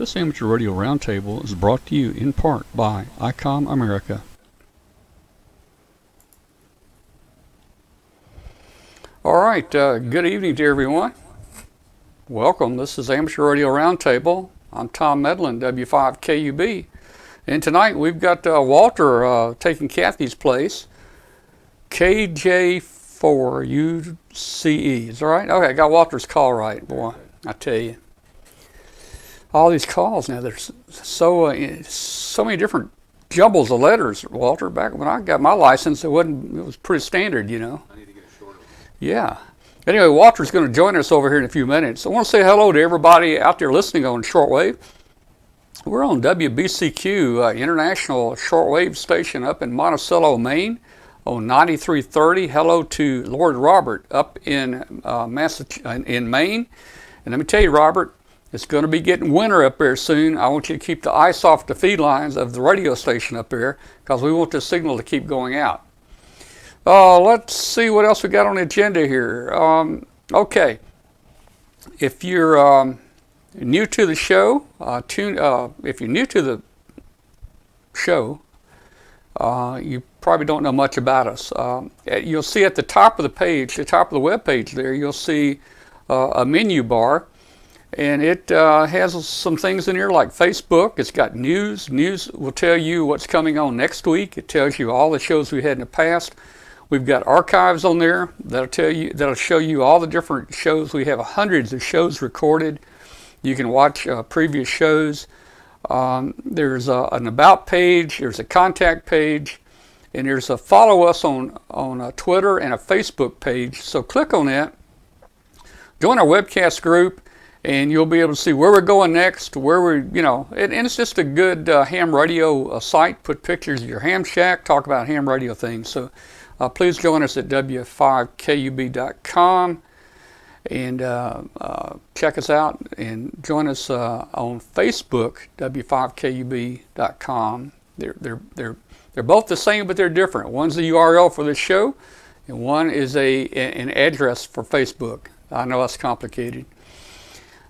This Amateur Radio Roundtable is brought to you in part by ICOM America. All right, good evening to everyone. Welcome. This is Amateur Radio Roundtable. I'm Tom Medlin, W5KUB. And tonight we've got Walter taking Kathy's place. KJ4UCE. Is that right? Okay, I got Walter's call right, boy. I tell you. All these calls now, there's so many different jumbles of letters, Walter. Back when I got my license, it was pretty standard, you know. I need to get a shortwave. Yeah. Anyway, Walter's going to join us over here in a few minutes. I want to say hello to everybody out there listening on shortwave. We're on WBCQ, International Shortwave Station up in Monticello, Maine, on 9330. Hello to Lord Robert up in Maine. And let me tell you, Robert, it's going to be getting winter up there soon. I want you to keep the ice off the feed lines of the radio station up there because we want the signal to keep going out. Let's see what else we got on the agenda here. Okay, if you're new to the show, if you're new to the show, you probably don't know much about us. You'll see at the top of the page, the top of the web page there, you'll see a menu bar. And it has some things in here like Facebook. It's got news. News will tell you what's coming on next week. It tells you all the shows we had in the past. We've got archives on there that'll show you all the different shows. We have hundreds of shows recorded. You can watch previous shows. There's an about page. There's a contact page, and there's a follow us on Twitter and a Facebook page. So click on that. Join our webcast group. And you'll be able to see where we're going next, where we're, and it's just a good ham radio site. Put pictures of your ham shack, talk about ham radio things. So please join us at w5kub.com and check us out and join us on Facebook, w5kub.com. They're both the same, but they're different. One's the URL for this show, and one is an address for Facebook. I know that's complicated.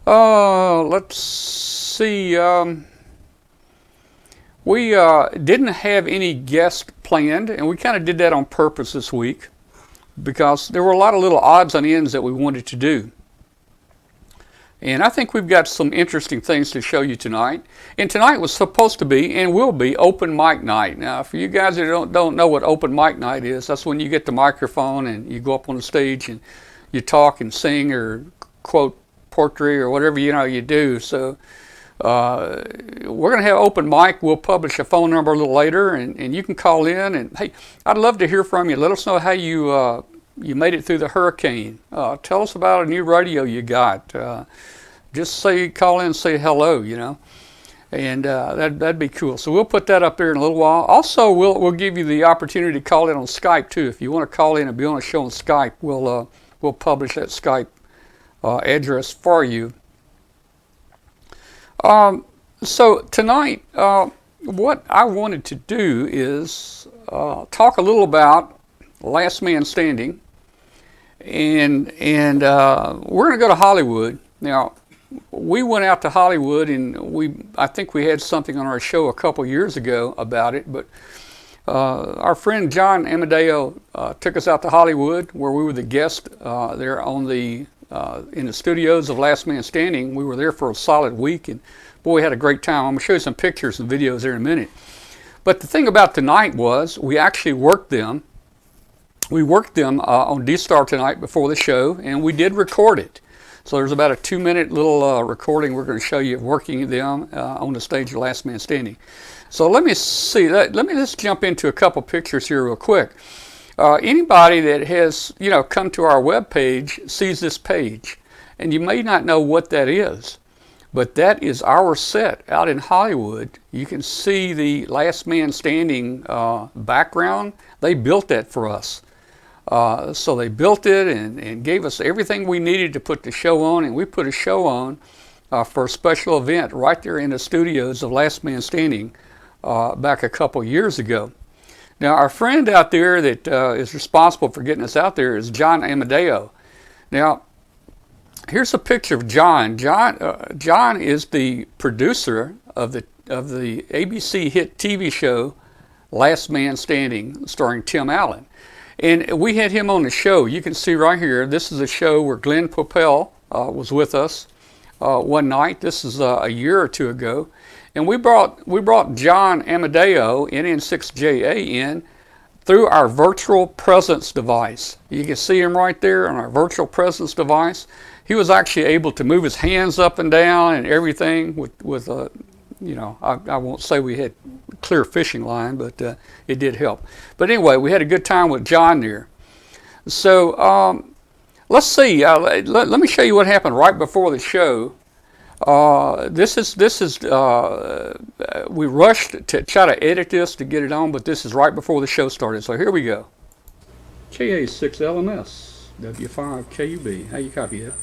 Let's see. We didn't have any guests planned, and we kind of did that on purpose this week because there were a lot of little odds and ends that we wanted to do. And I think we've got some interesting things to show you tonight. And tonight was supposed to be and will be open mic night. Now, for you guys that don't know what open mic night is, that's when you get the microphone and you go up on the stage and you talk and sing or quote poetry or whatever you do. So we're going to have open mic. We'll publish a phone number a little later, and you can call in. And hey, I'd love to hear from you. Let us know how you made it through the hurricane. Tell us about a new radio you got. Just call in and say hello, and that'd be cool. So we'll put that up there in a little while. Also, we'll give you the opportunity to call in on Skype too. If you want to call in and be on a show on Skype, we'll publish that Skype address for you. So tonight, what I wanted to do is talk a little about Last Man Standing, and we're going to go to Hollywood. Now, we went out to Hollywood, and I think we had something on our show a couple years ago about it, but our friend John Amadeo took us out to Hollywood, where we were the guest there in the studios of Last Man Standing. We were there for a solid week, and boy, we had a great time. I'm going to show you some pictures and videos there in a minute. But the thing about tonight was we actually worked them. We worked them on D-Star tonight before the show, and we did record it. So there's about a 2-minute little recording we're going to show you of working them on the stage of Last Man Standing. So let me see. Let me just jump into a couple pictures here real quick. Anybody that has, come to our web page sees this page, and you may not know what that is, but that is our set out in Hollywood. You can see the Last Man Standing background. They built that for us. So they built it and gave us everything we needed to put the show on, and we put a show on for a special event right there in the studios of Last Man Standing back a couple years ago. Now, our friend out there that is responsible for getting us out there is John Amadeo. Now, here's a picture of John. John is the producer of the ABC hit TV show Last Man Standing, starring Tim Allen. And we had him on the show. You can see right here, this is a show where Glenn Popel was with us one night. This is a year or two ago. And we brought John Amadeo, NN6JA, in through our virtual presence device. You can see him right there on our virtual presence device. He was actually able to move his hands up and down and everything with you know, I won't say we had clear fishing line, but it did help. But anyway, we had a good time with John there. So let's see. Let me show you what happened right before the show. This is we rushed to try to edit this to get it on, but this is right before the show started. So here we go. KA6LMS, W5KUB. How you copy it?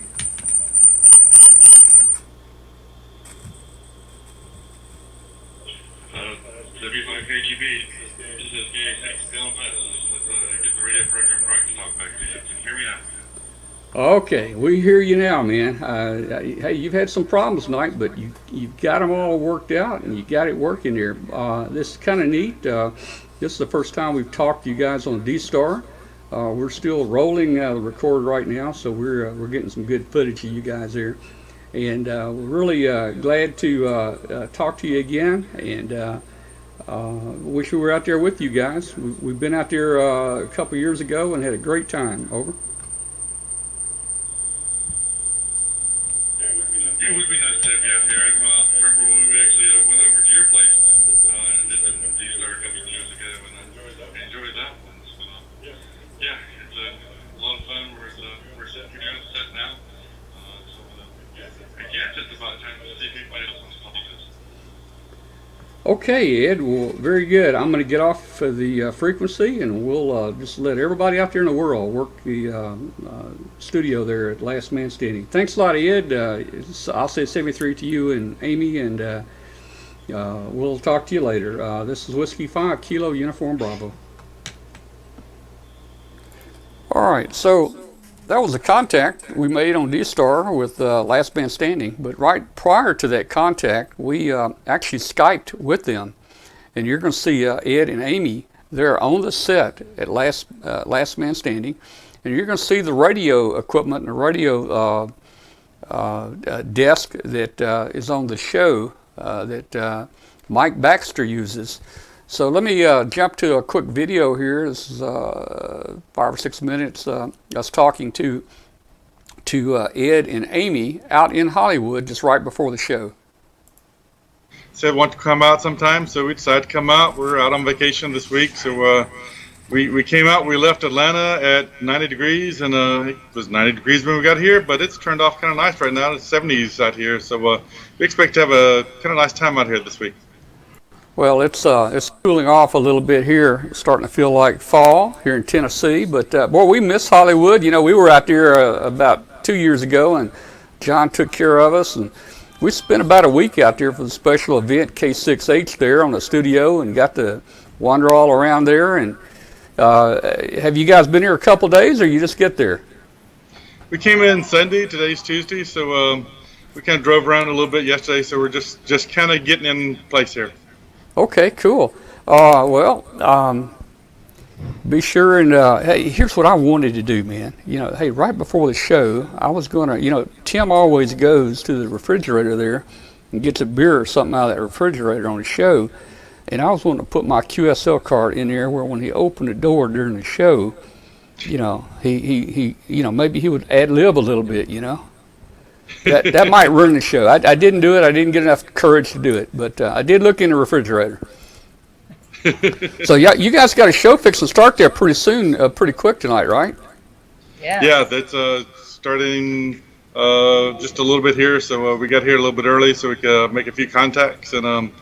W5KUB. This is KA6LMS. Let's get the radio program right to talk back to you. Can you hear me now? Okay, we hear you now, man. Hey, you've had some problems tonight, but you've got them all worked out, and you got it working there. This is kind of neat. This is the first time we've talked to you guys on D-Star. We're still rolling the record right now, so we're getting some good footage of you guys there. And we're really glad to talk to you again, and wish we were out there with you guys. We've been out there a couple years ago and had a great time. Over. It would be nice to have you out here. I remember when we actually went over to your place and did the D-Star a couple of years ago, and I enjoyed that one. So, yeah, it's a lot of fun. We're sitting here on set now. I guess it's about time to see if anybody else wants to talk to us. Okay, Ed. Well, very good. I'm going to get off the frequency, and we'll just let everybody out there in the world work the studio there at Last Man Standing. Thanks a lot, Ed. I'll say 73 to you and Amy, and we'll talk to you later. This is Whiskey 5 Kilo Uniform Bravo. All right, so that was a contact we made on D-Star with Last Man Standing, but right prior to that contact, we actually Skyped with them, and you're going to see Ed and Amy there on the set at Last Man Standing, and you're going to see the radio equipment and the radio desk that is on the show that Mike Baxter uses. So let me jump to a quick video here. This is 5 or 6 minutes. Us talking to Ed and Amy out in Hollywood just right before the show. Said want to come out sometime, so we decided to come out. We're out on vacation this week, so we came out. We left Atlanta at 90 degrees, and it was 90 degrees when we got here, but it's turned off kind of nice right now. It's 70s out here, so we expect to have a kind of nice time out here this week. Well, it's cooling off a little bit here. It's starting to feel like fall here in Tennessee. But boy, we miss Hollywood. You know, we were out there about 2 years ago, and John took care of us, and we spent about a week out there for the special event K6H there on the studio, and got to wander all around there. And have you guys been here a couple days, or you just get there? We came in Sunday. Today's Tuesday, so we kind of drove around a little bit yesterday. So we're just kind of getting in place here. Okay, cool. Be sure and, hey, here's what I wanted to do, man. You know, hey, right before the show, I was going to, you know, Tim always goes to the refrigerator there and gets a beer or something out of that refrigerator on the show. And I was wanting to put my QSL card in there where when he opened the door during the show, you know, he you know, maybe he would ad-lib a little bit, you know. That might ruin the show. I didn't do it. I didn't get enough courage to do it, but I did look in the refrigerator. So yeah, you guys got a show fixed and start there pretty soon, pretty quick tonight, right? Yeah. Yeah, that's starting just a little bit here. So we got here a little bit early so we could make a few contacts and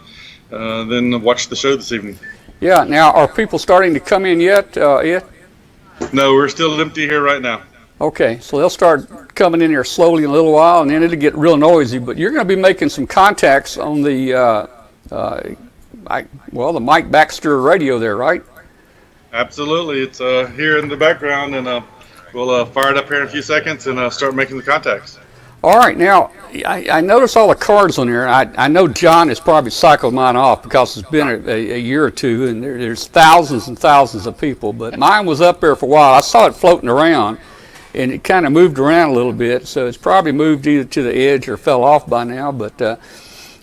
then watch the show this evening. Yeah. Now, are people starting to come in yet, Ed? No, we're still empty here right now. Okay, so they'll start coming in here slowly in a little while, and then it'll get real noisy. But you're going to be making some contacts on the, the Mike Baxter radio there, right? Absolutely. It's here in the background, and we'll fire it up here in a few seconds and start making the contacts. All right, now I noticed all the cards on there. I know John has probably cycled mine off because it's been a year or two, and there's thousands and thousands of people. But mine was up there for a while. I saw it floating around, and it kind of moved around a little bit. So it's probably moved either to the edge or fell off by now. But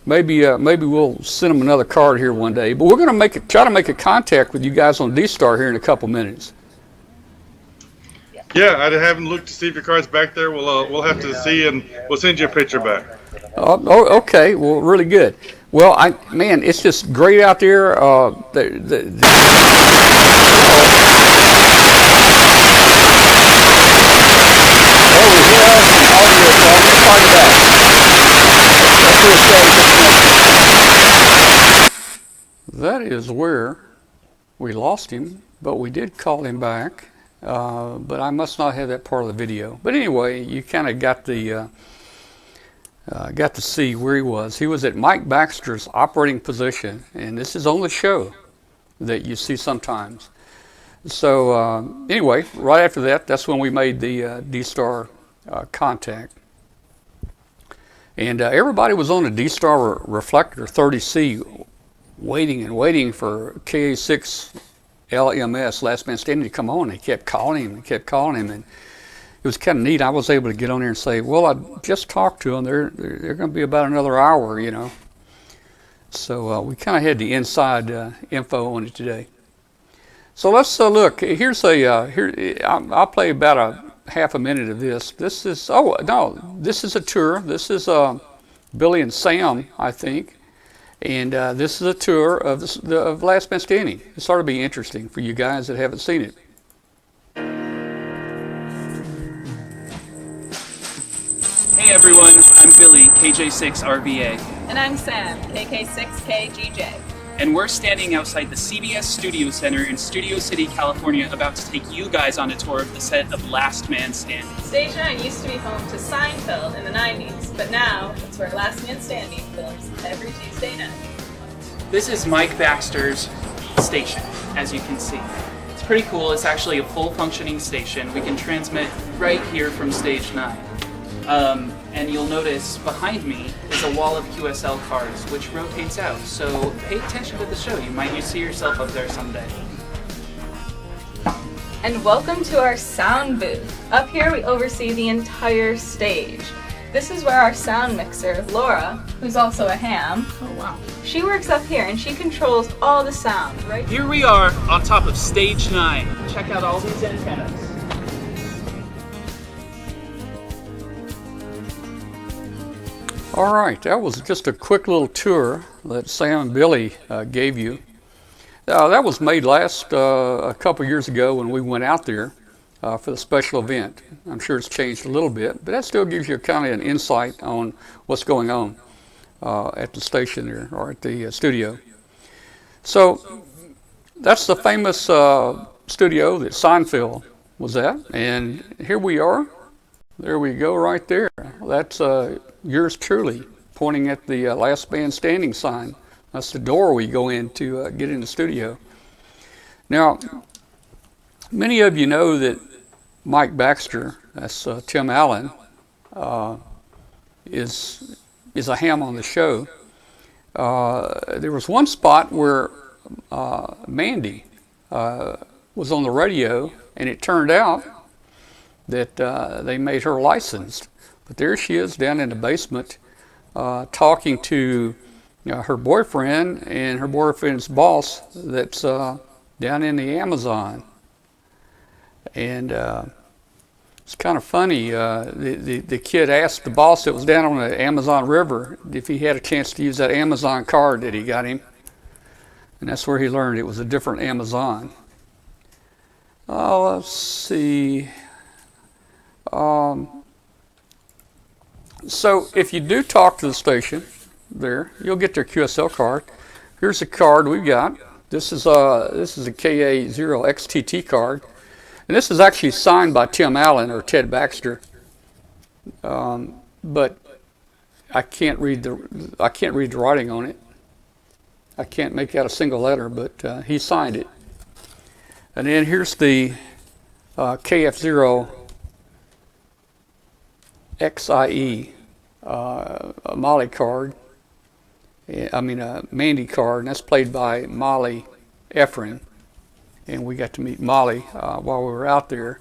maybe we'll send them another card here one day. But we're going to try to make a contact with you guys on D-Star here in a couple minutes. Yeah, I haven't looked to see if your card's back there. We'll have to see, and we'll send you a picture back. Oh, okay. Well, really good. Well, man, it's just great out there. That is where we lost him, but we did call him back. But I must not have that part of the video. But anyway, you kind of got to see where he was. He was at Mike Baxter's operating position, and this is on the show that you see sometimes. So anyway, right after that, that's when we made the D-Star contact. And everybody was on a D-Star reflector 30C waiting for KA6 LMS, Last Man Standing, to come on. They kept calling him, and it was kind of neat. I was able to get on there and say, well, I just talked to them. They're going to be about another hour, you know. So we kind of had the inside info on it today. So let's look. Here's I'll play about a half a minute of this. This is a tour. This is Billy and Sam, I think. And this is a tour of Last Man Standing. This ought to be interesting for you guys that haven't seen it. Hey everyone, I'm Billy, KJ6RVA. And I'm Sam, KK6KGJ. And we're standing outside the CBS Studio Center in Studio City, California, about to take you guys on a tour of the set of Last Man Standing. Stage 9 used to be home to Seinfeld in the 90s, but now it's where Last Man Standing films every Tuesday night. This is Mike Baxter's station, as you can see. It's pretty cool. It's actually a full functioning station. We can transmit right here from stage 9. And you'll notice behind me is a wall of QSL cards, which rotates out. So pay attention to the show. You might see yourself up there someday. And welcome to our sound booth. Up here we oversee the entire stage. This is where our sound mixer, Laura, who's also a ham, she works up here and she controls all the sound, right? Here we are on top of stage 9. Check out all these antennas. All right, that was just a quick little tour that Sam and Billy gave you. That was made a couple years ago when we went out there for the special event. I'm sure it's changed a little bit, but that still gives you kind of an insight on what's going on at the station there, or at the studio. So that's the famous studio that Seinfeld was at, and here we are. There we go right there. That's yours truly, pointing at the Last Man Standing sign. That's the door we go in to get in the studio. Now, many of you know that Mike Baxter, that's Tim Allen, is a ham on the show. There was one spot where Mandy was on the radio, and it turned out that they made her licensed. But there she is down in the basement talking to her boyfriend and her boyfriend's boss that's down in the Amazon. And it's kind of funny. The kid asked the boss that was down on the Amazon River if he had a chance to use that Amazon card that he got him. And that's where he learned it was a different Amazon. Let's see. So if you do talk to the station there, you'll get their QSL card. Here's the card we've got. This is a KA0XTT card, and this is actually signed by Tim Allen or Ted Baxter. But I can't read the writing on it. I can't make out a single letter, but he signed it. And then here's the KF0 XIE, a Molly card. I mean a Mandy card, and that's played by Molly Efren. And we got to meet Molly while we were out there.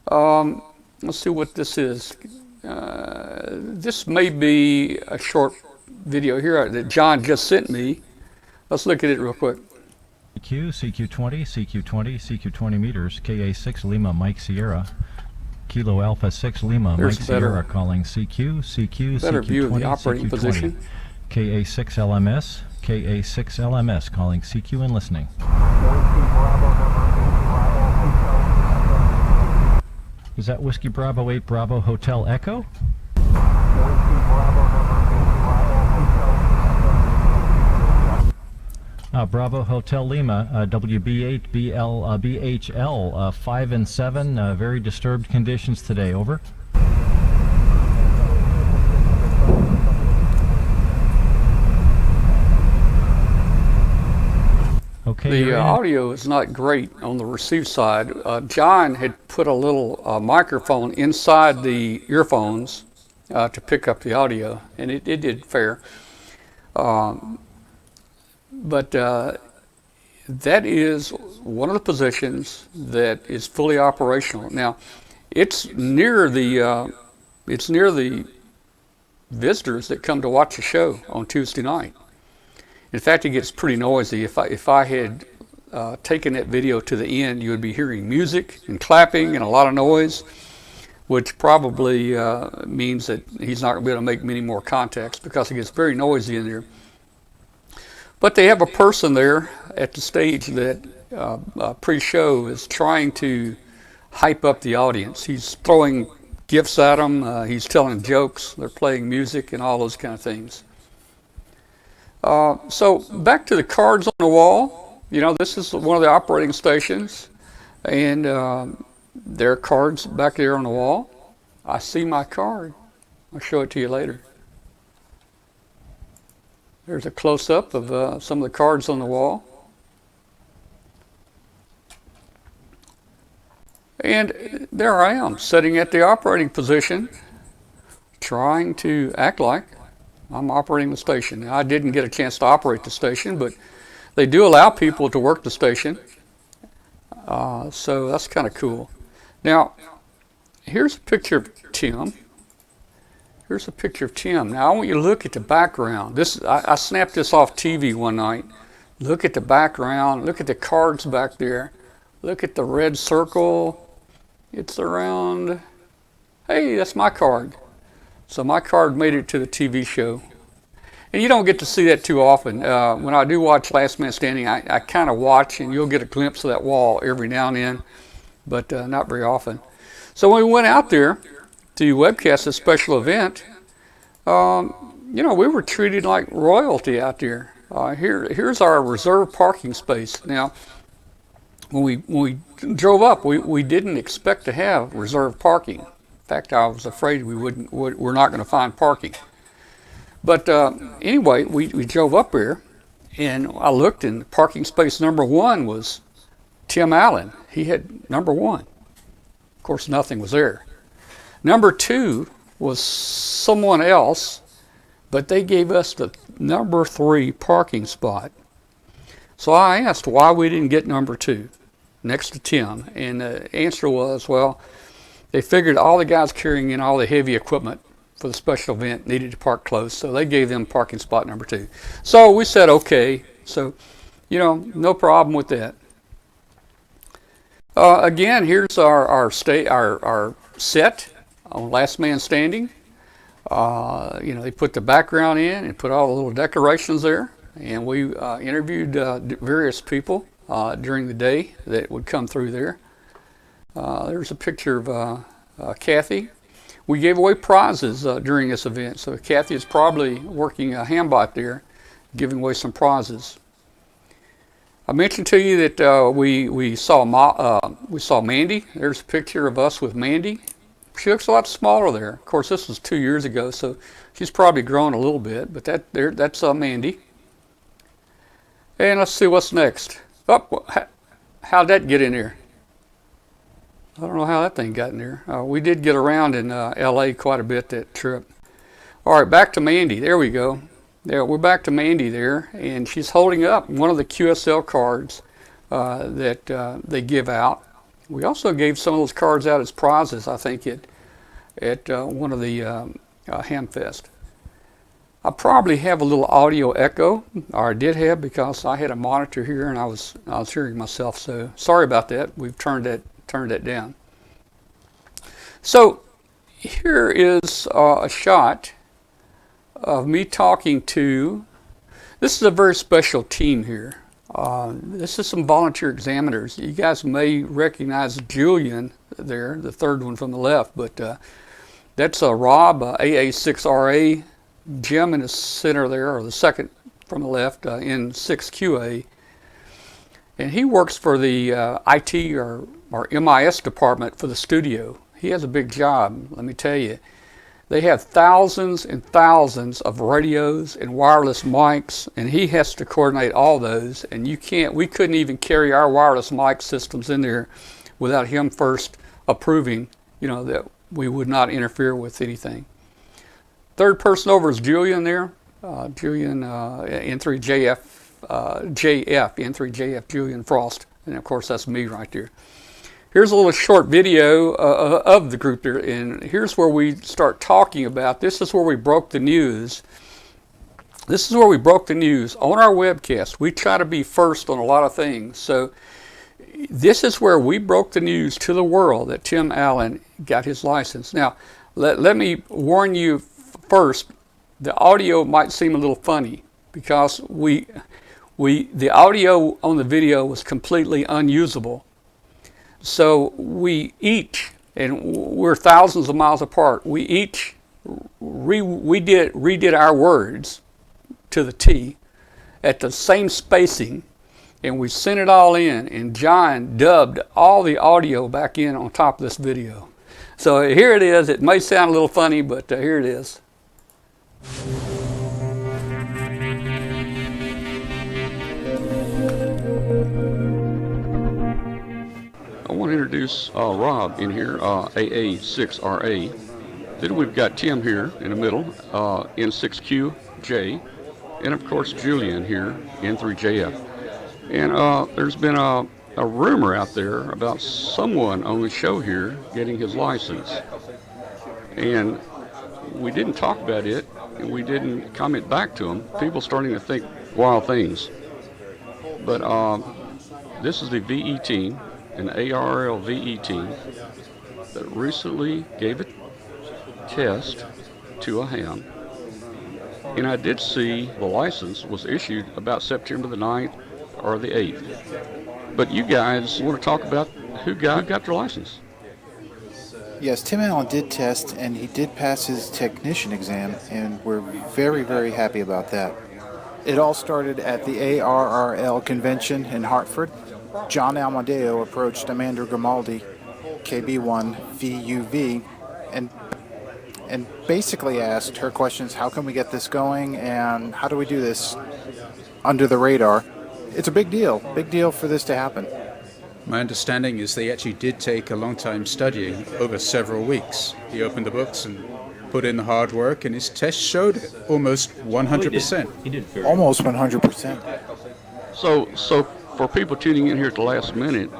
Let's see what this is. This may be a short video here that John just sent me. Let's look at it real quick. CQ20, CQ20, CQ20 meters, KA6 Lima Mike Sierra, Kilo Alpha 6 Lima There's Mike better- Sierra calling CQ, CQ, Better CQ20, view of the operating CQ20, position. KA6 LMS, KA6 LMS calling CQ and listening. Is that Whiskey Bravo 8 Bravo Hotel Echo? Bravo Hotel Lima, WB8 BHL 5 and 7, very disturbed conditions today, over. Okay. The audio is not great on the receive side. John had put a little microphone inside the earphones to pick up the audio, and it did fair. But that is one of the positions that is fully operational. Now, it's near the visitors that come to watch the show on Tuesday night. In fact, it gets pretty noisy. If I had taken that video to the end, you would be hearing music and clapping and a lot of noise, which probably means that he's not going to be able to make many more contacts because it gets very noisy in there. But they have a person there at the stage that pre-show is trying to hype up the audience. He's throwing gifts at them. He's telling jokes. They're playing music and all those kind of things. So back to the cards on the wall. You know, this is one of the operating stations, and there are cards back there on the wall. I see my card. I'll show it to you later. There's a close-up of some of the cards on the wall. And there I am, sitting at the operating position, trying to act like I'm operating the station. Now, I didn't get a chance to operate the station, but they do allow people to work the station. So that's kind of cool. Now, here's a picture of Tim. Here's a picture of Tim. Now, I want you to look at the background. I snapped this off TV one night. Look at the background. Look at the cards back there. Look at the red circle. It's around. Hey, that's my card. So my card made it to the TV show. And you don't get to see that too often. When I do watch Last Man Standing, I kind of watch, and you'll get a glimpse of that wall every now and then, but not very often. So when we went out there to webcast a special event, you know, we were treated like royalty out there. Here's our reserved parking space. Now, when we drove up, we didn't expect to have reserved parking. In fact, I was afraid we're not going to find parking. But anyway, we drove up here, and I looked, and parking space number 1 was Tim Allen. He had number 1. Of course, nothing was there. Number 2 was someone else, but they gave us the number 3 parking spot. So I asked why we didn't get number 2 next to Tim, and the answer was, well, they figured all the guys carrying in all the heavy equipment for the special event needed to park close, so they gave them parking spot number 2. So we said okay. So, you know, no problem with that. Again, here's our set on Last Man Standing. You know, they put the background in and put all the little decorations there, and we interviewed various people during the day that would come through there. There's a picture of Kathy. We gave away prizes during this event, so Kathy is probably working a handbot there, giving away some prizes. I mentioned to you that we saw Mandy. There's a picture of us with Mandy. She looks a lot smaller there. Of course, this was 2 years ago, so she's probably grown a little bit. But that's Mandy. And let's see what's next. Oh, how'd that get in there? I don't know how that thing got in there. We did get around in LA quite a bit that trip. All right, back to Mandy. There we go. There, we're back to Mandy there, and she's holding up one of the QSL cards that they give out. We also gave some of those cards out as prizes, I think, at one of the Hamfest. I probably have a little audio echo, or I did have, because I had a monitor here and I was hearing myself. So sorry about that. We've turned that down. So here is a shot of me talking to. This is a very special team here. This is some volunteer examiners. You guys may recognize Julian there, the third one from the left, but that's Rob, AA6RA, Jim in the center there, or the second from the left, in 6QA. And he works for the IT or MIS department for the studio. He has a big job, let me tell you. They have thousands and thousands of radios and wireless mics, and he has to coordinate all those. And we couldn't even carry our wireless mic systems in there without him first approving, that we would not interfere with anything. Third person over is Julian there. Julian N3JF, N3JF Julian Frost. And of course, that's me right there. Here's a little short video of the group there, and here's where we start talking about, this is where we broke the news. This is where we broke the news on our webcast. We try to be first on a lot of things. So this is where we broke the news to the world that Tim Allen got his license. Now, let me warn you first, the audio might seem a little funny because the audio on the video was completely unusable. So we each, and we're thousands of miles apart, we each redid our words to the T at the same spacing, and we sent it all in, and John dubbed all the audio back in on top of this video. So here it is. It may sound a little funny, but here it is. I want to introduce Rob in here, AA6RA. Then we've got Tim here in the middle, N6QJ, and of course Julian here, N3JF. And there's been a rumor out there about someone on the show here getting his license. And we didn't talk about it, and we didn't comment back to him. People starting to think wild things. But this is the VE team, an ARRL VE team, that recently gave a test to a ham. And I did see the license was issued about September the 9th or the 8th. But you guys want to talk about who got their license? Yes, Tim Allen did test, and he did pass his technician exam, and we're very, very happy about that. It all started at the ARRL convention in Hartford. John Amadeo approached Amanda Grimaldi, KB1 VUV, and basically asked her questions: how can we get this going, and how do we do this under the radar? It's a big deal for this to happen. My understanding is they actually did take a long time studying over several weeks. He opened the books and put in the hard work, and his test showed it almost 100%. He did very Almost 100%. So for people tuning in here at the last minute,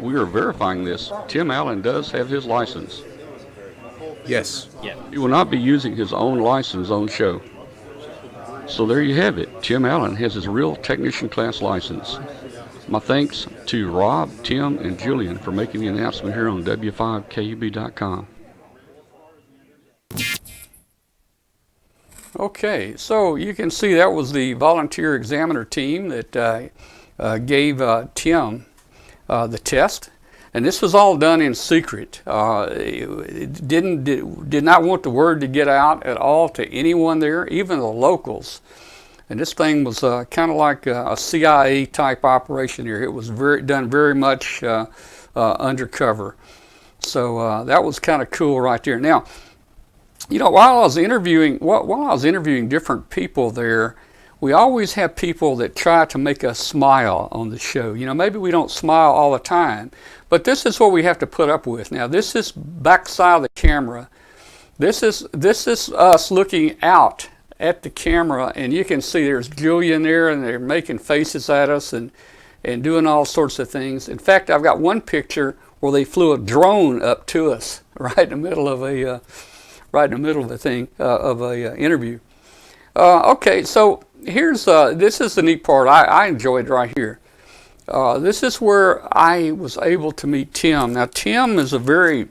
we are verifying this. Tim Allen does have his license. Yes. Yeah. He will not be using his own license on show. So there you have it. Tim Allen has his real technician class license. My thanks to Rob, Tim, and Julian for making the announcement here on W5KUB.com. Okay, so you can see that was the volunteer examiner team that gave Tim the test. And this was all done in secret. It did not want the word to get out at all to anyone there, even the locals. And this thing was kind of like a CIA type operation here. It was done very much undercover. So that was kind of cool right there. Now, while I was interviewing different people there, we always have people that try to make us smile on the show. You know, maybe we don't smile all the time, but this is what we have to put up with. Now, this is backside of the camera. This is us looking out at the camera, and you can see there's Julia in there, and they're making faces at us and doing all sorts of things. In fact, I've got one picture where they flew a drone up to us right in the middle of a interview. Okay, so here's this is the neat part. I enjoyed right here. This is where I was able to meet Tim. Now, Tim is a very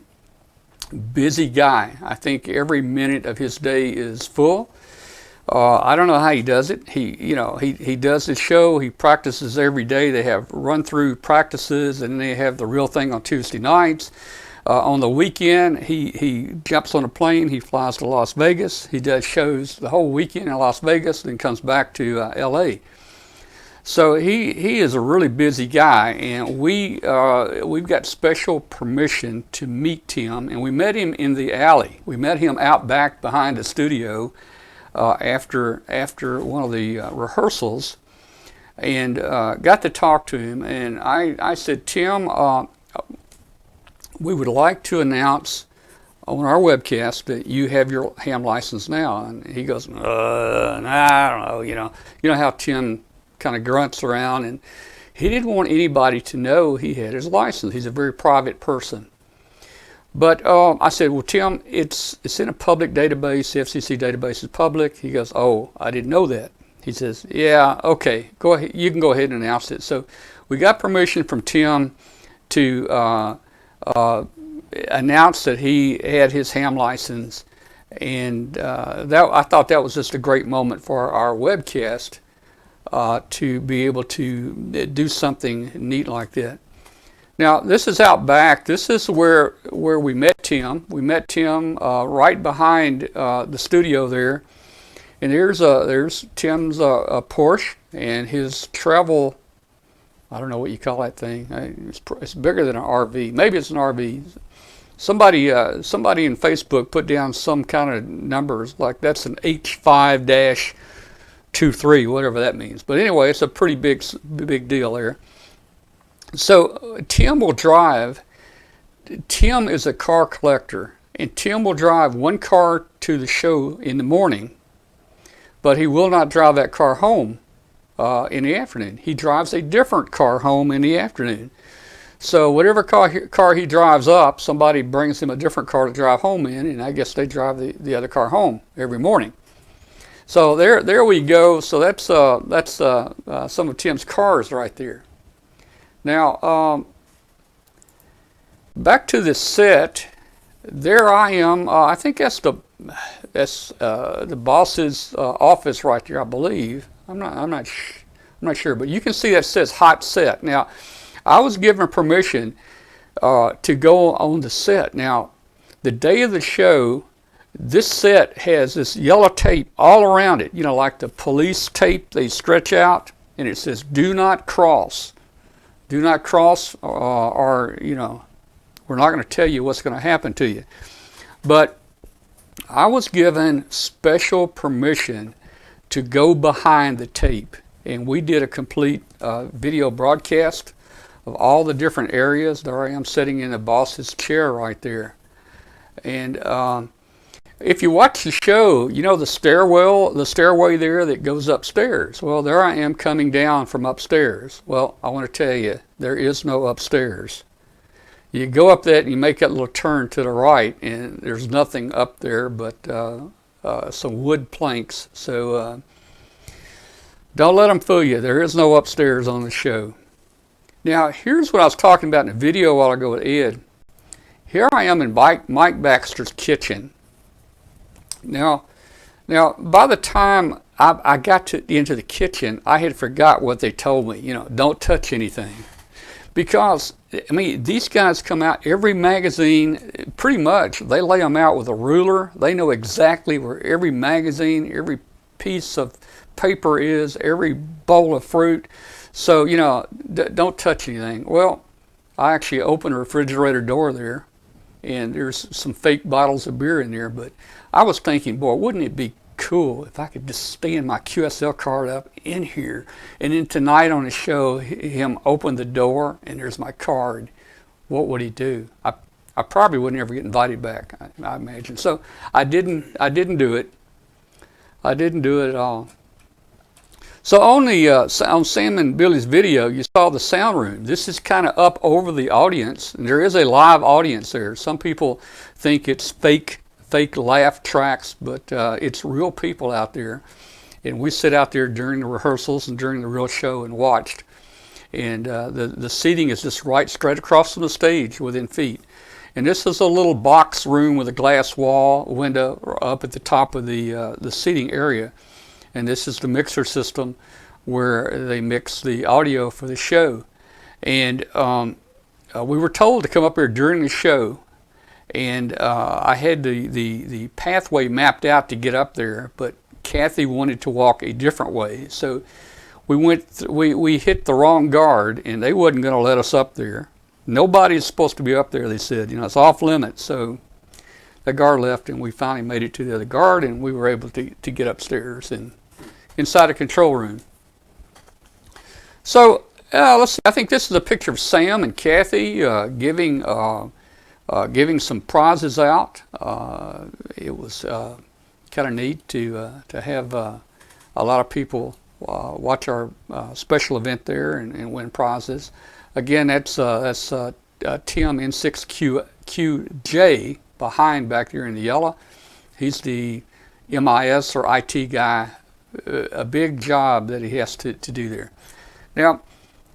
busy guy. I think every minute of his day is full. I don't know how he does it. He does the show. He practices every day. They have run-through practices, and they have the real thing on Tuesday nights. On the weekend, he jumps on a plane. He flies to Las Vegas. He does shows the whole weekend in Las Vegas, then comes back to L.A. So he is a really busy guy, and we've got special permission to meet Tim, and we met him in the alley. We met him out back behind the studio after one of the rehearsals, and got to talk to him. And I said, Tim, we would like to announce on our webcast that you have your ham license now. And he goes, nah, I don't know. You know how Tim kind of grunts around, and he didn't want anybody to know he had his license. He's a very private person. But I said, well, Tim, it's in a public database. The FCC database is public. He goes, oh, I didn't know that. He says, yeah, okay, go ahead. You can go ahead and announce it. So we got permission from Tim to announce that he had his ham license, and I thought that was just a great moment for our webcast to be able to do something neat like that. Now, this is out back. This is where we met Tim. We met Tim right behind the studio there, and there's Tim's Porsche and his travel. I don't know what you call that thing. It's bigger than an RV. Maybe it's an RV. Somebody in Facebook put down some kind of numbers like that's an H5-23, whatever that means. But anyway, it's a pretty big deal there. So Tim will drive. Tim is a car collector, and Tim will drive one car to the show in the morning, but he will not drive that car home in the afternoon. He drives a different car home in the afternoon. So whatever car he drives up, somebody brings him a different car to drive home in, and I guess they drive the other car home every morning. So there we go. So that's some of Tim's cars right there. Now, back to the set. There I am. I think that's the boss's office right there, I believe. I'm not sure, but you can see that says hot set. Now, I was given permission to go on the set. Now, the day of the show, this set has this yellow tape all around it. You know, like the police tape they stretch out, and it says "Do not cross." Do not cross, or you know, we're not going to tell you what's going to happen to you. But I was given special permission to go behind the tape, and we did a complete video broadcast of all the different areas. There I am sitting in the boss's chair right there. And if you watch the show, you know the stairway there that goes upstairs. Well, there I am coming down from upstairs. Well, I want to tell you, there is no upstairs. You go up that and you make that little turn to the right, and there's nothing up there but some wood planks. So don't let them fool you. There is no upstairs on the show. Now, here's what I was talking about in the video a while ago with Ed. Here I am in Mike Baxter's kitchen. Now, by the time I got into the kitchen, I had forgot what they told me. You know, don't touch anything. Because, I mean, these guys come out, every magazine, pretty much, they lay them out with a ruler. They know exactly where every magazine, every piece of paper is, every bowl of fruit. So, you know, don't touch anything. Well, I actually opened a refrigerator door there, and there's some fake bottles of beer in there, but I was thinking, boy, wouldn't it be cool if I could just stand my QSL card up in here, and then tonight on the show, him open the door and there's my card. What would he do? I probably wouldn't ever get invited back, I imagine. So I didn't do it. I didn't do it at all. So on Sam and Billy's video, you saw the sound room. This is kind of up over the audience, and there is a live audience there. Some people think it's fake laugh tracks, but it's real people out there. And we sit out there during the rehearsals and during the real show and watched. And the seating is just right straight across from the stage within feet. And this is a little box room with a glass wall window up at the top of the seating area. And this is the mixer system where they mix the audio for the show. And we were told to come up here during the show. And I had the pathway mapped out to get up there, but Kathy wanted to walk a different way. So we hit the wrong guard, and they wasn't going to let us up there. Nobody's supposed to be up there, they said. You know, it's off limits. So the guard left, and we finally made it to the other guard, and we were able to get upstairs and inside a control room. So let's see. I think this is a picture of Sam and Kathy giving some prizes out. It was kind of neat to have a lot of people watch our special event there and win prizes. Again, that's Tim N6QJ behind back there in the yellow. He's the MIS or IT guy. A big job that he has to do there. Now,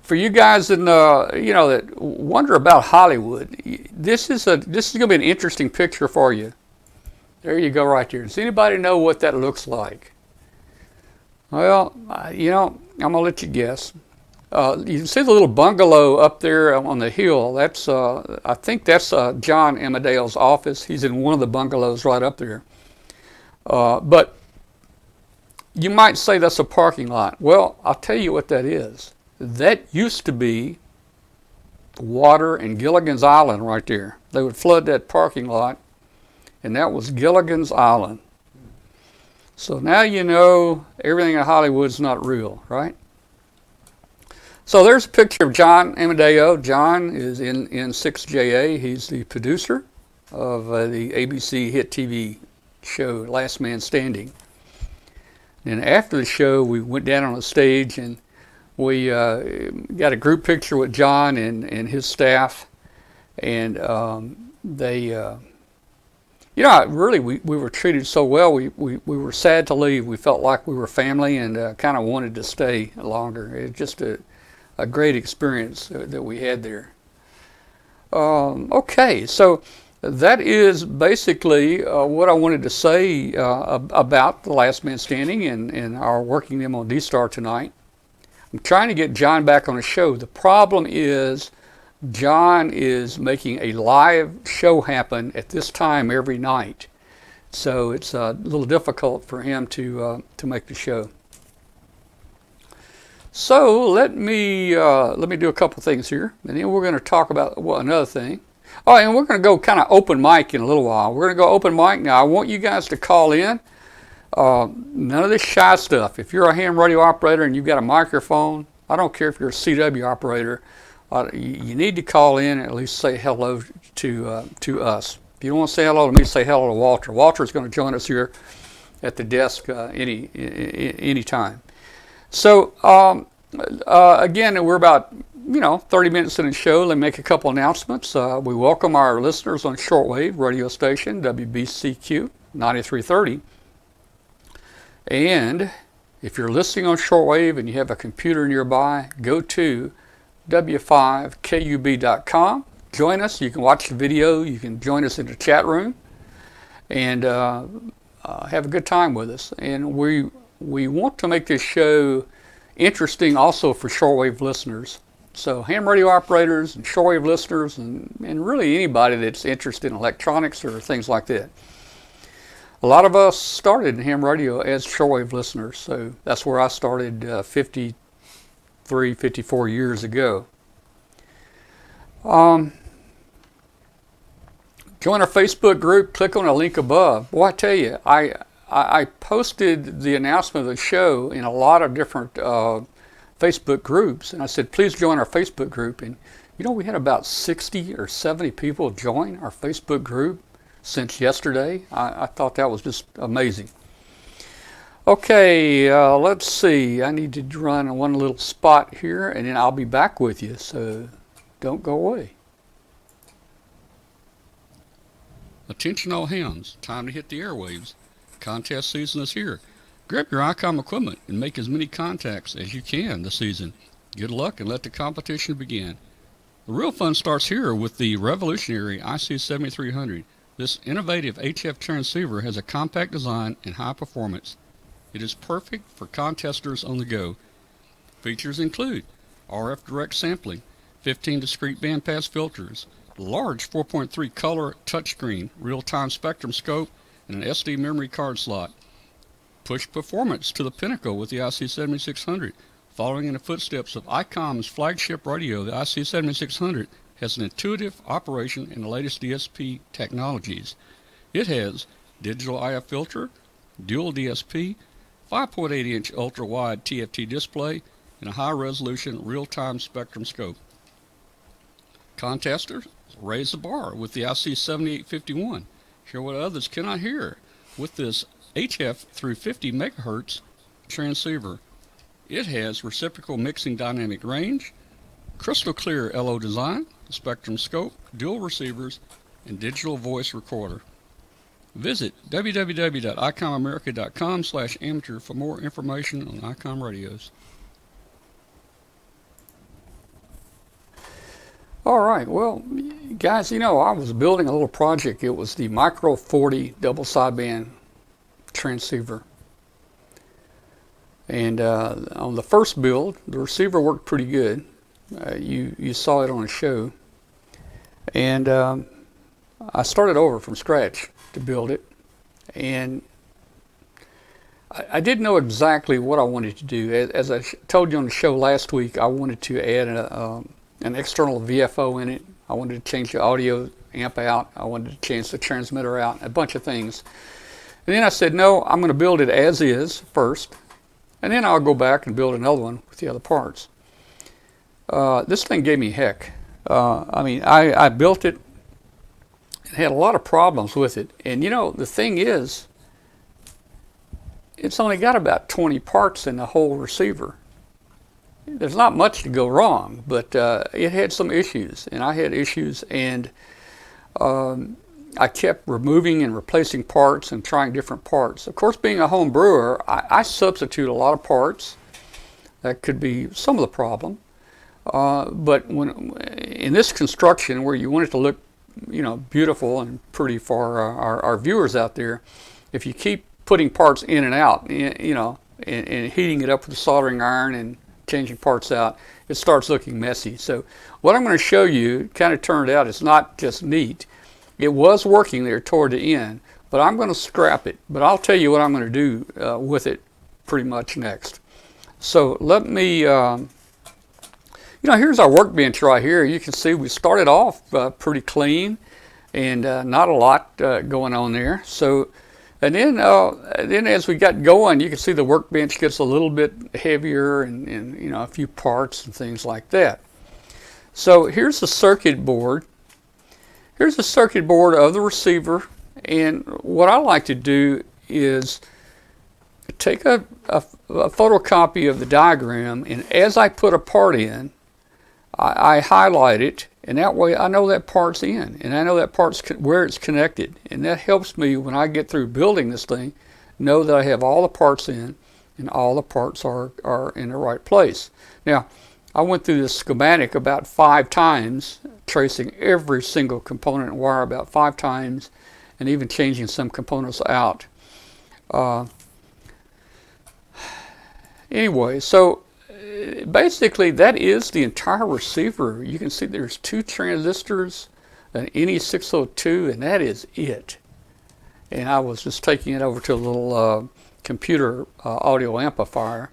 for you guys that that wonder about Hollywood, this is going to be an interesting picture for you. There you go, right there. Does anybody know what that looks like? Well, I'm going to let you guess. You can see the little bungalow up there on the hill. That's I think that's John Amadeo's office. He's in one of the bungalows right up there. But you might say that's a parking lot. Well, I'll tell you what that is. That used to be water in Gilligan's Island right there. They would flood that parking lot, and that was Gilligan's Island. So now you know everything in Hollywood's not real, right? So there's a picture of John Amadeo. John is in 6JA. He's the producer of the ABC hit TV show Last Man Standing. And after the show, we went down on the stage and we got a group picture with John and his staff. And really, we were treated so well. We were sad to leave. We felt like we were family and kind of wanted to stay longer. It was just a great experience that we had there. Okay, so that is basically what I wanted to say about The Last Man Standing and our working them on D-Star tonight. I'm trying to get John back on the show. The problem is John is making a live show happen at this time every night. So it's a little difficult for him to make the show. So let me do a couple things here, and then we're going to talk about another thing. Oh, and we're going to go kind of open mic in a little while. We're going to go open mic now. I want you guys to call in. None of this shy stuff. If you're a ham radio operator and you've got a microphone, I don't care if you're a CW operator, you need to call in and at least say hello to us. If you don't want to say hello to me, say hello to Walter. Walter's going to join us here at the desk any time. So again, we're about 30 minutes in the show. Let me make a couple announcements. We welcome our listeners on shortwave radio station WBCQ 9330. And if you're listening on shortwave and you have a computer nearby, go to w5kub.com. Join us. You can watch the video. You can join us in the chat room and have a good time with us. And we want to make this show interesting also for shortwave listeners. So ham radio operators and shortwave listeners and really anybody that's interested in electronics or things like that. A lot of us started in ham radio as shortwave listeners, so that's where I started 53, 54 years ago. Join our Facebook group, click on the link above. Boy, I tell you, I I posted the announcement of the show in a lot of different Facebook groups, and I said, please join our Facebook group. And you know, we had about 60 or 70 people join our Facebook group since yesterday. I thought that was just amazing. Okay, let's see. I need to run one little spot here, and then I'll be back with you, so don't go away. Attention all hands, time to hit the airwaves. Contest season is here. Grab your ICOM equipment and make as many contacts as you can this season. Good luck and let the competition begin. The real fun starts here with the revolutionary IC7300. This innovative HF transceiver has a compact design and high performance. It is perfect for contesters on the go. Features include RF direct sampling, 15 discrete bandpass filters, large 4.3 color touchscreen, real-time spectrum scope, and an SD memory card slot. Push performance to the pinnacle with the IC7600. Following in the footsteps of ICOM's flagship radio, the IC7600 has an intuitive operation in the latest DSP technologies. It has digital IF filter, dual DSP, 5.8-inch ultra-wide TFT display, and a high-resolution real-time spectrum scope. Contesters raise the bar with the IC7851. Hear what others cannot hear with this HF through 50 megahertz transceiver. It has reciprocal mixing dynamic range, crystal clear LO design, spectrum scope, dual receivers, and digital voice recorder. Visit www.icomamerica.com/amateur for more information on ICOM radios. All right, well, guys, you know, I was building a little project. It was the Micro 40 double sideband transceiver. And on the first build, the receiver worked pretty good. You saw it on the show. And I started over from scratch to build it. And I didn't know exactly what I wanted to do. As I told you on the show last week, I wanted to add an external VFO in it. I wanted to change the audio amp out. I wanted to change the transmitter out, a bunch of things. And then I said, no, I'm going to build it as is first, and then I'll go back and build another one with the other parts. This thing gave me heck. I mean, I built it and had a lot of problems with it. And you know, the thing is, it's only got about 20 parts in the whole receiver. There's not much to go wrong, but it had some issues, and I had issues, and I kept removing and replacing parts and trying different parts. Of course, being a home brewer, I substitute a lot of parts. That could be some of the problem. But when in this construction, where you want it to look, you know, beautiful and pretty for our viewers out there, if you keep putting parts in and out, you know, and heating it up with a soldering iron and changing parts out, it starts looking messy. So what I'm going to show you kind of turned out, it's not just neat. It was working there toward the end, but I'm going to scrap it. But I'll tell you what I'm going to do with it pretty much next. So let me, you know, here's our workbench right here. You can see we started off pretty clean and not a lot going on there. So, and then as we got going, you can see the workbench gets a little bit heavier and you know, a few parts and things like that. So here's the circuit board. Here's the circuit board of the receiver, and what I like to do is take a photocopy of the diagram, and as I put a part in, I highlight it, and that way I know that part's in, and I know that part's where it's connected, and that helps me when I get through building this thing, know that I have all the parts in, and all the parts are in the right place. Now, I went through this schematic about 5 times, tracing every single component and wire about 5 times, and even changing some components out. Anyway, so basically that is the entire receiver. You can see there's 2 transistors, an NE602, and that is it. And I was just taking it over to a little computer audio amplifier.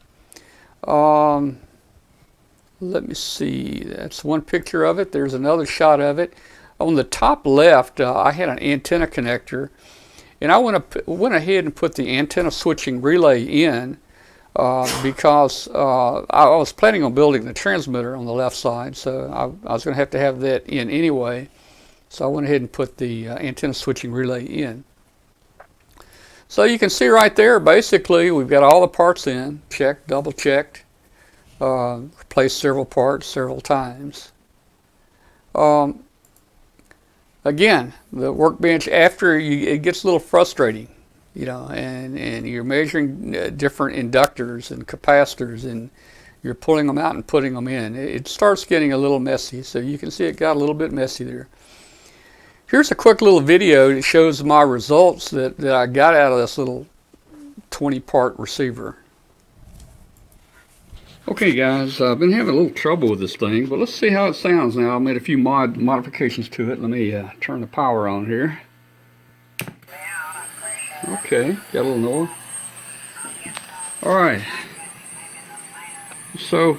Let me see, that's one picture of it. There's another shot of it. On the top left, I had an antenna connector, And I went ahead and put the antenna switching relay in because I was planning on building the transmitter on the left side, so I was going to have that in anyway. So I went ahead and put the antenna switching relay in. So you can see right there, basically, we've got all the parts in, checked, double checked, replaced several parts several times. Again, the Workbench, it gets a little frustrating, and you're measuring different inductors and capacitors, and you're pulling them out and putting them in. It starts getting a little messy, so you can see it got a little bit messy there. Here's a quick little video that shows my results that I got out of this little 20-part receiver. Okay guys, I've been having a little trouble with this thing, but let's see how it sounds now. I made a few modifications to it. Let me turn the power on here. Okay, got a little noise. Alright, so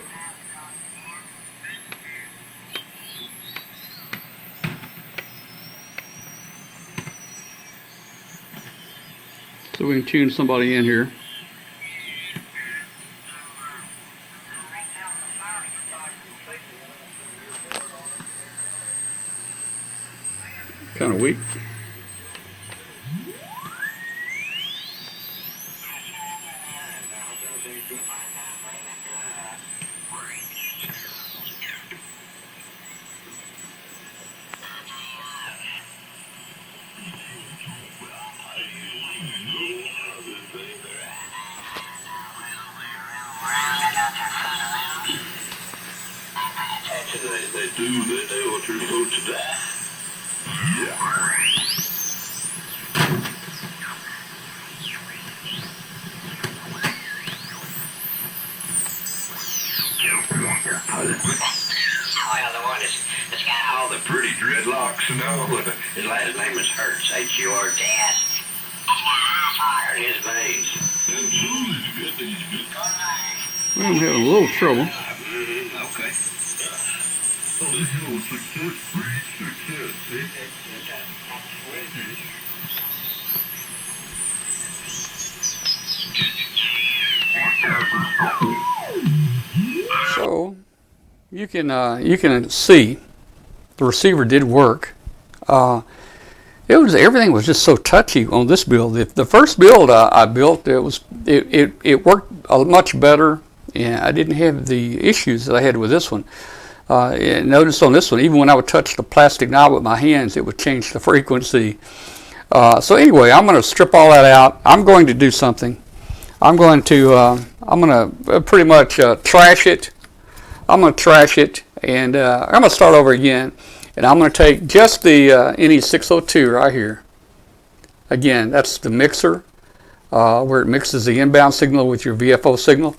we can tune somebody in here. Kind of weak. They do what you're supposed to do. Well, the one that's got all the pretty dreadlocks and all. His last name is Hertz, H-U-R-T-S. Iron his veins. I'm having a little trouble. Okay. So you can see the receiver did work. Everything was just so touchy on this build. The first build I built, it worked much better, and I didn't have the issues that I had with this one. Notice on this one, even when I would touch the plastic knob with my hands, it would change the frequency. So anyway, I'm going to strip all that out. I'm going to do something. I'm going to pretty much trash it. I'm going to trash it, and I'm going to start over again. And I'm going to take just the NE602 right here. Again, that's the mixer where it mixes the inbound signal with your VFO signal.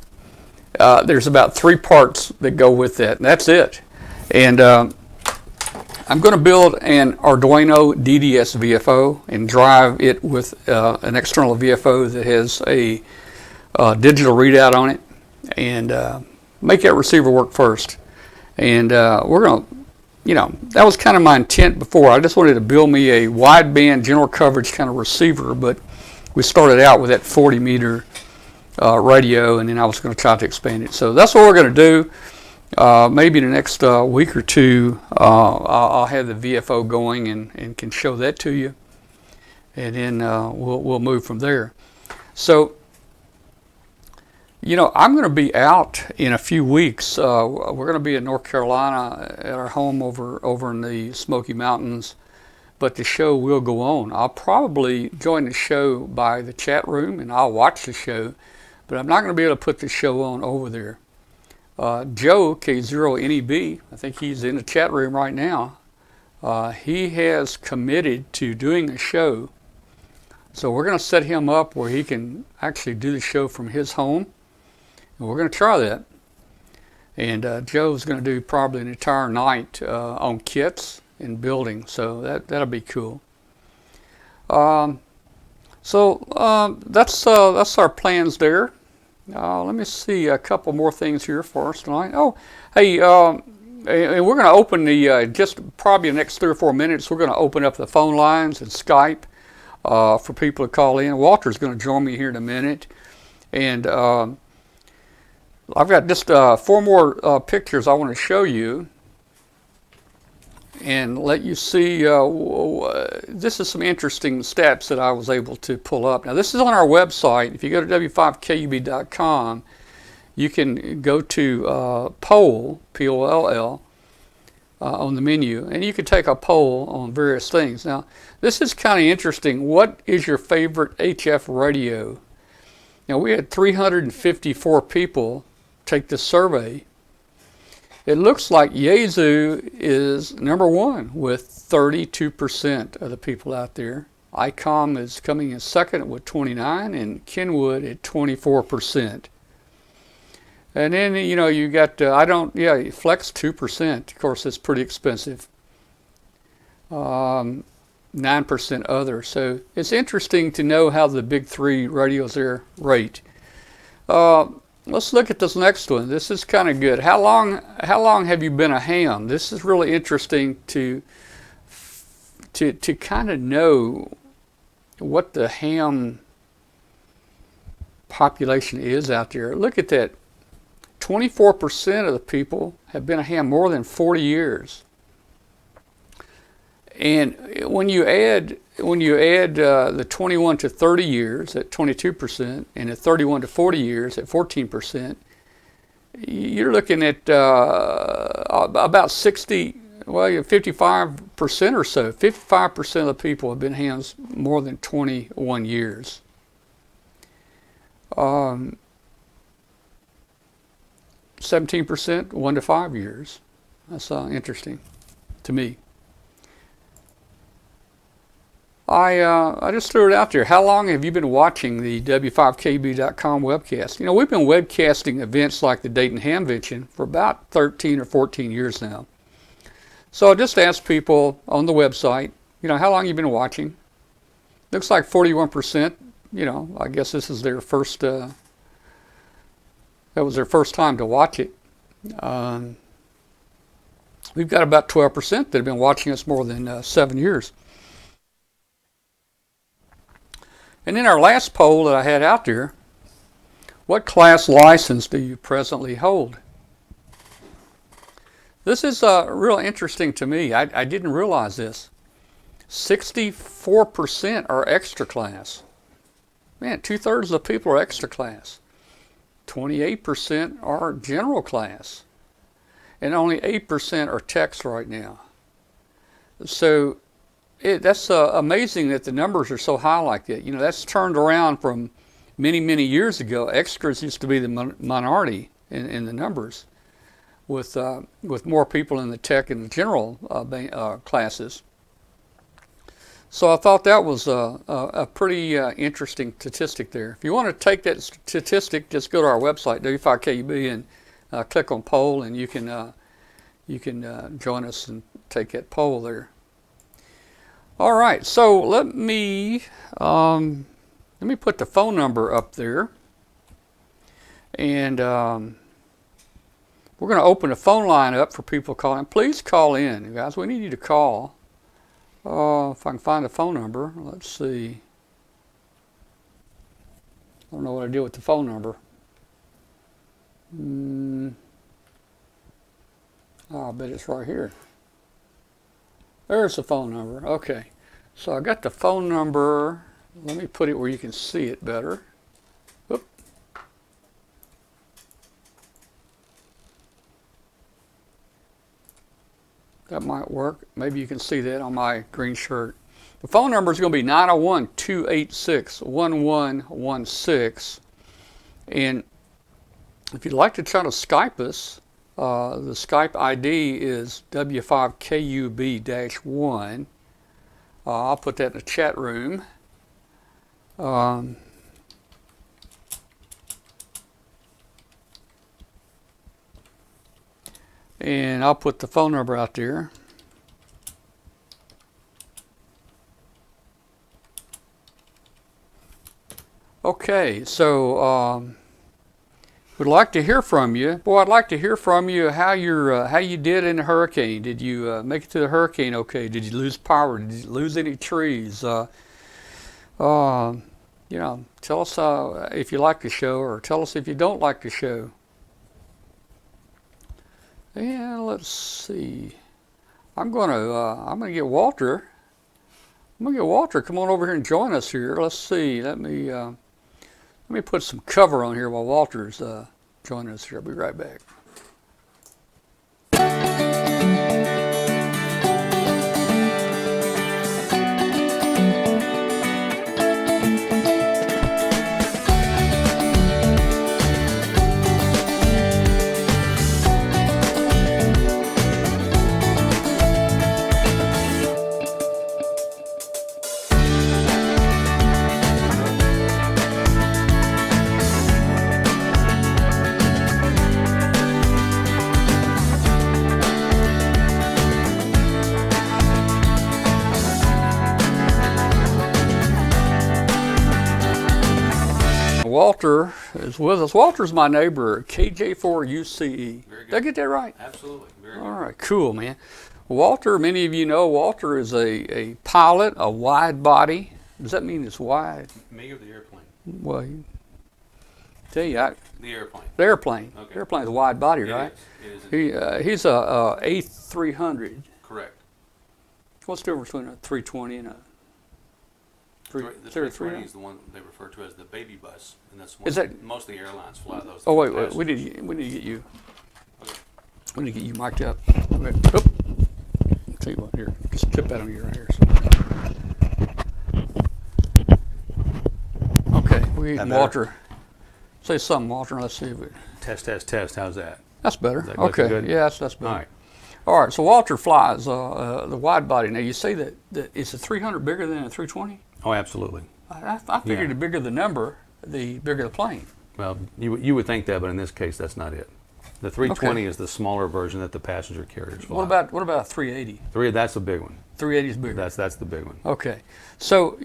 There's about 3 parts that go with that, and that's it. And I'm going to build an Arduino DDS VFO and drive it with an external VFO that has a digital readout on it, and make that receiver work first. And we're going to, that was kind of my intent before. I just wanted to build me a wideband general coverage kind of receiver, but we started out with that 40 meter radio, and then I was going to try to expand it. So that's what we're going to do. Maybe in the next week or two, I'll have the VFO going and can show that to you, and then we'll move from there. So, I'm going to be out in a few weeks. We're going to be in North Carolina at our home over in the Smoky Mountains, but the show will go on. I'll probably join the show by the chat room, and I'll watch the show, but I'm not going to be able to put the show on over there. Joe, K0NEB, I think he's in the chat room right now. He has committed to doing a show. So we're going to set him up where he can actually do the show from his home. And we're going to try that. And Joe's going to do probably an entire night on kits and building. So that'll be cool. That's our plans there. Let me see a couple more things here for us tonight. Oh, hey, and we're going to open the, just probably the next 3 or 4 minutes, we're going to open up the phone lines and Skype. for people to call in. Walter's going to join me here in a minute. And I've got just 4 more pictures I want to show you and let you see. This is some interesting stats that I was able to pull up. Now, this is on our website. If you go to w5kub.com, you can go to poll, P-O-L-L, on the menu, and you can take a poll on various things. Now, this is kind of interesting. What is your favorite HF radio? Now, we had 354 people take this survey. It looks like Yaesu is number 1 with 32% of the people out there. ICOM is coming in second with 29%, and Kenwood at 24%. And then, you know, you got, Flex 2%. Of course, it's pretty expensive. 9% other. So it's interesting to know how the big 3 radios there rate. Let's look at this next one. This is kind of good. How long have you been a ham? This is really interesting to kind of know what the ham population is out there. Look at that. 24% of the people have been a ham more than 40 years. And when you add the 21 to 30 years at 22% and the 31 to 40 years at 14%, you're looking at about 55% or so. 55% of the people have been hams more than 21 years. 17% 1 to 5 years. That's interesting to me. I just threw it out there. How long have you been watching the W5KB.com webcast? You know, we've been webcasting events like the Dayton Hamvention for about 13 or 14 years now. So I just asked people on the website, you know, how long you been watching? Looks like 41%. You know, I guess this is their first. That was their first time to watch it. We've got about 12% that have been watching us more than 7 years. And then our last poll that I had out there, what class license do you presently hold? This is real interesting to me. I didn't realize this. 64% are extra class. Man, 2/3 of the people are extra class. 28% are general class. And only 8% are text right now. So that's amazing that the numbers are so high like that. You know, that's turned around from many, many years ago. Extras used to be the minority in the numbers, with more people in the tech and the general classes. So I thought that was a pretty interesting statistic there. If you want to take that statistic, just go to our website, W5KUB, and click on poll, and you can join us and take that poll there. All right, so let me put the phone number up there, and we're going to open the phone line up for people calling. Please call in, guys. We need you to call. If I can find the phone number, let's see. I don't know what I did with the phone number. I bet it's right here. There's the phone number. Okay, so I got the phone number. Let me put it where you can see it better. Oop. That might work. Maybe you can see that on my green shirt. The phone number is going to be 901-286-1116. And if you'd like to try to Skype us, the Skype ID is W5KUB-1. I'll put that in the chat room. And I'll put the phone number out there. Okay, so would like to hear from you. Boy, I'd like to hear from you how you did in the hurricane. Did you make it to the hurricane okay? Did you lose power? Did you lose any trees? Tell us if you like the show, or tell us if you don't like the show. And let's see. I'm gonna get Walter. I'm gonna get Walter. Come on over here and join us here. Let's see. Let me put some cover on here while Walter's joining us here. I'll be right back. Walter is with us. Walter's my neighbor, KJ4UCE. Did I get that right? Absolutely. Very All right, cool, man. Walter, many of you know, Walter is a pilot, a wide body. Does that mean it's wide? Me or the airplane? Well, tell you, The airplane. the airplane. Okay. The airplane's a wide body, It right? is. It is. He's a A300. Correct. What's the difference between a 320 and a The 320 is the one they refer to as the baby bus, and that's one Is that- most of the airlines fly those. Oh wait, passengers. we need to get you. Okay. We need to get you mic'd up. Wait, oop. I'll tell you what, here, just tip that on you right here. Okay, we That Walter. Say something, Walter. Let's see if it. Test. How's that? That's better. Is that looking Okay, good? yeah, that's better. All right. All right. So Walter flies the wide body. Now you say that is a 300 bigger than a 320? Oh, absolutely. I figured Yeah. the bigger the number, the bigger the plane. Well, you would think that, but in this case, that's not it. The 320 is the smaller version that the passenger carriers fly. What about a 380? That's a big one. 380 is bigger. That's the big one. Okay, so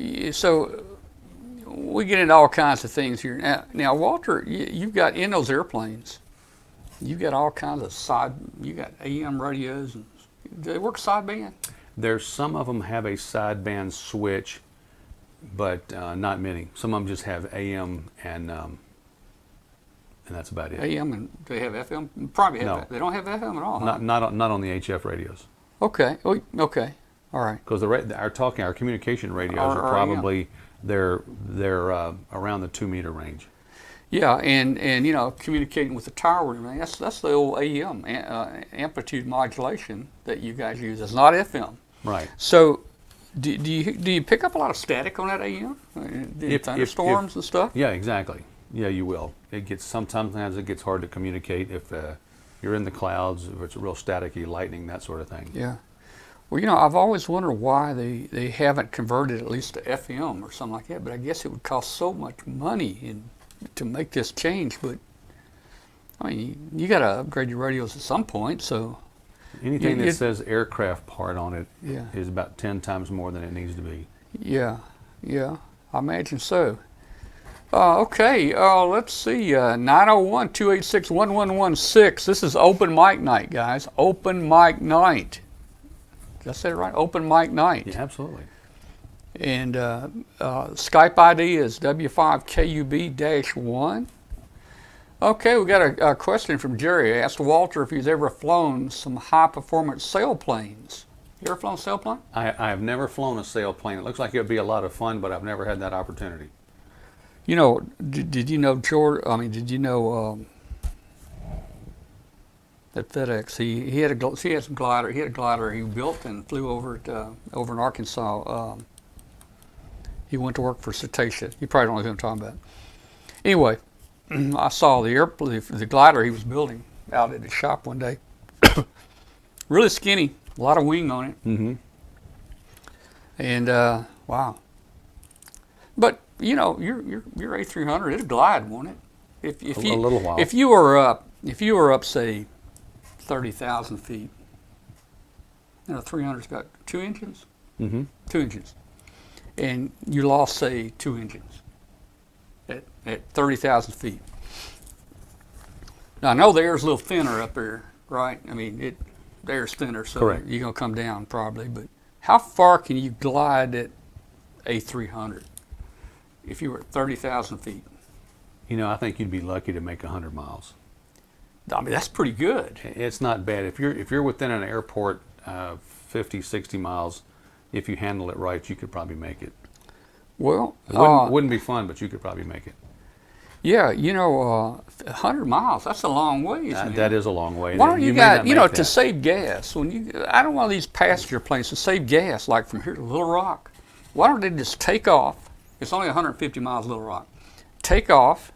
we get into all kinds of things here. Now Walter, you've got in those airplanes, you've got all kinds of you got AM radios, and do they work sideband? There's some of them have a sideband switch, but not many. Some of them just have AM and that's about it. AM, and they have FM? Probably have. No. They don't have FM at all. Huh? Not on the HF radios. Okay. Okay. All right. Because our communication radios are probably they're around the 2 meter range. Yeah, and communicating with the tower, man, that's the old AM amplitude modulation that you guys use. It's not FM. Right. So, do you pick up a lot of static on that AM? Thunderstorms and stuff? Yeah, exactly. Yeah, you will. Sometimes it gets hard to communicate if you're in the clouds, if it's real staticky, lightning, that sort of thing. Yeah. Well, I've always wondered why they haven't converted at least to FM or something like that, but I guess it would cost so much money to make this change. But, I mean, you got to upgrade your radios at some point, so... Anything that says aircraft part on it Yeah. is about 10 times more than it needs to be. Yeah, I imagine so. Okay, let's see, 901-286-1116. This is open mic night, guys. Open mic night. Did I say it right? Open mic night. Yeah, absolutely. And Skype ID is W5KUB-1. Okay, we got a question from Jerry. Asked Walter if he's ever flown some high-performance sailplanes. You ever flown a sailplane? I have never flown a sailplane. It looks like it would be a lot of fun, but I've never had that opportunity. Did you know George? I mean, did you know at FedEx he had some glider. He had a glider he built and flew over in Arkansas. He went to work for Cetacea. You probably don't know who I'm talking about. Anyway, I saw the glider he was building out at his shop one day. Really skinny, a lot of wing on it. Mm-hmm. And wow. But your A300, it'll glide, won't it? If A little while. If you were up, say 30,000 feet, 300's got 2 engines. Mm-hmm. 2 engines, and you lost, say, 2 engines at 30,000 feet. Now I know the air's a little thinner up there, right? I mean, the air's thinner, so Correct. you're gonna come down probably. But how far can you glide at A300? if you were at 30,000 feet? You know, I think you'd be lucky to make 100 miles. I mean, that's pretty good. It's not bad. If you're within an airport 50, 60 miles, if you handle it right, you could probably make it. Well, It wouldn't be fun, but you could probably make it. Yeah, 100 miles, that's a long ways, man. That is a long way. Why don't you may guys, not make to that. save gas, I don't want these passenger planes to save gas, like from here to Little Rock. Why don't they just take off? It's only 150 miles, Little Rock. Take off,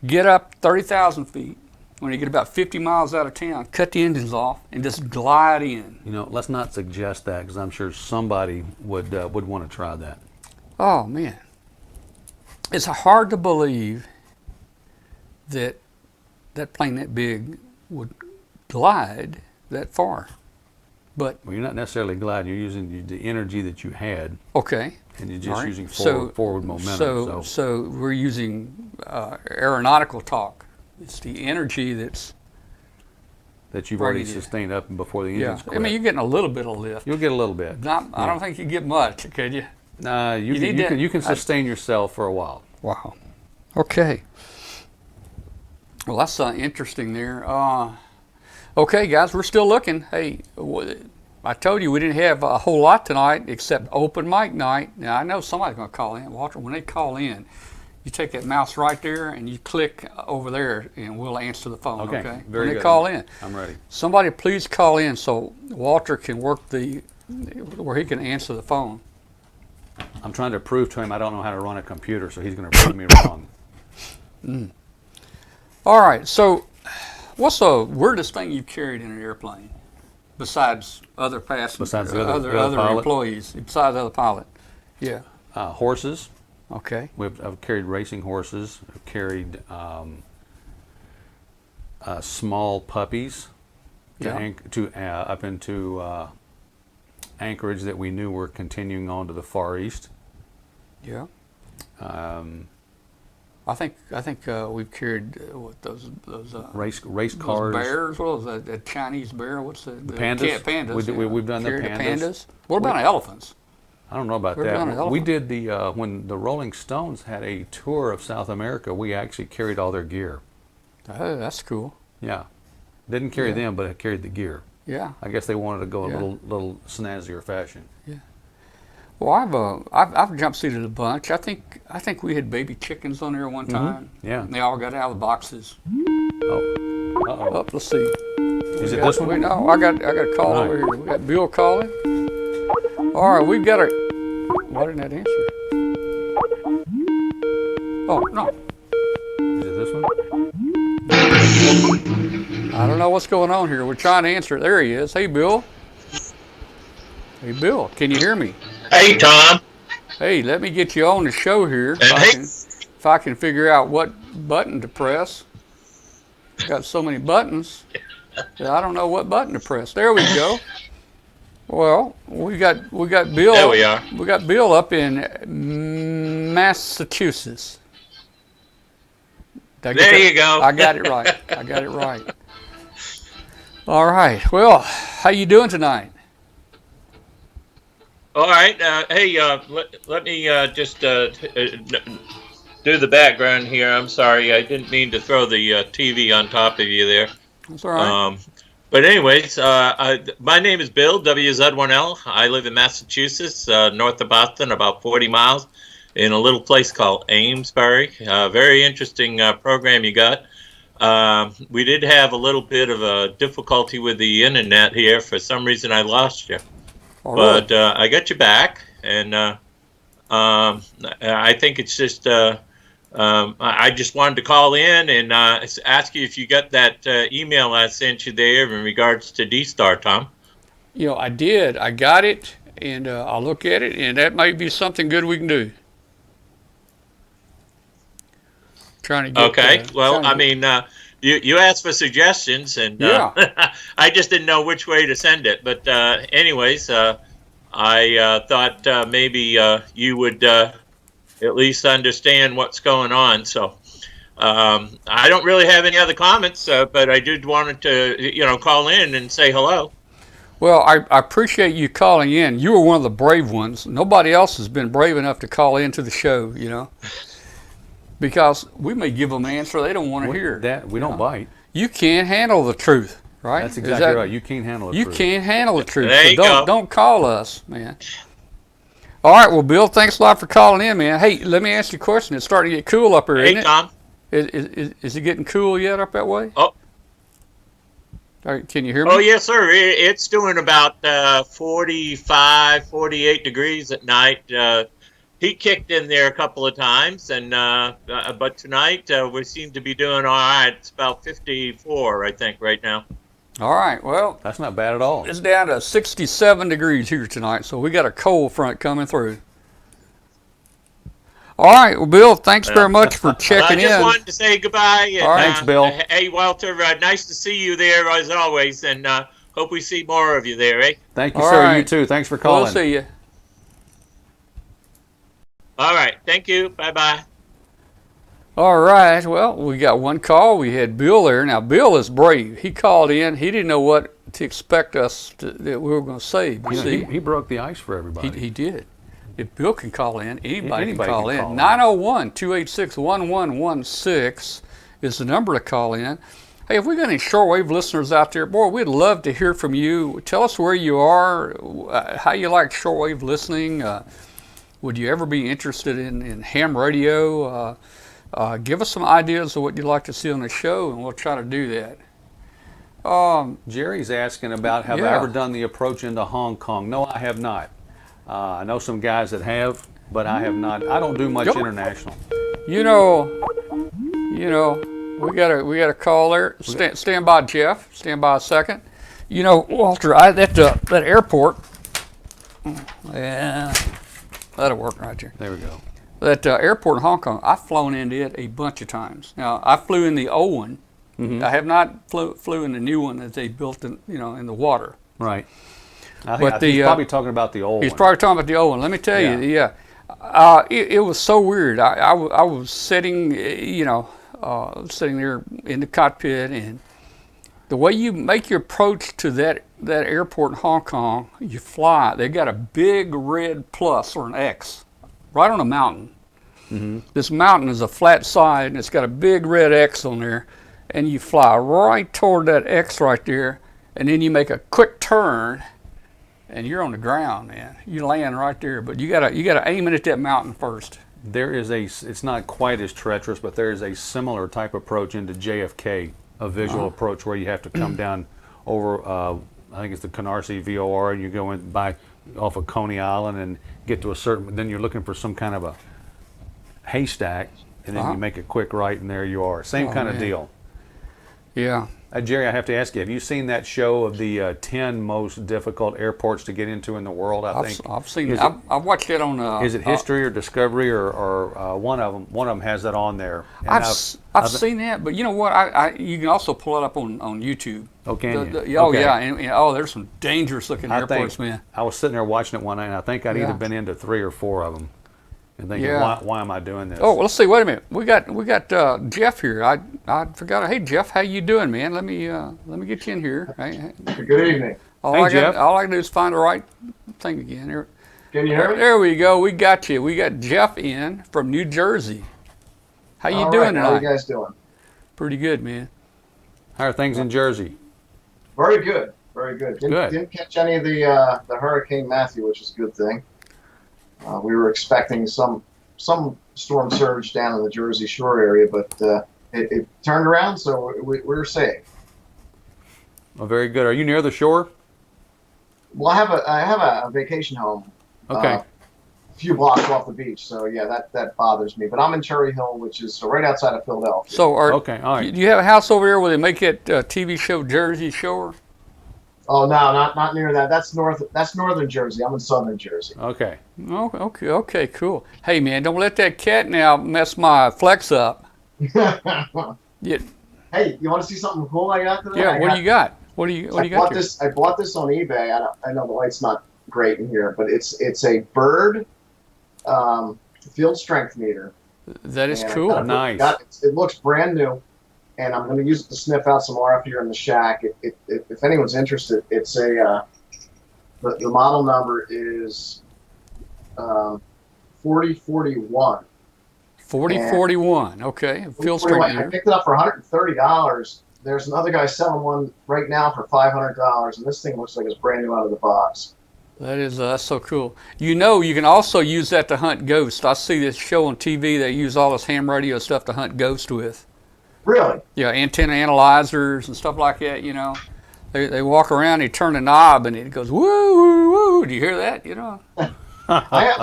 get up 30,000 feet. When you get about 50 miles out of town, cut the engines off and just glide in. Let's not suggest that, because I'm sure somebody would want to try that. Oh, man. It's hard to believe that that plane that big would glide that far. But Well, you're not necessarily gliding. You're using the energy that you had, okay, and you're all just right. using forward momentum. So we're using aeronautical talk. It's the energy that you've already Right, yeah. sustained up before the yeah. engines quit. I mean, you're getting a little bit of lift. You'll get a little bit. I don't think you get much, could you? You can sustain yourself for a while. Wow. Okay. Well, that's interesting there. Okay, guys, we're still looking. Hey, I told you we didn't have a whole lot tonight except open mic night. Now, I know somebody's going to call in. Walter, when they call in, you take that mouse right there and you click over there and we'll answer the phone, okay? Very When they good. call in. I'm ready. Somebody please call in so Walter can work where he can answer the phone. I'm trying to prove to him I don't know how to run a computer, so he's going to prove me wrong. All right, so what's the weirdest thing you've carried in an airplane besides other passengers, Besides the other pilot? employees, besides the other pilot? Yeah. Horses. Okay. I've carried racing horses. I've carried small puppies up into Anchorage that we knew were continuing on to the Far East. Yeah. I think we've carried those race those cars. bears. What was that? That Chinese bear? What's the pandas? Pandas. We've done the Carried pandas. What about elephants? I don't know about We've done an that. elephant. We did when the Rolling Stones had a tour of South America. We actually carried all their gear. Oh, that's cool. Yeah, didn't carry them, but I carried the gear. Yeah. I guess they wanted to go Yeah. a little snazzier fashion. Yeah. Well, I've jump seated a bunch. I think we had baby chickens on there one time. Yeah. And they all got out of the boxes. Oh. Uh-oh. Up, let's see. Is it this one? No, I got a call All right. over here. We got Bill calling. All right, we've got why didn't that answer? Oh, no. Is it this one? I don't know what's going on here. We're trying to answer it. There he is. Hey, Bill. Hey, Bill, can you hear me? Hey, Tom. Hey, let me get you on the show here. If I can figure out what button to press. Got so many buttons that I don't know what button to press. There we go. Well, we got Bill. There we are. We got Bill up in Massachusetts. There you go. I got it right. I got it right. All right. Well, how you doing tonight? All right. Hey, let me just do the background here. I'm sorry. I didn't mean to throw the TV on top of you there. That's all right. But anyways, my name is Bill, WZ1L. I live in Massachusetts, north of Boston, about 40 miles, in a little place called Amesbury. Very interesting program you got. We did have a little bit of a difficulty with the internet here. For some reason, I lost you. All But right. I got you back, and I think it's just I just wanted to call in and ask you if you got that email I sent you there in regards to D-Star, Tom. I did. I got it, and I'll look at it, and that might be something good we can do. Trying to get. Okay. Well, I mean, you asked for suggestions, and Yeah. I just didn't know which way to send it. But anyways, I thought maybe you would at least understand what's going on. So I don't really have any other comments, but I did wanted to, call in and say hello. Well, I appreciate you calling in. You were one of the brave ones. Nobody else has been brave enough to call into the show, you know, because we may give them an answer they don't want to hear. That we don't bite. You can't handle the truth, right? That's exactly right. You can't handle the truth. You can't handle the truth. There you go. Don't call us, man. All right, well, Bill, thanks a lot for calling in, man. Hey, let me ask you a question. It's starting to get cool up here, Hey, isn't it? Tom. Is it getting cool yet up that way? Oh. All right, can you hear me? Oh, yes, sir. It's doing about 45, 48 degrees at night. He kicked in there a couple of times, and but tonight we seem to be doing all right. It's about 54, I think, right now. All right, well. That's not bad at all. It's down to 67 degrees here tonight, so we got a cold front coming through. All right, well, Bill, thanks very much for checking in. I just wanted to say goodbye. And, all right. Thanks, Bill. Hey, Walter, nice to see you there as always, and hope we see more of you there, eh? Thank you, all sir. right. You too. Thanks for calling. We'll see you. All right, thank you. Bye-bye. All right, well, we got one call. We had Bill there. Now, Bill is brave. He called in. He didn't know what to expect that we were going to say. But see, he broke the ice for everybody. He did. If Bill can call in, anybody can call in. in. 901-286-1116 is the number to call in. Hey, if we got any shortwave listeners out there, boy, we'd love to hear from you. Tell us where you are, how you like shortwave listening. Would you ever be interested in ham radio? Give us some ideas of what you'd like to see on the show, and we'll try to do that. Jerry's asking about, have I ever done the approach into Hong Kong? No, I have not. I know some guys that have, but I have not. I don't do much international. You know, we got a call there. Stand by, Jeff. Stand by a second. You know, Walter, that airport. Yeah, that'll work right there. There we go. That airport in Hong Kong, I've flown into it a bunch of times. Now, I flew in the old one. Mm-hmm. I have not flew in the new one that they built in the water. Right. I think he's probably talking about the old one. He's probably talking about the old one. Let me tell you, it was so weird. I was sitting, sitting there in the cockpit, and the way you make your approach to that airport in Hong Kong, you fly. They got a big red plus or an X right on a mountain. Mm-hmm. This mountain is a flat side, and it's got a big red X on there, and you fly right toward that X right there, and then you make a quick turn, and you're on the ground, man. You land right there, but you gotta aim it at that mountain first. There is it's not quite as treacherous, but there is a similar type approach into JFK, a visual approach where you have to come down over, I think it's the Canarsie VOR, and you go in by off of Coney Island and get to a certain, then you're looking for some kind of a haystack, and then you make a quick right, and there you are. Same kind of deal. Yeah. Jerry, I have to ask you, have you seen that show of the 10 most difficult airports to get into in the world? I've seen it. I've watched it on. Is it History or Discovery or one of them? One of them has that on there. And I've seen that, but you know what? You can also pull it up on YouTube. Oh, can you? Okay. Yeah, and there's some dangerous looking airports, man. I was sitting there watching it one night, and I think I'd either been into 3 or 4 of them. And thinking, why am I doing this? Oh, well, let's see. Wait a minute. We got Jeff here. I forgot. Hey, Jeff, how you doing, man? Let me get you in here. Hey. Good evening. Jeff. All I can do is find the right thing again. Here. Can you hear me? There we go. We got you. We got Jeff in from New Jersey. How you doing tonight? How are you guys doing? Pretty good, man. How are things in Jersey? Very good. Very good. Didn't catch any of the Hurricane Matthew, which is a good thing. We were expecting some storm surge down in the Jersey Shore area, but it turned around, so we're safe. Oh, very good. Are you near the shore? Well, I have a vacation home. Okay. A few blocks off the beach, so yeah, that bothers me. But I'm in Cherry Hill, which is right outside of Philadelphia. So, all right. Do you have a house over there where they make that TV show Jersey Shore? Oh no, not near that. That's northern Jersey. I'm in southern Jersey. Okay. Okay, cool. Hey man, don't let that cat now mess my flex up. Yeah. Hey, you want to see something cool I got today? Yeah. What do you got? What do you got? I bought this on eBay. I know the light's not great in here, but it's a bird field strength meter. That is cool. Nice. It looks brand new. And I'm going to use it to sniff out some RF here in the shack. If anyone's interested, it's a The model number is 4041. 4041. Okay. Field strength I meter. picked it up for $130. There's another guy selling one right now for $500, and this thing looks like it's brand new out of the box. That is that's so cool. You know, you can also use that to hunt ghosts. I see this show on TV. They use all this ham radio stuff to hunt ghosts with. Really? Yeah, antenna analyzers and stuff like that. You know, they walk around, they turn the knob, and it goes woo woo woo. Do you hear that? You know. I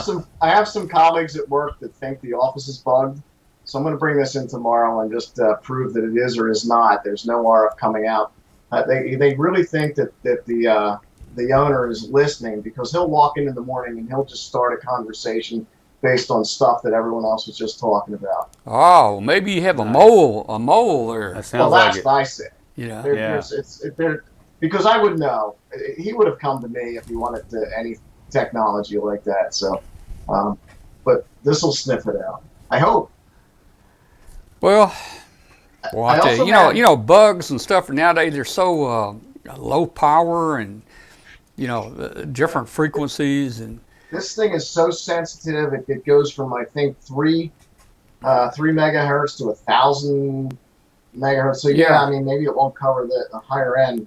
have some colleagues at work that think the office is bugged, so I'm going to bring this in tomorrow and just prove that it is or is not. There's no RF coming out. They really think that the owner is listening, because he'll walk in the morning and he'll just start a conversation based on stuff that everyone else was just talking about. Oh, maybe you have a mole there. That sounds That's like what I said. Yeah. Because I would know. He would have come to me if he wanted any technology like that. So, but this will sniff it out, I hope. Well, I tell you, you know, bugs and stuff nowadays, they're so low power and, you know, different frequencies. And this thing is so sensitive. It goes from, I think, 3 megahertz to 1,000 megahertz. So I mean, maybe it won't cover the higher end,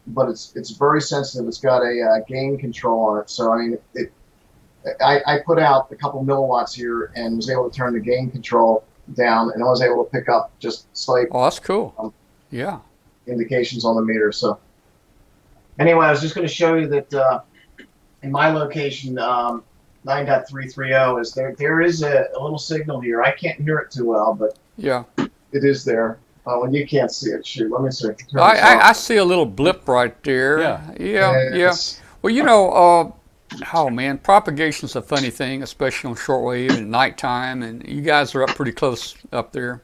but it's very sensitive. It's got a gain control on it. So I mean, I put out a couple milliwatts here and was able to turn the gain control down, and I was able to pick up just slight. Oh, that's cool. Indications on the meter. So anyway, I was just going to show you that in my location, 9.330 is there. There is a little signal here. I can't hear it too well, but yeah, it is there. When you can't see it, shoot. Let me see. I see a little blip right there. Yeah. Well, you know, oh man, propagation's a funny thing, especially on shortwave and nighttime, and you guys are up pretty close up there.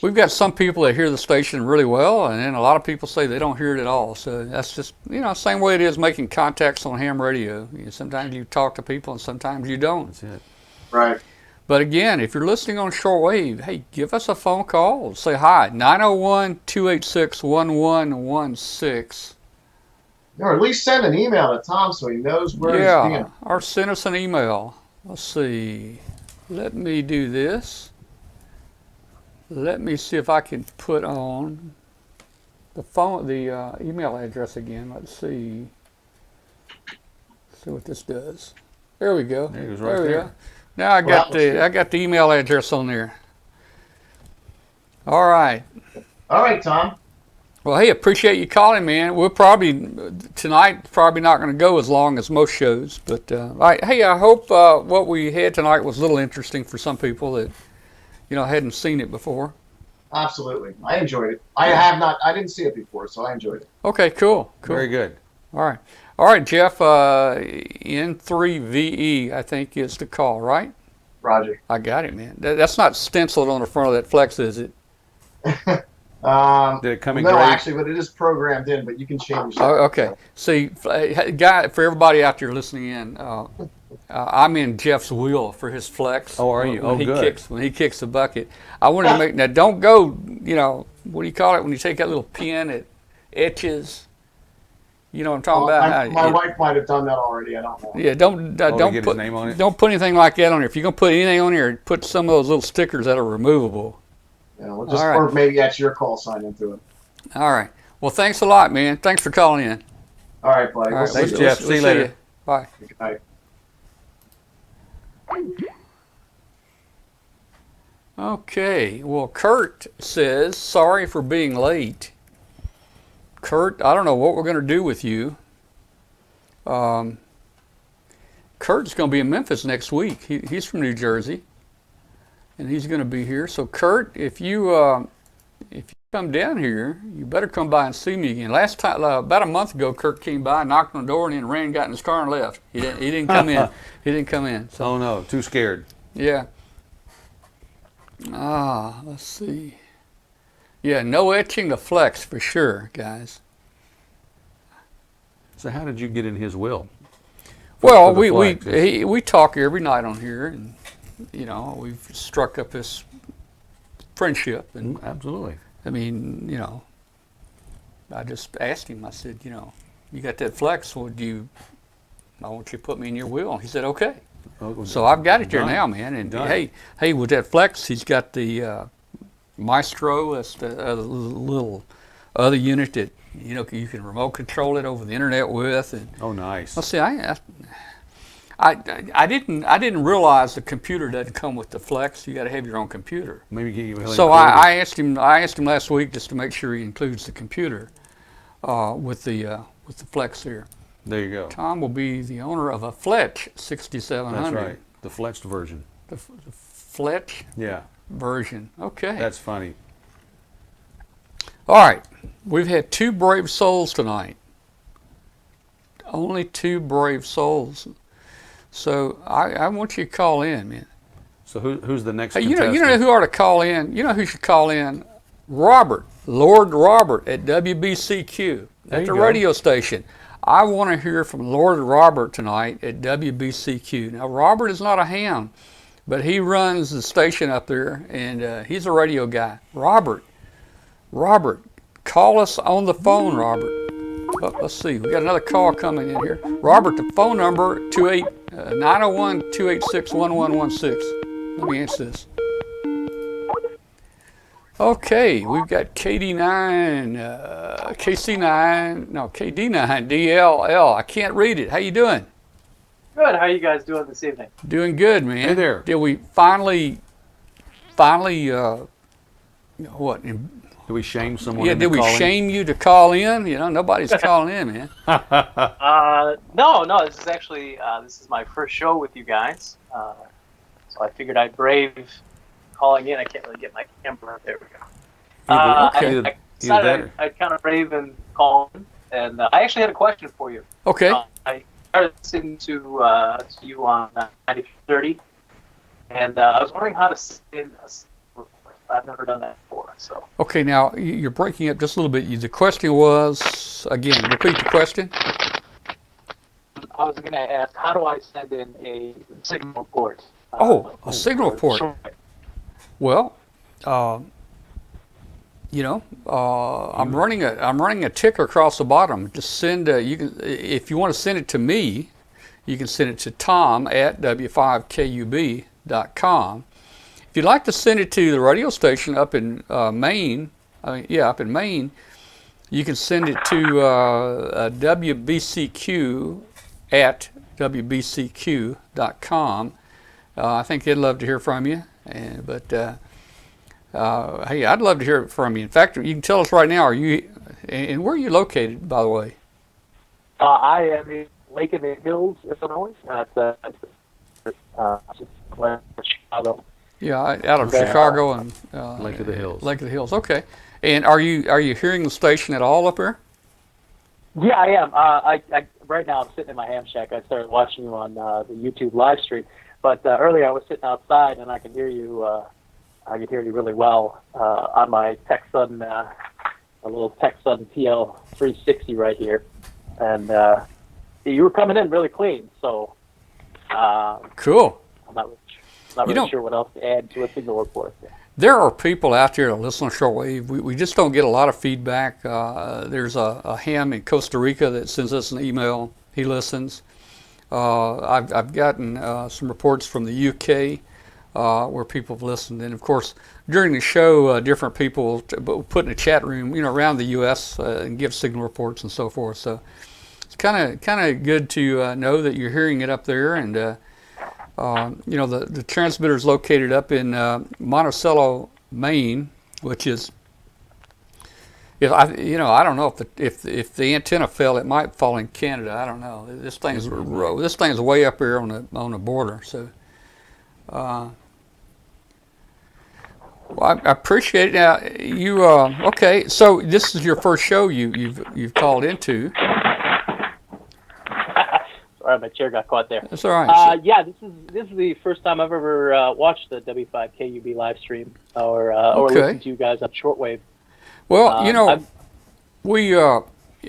We've got some people that hear the station really well, and then a lot of people say they don't hear it at all. So that's just, you know, same way it is making contacts on ham radio. You know, sometimes you talk to people and sometimes you don't. That's it. Right. But again, if you're listening on shortwave, hey, give us a phone call. Say hi, 901-286-1116. Or at least send an email to Tom so he knows where he's being. Or send us an email. Let's see. Let me do this. Let me see if I can put on the email address again. Let's see. See what this does. There we go. There it was right there. Now I got the email address on there. All right. All right, Tom. Well, hey, appreciate you calling, man. We'll tonight probably not going to go as long as most shows, but hey, I hope what we had tonight was a little interesting for some people that, you know, hadn't seen it before. Absolutely, I enjoyed it. I didn't see it before, so I enjoyed it. Okay, cool. Very good. All right, Jeff. N3VE, I think is the call, right? Roger. I got it, man. That's not stenciled on the front of that flex, is it? Did it come in no, gray? actually, but it is programmed in, but you can change that. Oh, okay. See, guy, for everybody out there listening in, I'm in Jeff's wheel for his flex. Oh, are you? Good. When he kicks the bucket. I wanted to now don't go, you know, what do you call it when you take that little pin that etches? You know what I'm talking about? My wife might have done that already. I don't know. Yeah, don't get put his name on it? Don't put anything like that on there. If you're gonna put anything on there, put some of those little stickers that are removable. Yeah, we'll just or maybe that's your call sign into it. All right. Well, thanks a lot, man. Thanks for calling in. All right, buddy. All right, thanks, Jeff. See you later. Bye. Good night. Okay. Well, Kurt says, sorry for being late. Kurt, I don't know what we're going to do with you. Kurt's going to be in Memphis next week. He's from New Jersey, and he's going to be here. So, Kurt, if you come down here, you better come by and see me again. Last time, about a month ago, Kurt came by, knocked on the door, and then ran, got in his car, and left. He didn't come in. He didn't come in. So, oh no, too scared. Yeah. Let's see. Yeah, no etching the flex for sure, guys. So how did you get in his will? Well, we talk every night on here, and you know, we've struck up this friendship, and absolutely. I mean, you know, I just asked him. I said, you know, you got that flex. I want you to put me in your wheel. And he said, okay. So I've got it there now, man. And hey, with that flex, he's got the Maestro. That's the little other unit that you can remote control it over the internet with. And oh, nice. Let's see, I didn't realize the computer doesn't come with the flex. You got to have your own computer. Maybe so I asked him last week just to make sure he includes the computer with the flex here. There you go. Tom will be the owner of a Fletch 6700. That's right. The Fletched version. The Fletch version. Okay. That's funny. All right. We've had 2 brave souls tonight. Only 2 brave souls. So I want you to call in, man. So who's the next you contestant? know who ought to call in? You know who should call in? Lord Robert at WBCQ at the radio station. I want to hear from Lord Robert tonight at WBCQ. Now, Robert is not a ham, but he runs the station up there, and he's a radio guy. Robert, call us on the phone, Robert. Oh, let's see. We got another call coming in here. Robert, the phone number 901-286-1116. Let me answer this. Okay, we've got KD9, KC9, no, KD9, DLL. I can't read it. How you doing? Good. How are you guys doing this evening? Doing good, man. Hey there. Did we finally, what? Did we shame someone? Yeah, did we shame you to call in? Nobody's calling in, man. No. This is actually this is my first show with you guys, so I figured I'd brave calling in. I can't really get my camera. There we go. I decided I'd kind of brave and call in, and I actually had a question for you. Okay. I started listening to you on 9030, and I was wondering how to send a report. I've never done that before. So. Okay, now you're breaking up just a little bit. The question was, again, repeat the question. I was going to ask, how do I send in a signal report? A signal report. Well, I'm running a ticker across the bottom. Just send. If you want to send it to me, you can send it to Tom at w5kub.com. If you'd like to send it to the radio station up in Maine, up in Maine, you can send it to WBCQ at wbcq.com. I think they'd love to hear from you. Hey, I'd love to hear from you. In fact, you can tell us right now. And where are you located, by the way? I am in Lake of the Hills, Illinois. Chicago. Yeah, out of Chicago and Lake of the Hills. Lake of the Hills. Okay. And are you hearing the station at all up there? Yeah, I am. I right now I'm sitting in my ham shack. I started watching you on the YouTube live stream, but earlier I was sitting outside and I could hear you. I could hear you really well on my Texan, a little Texan TL360 right here, and you were coming in really clean. So cool. I'm not really sure what else to add to a signal report. There are people out there that listen on shortwave. We just don't get a lot of feedback. There's a ham in Costa Rica that sends us an email. He listens. I've gotten some reports from the UK where people have listened, and of course during the show, different people put in a chat room, around the U.S. And give signal reports and so forth. So it's kind of good to know that you're hearing it up there, and the transmitter is located up in Monticello, Maine, which is, I don't know if the antenna fell, it might fall in Canada. I don't know. This thing's way up here on the border. So, I appreciate it. Now you okay? So this is your first show you've called into. Sorry, my chair got caught there. That's all right. Yeah, this is the first time I've ever watched the W5KUB live stream or listened to you guys on shortwave. Well,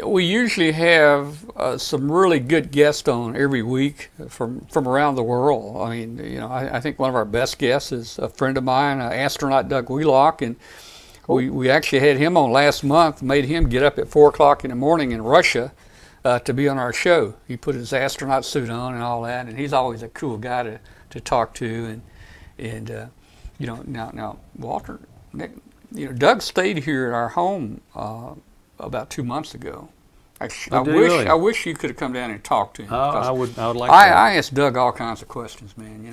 we usually have some really good guests on every week from around the world. I mean, I think one of our best guests is a friend of mine, astronaut Doug Wheelock, and we actually had him on last month. Made him get up at 4 o'clock in the morning in Russia to be on our show. He put his astronaut suit on and all that, and he's always a cool guy to talk to. And you know, now Walter, Doug stayed here at our home about 2 months ago. I wish you could have come down and talked to him. I would like I asked Doug all kinds of questions, man.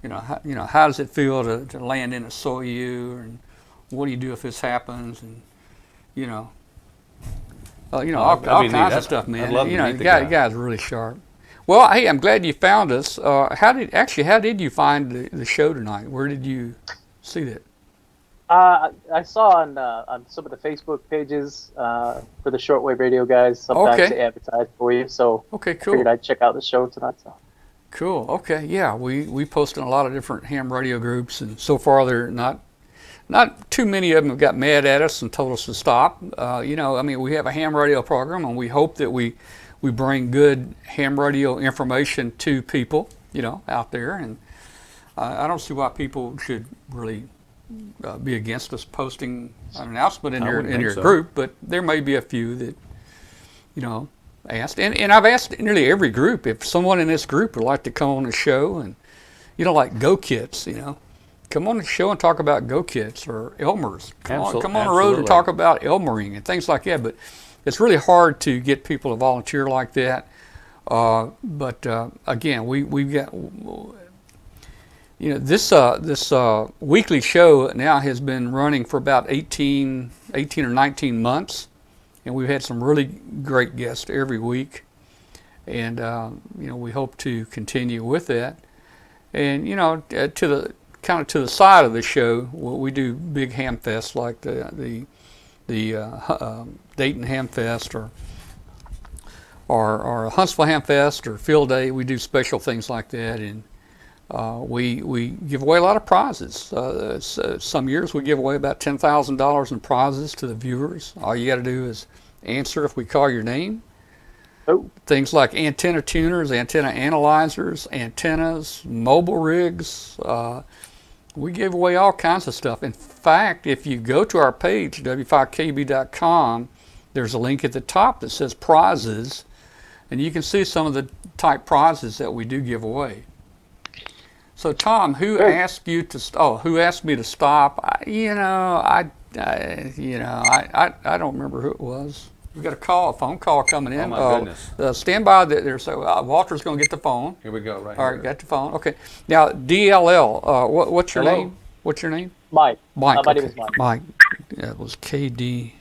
How does it feel to land in a Soyuz, and what do you do if this happens, and all kinds of stuff, man. The guy's really sharp. Well, hey, I'm glad you found us. How did you find the show tonight? Where did you see that? I saw on some of the Facebook pages for the shortwave radio guys. Sometimes they advertise for you, so cool. I figured I'd check out the show tonight. So. Cool. Okay. Yeah, we post in a lot of different ham radio groups, and so far they're not too many of them have got mad at us and told us to stop. We have a ham radio program, and we hope that we bring good ham radio information to people, out there, and I don't see why people should really be against us posting an announcement in your group, but there may be a few that asked, and I've asked nearly every group if someone in this group would like to come on the show, and like Go Kits, come on the show and talk about Go Kits or Elmers. Come on the road and talk about Elmering and things like that. But it's really hard to get people to volunteer like that. But again, we've got. This weekly show now has been running for about 18 or 19 months, and we've had some really great guests every week, and we hope to continue with that. And to the side of the show, we do big ham fests like the Dayton Ham Fest or Huntsville Ham Fest or Field Day. We do special things like that, and we give away a lot of prizes. Some years we give away about $10,000 in prizes to the viewers. All you got to do is answer if we call your name. Things like antenna tuners, antenna analyzers, antennas, mobile rigs. We give away all kinds of stuff. In fact, if you go to our page, w5kb.com, there's a link at the top that says prizes, and you can see some of the type prizes that we do give away. So, Tom, who asked you to? Who asked me to stop? I don't remember who it was. We got a phone call coming in. Oh my goodness! Stand by there. So Walter's going to get the phone. Here we go. Right. All right, got the phone. Okay. Now DLL. What's your name? What's your name? Mike. Mike. My name is Mike. Mike. It was KD9.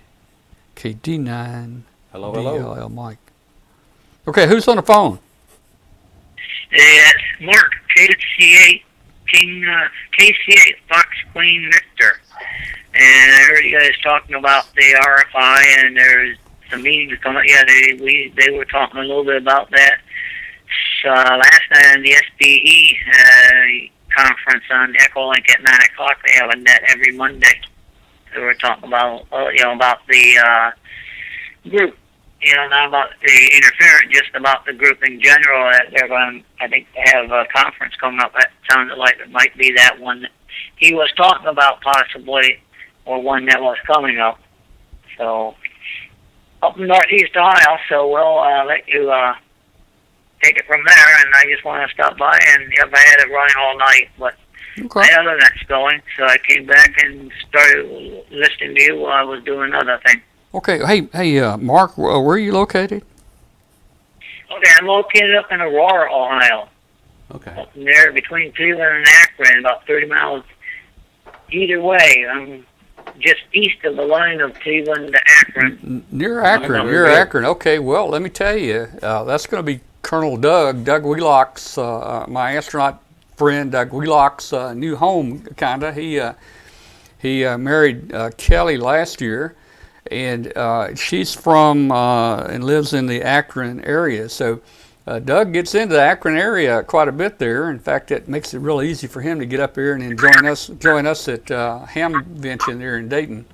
Hello. DLL. Mike. Okay, who's on the phone? It's Mark, KCA, KCA, Fox Queen Victor. And I heard you guys talking about the RFI, and there's some meetings coming up. Yeah, they were talking a little bit about that. So last night on the SBE conference on Echolink at 9 o'clock, they have a net every Monday. They were talking about, about the group. Not about the interference, just about the group in general. That they're going, I think they have a conference coming up. That sounded like it might be that one that he was talking about possibly, or one that was coming up. So, up in Northeast Ohio, so we'll let you take it from there. And I just want to stop by, and I had it running all night, but I had other nets going, so I came back and started listening to you while I was doing another thing. Okay, hey, Mark, where are you located? Okay, I'm located up in Aurora, Ohio. Okay. Up there between Cleveland and Akron, about 30 miles either way. I'm just east of the line of Cleveland to Akron. Near Akron. Okay, well, let me tell you, that's going to be Colonel Doug Wheelock's, my astronaut friend, Doug Wheelock's new home, kind of. He married Kelly last year. And she's from and lives in the Akron area. So Doug gets into the Akron area quite a bit there. In fact, it makes it real easy for him to get up here and then join us at Hamvention there in Dayton.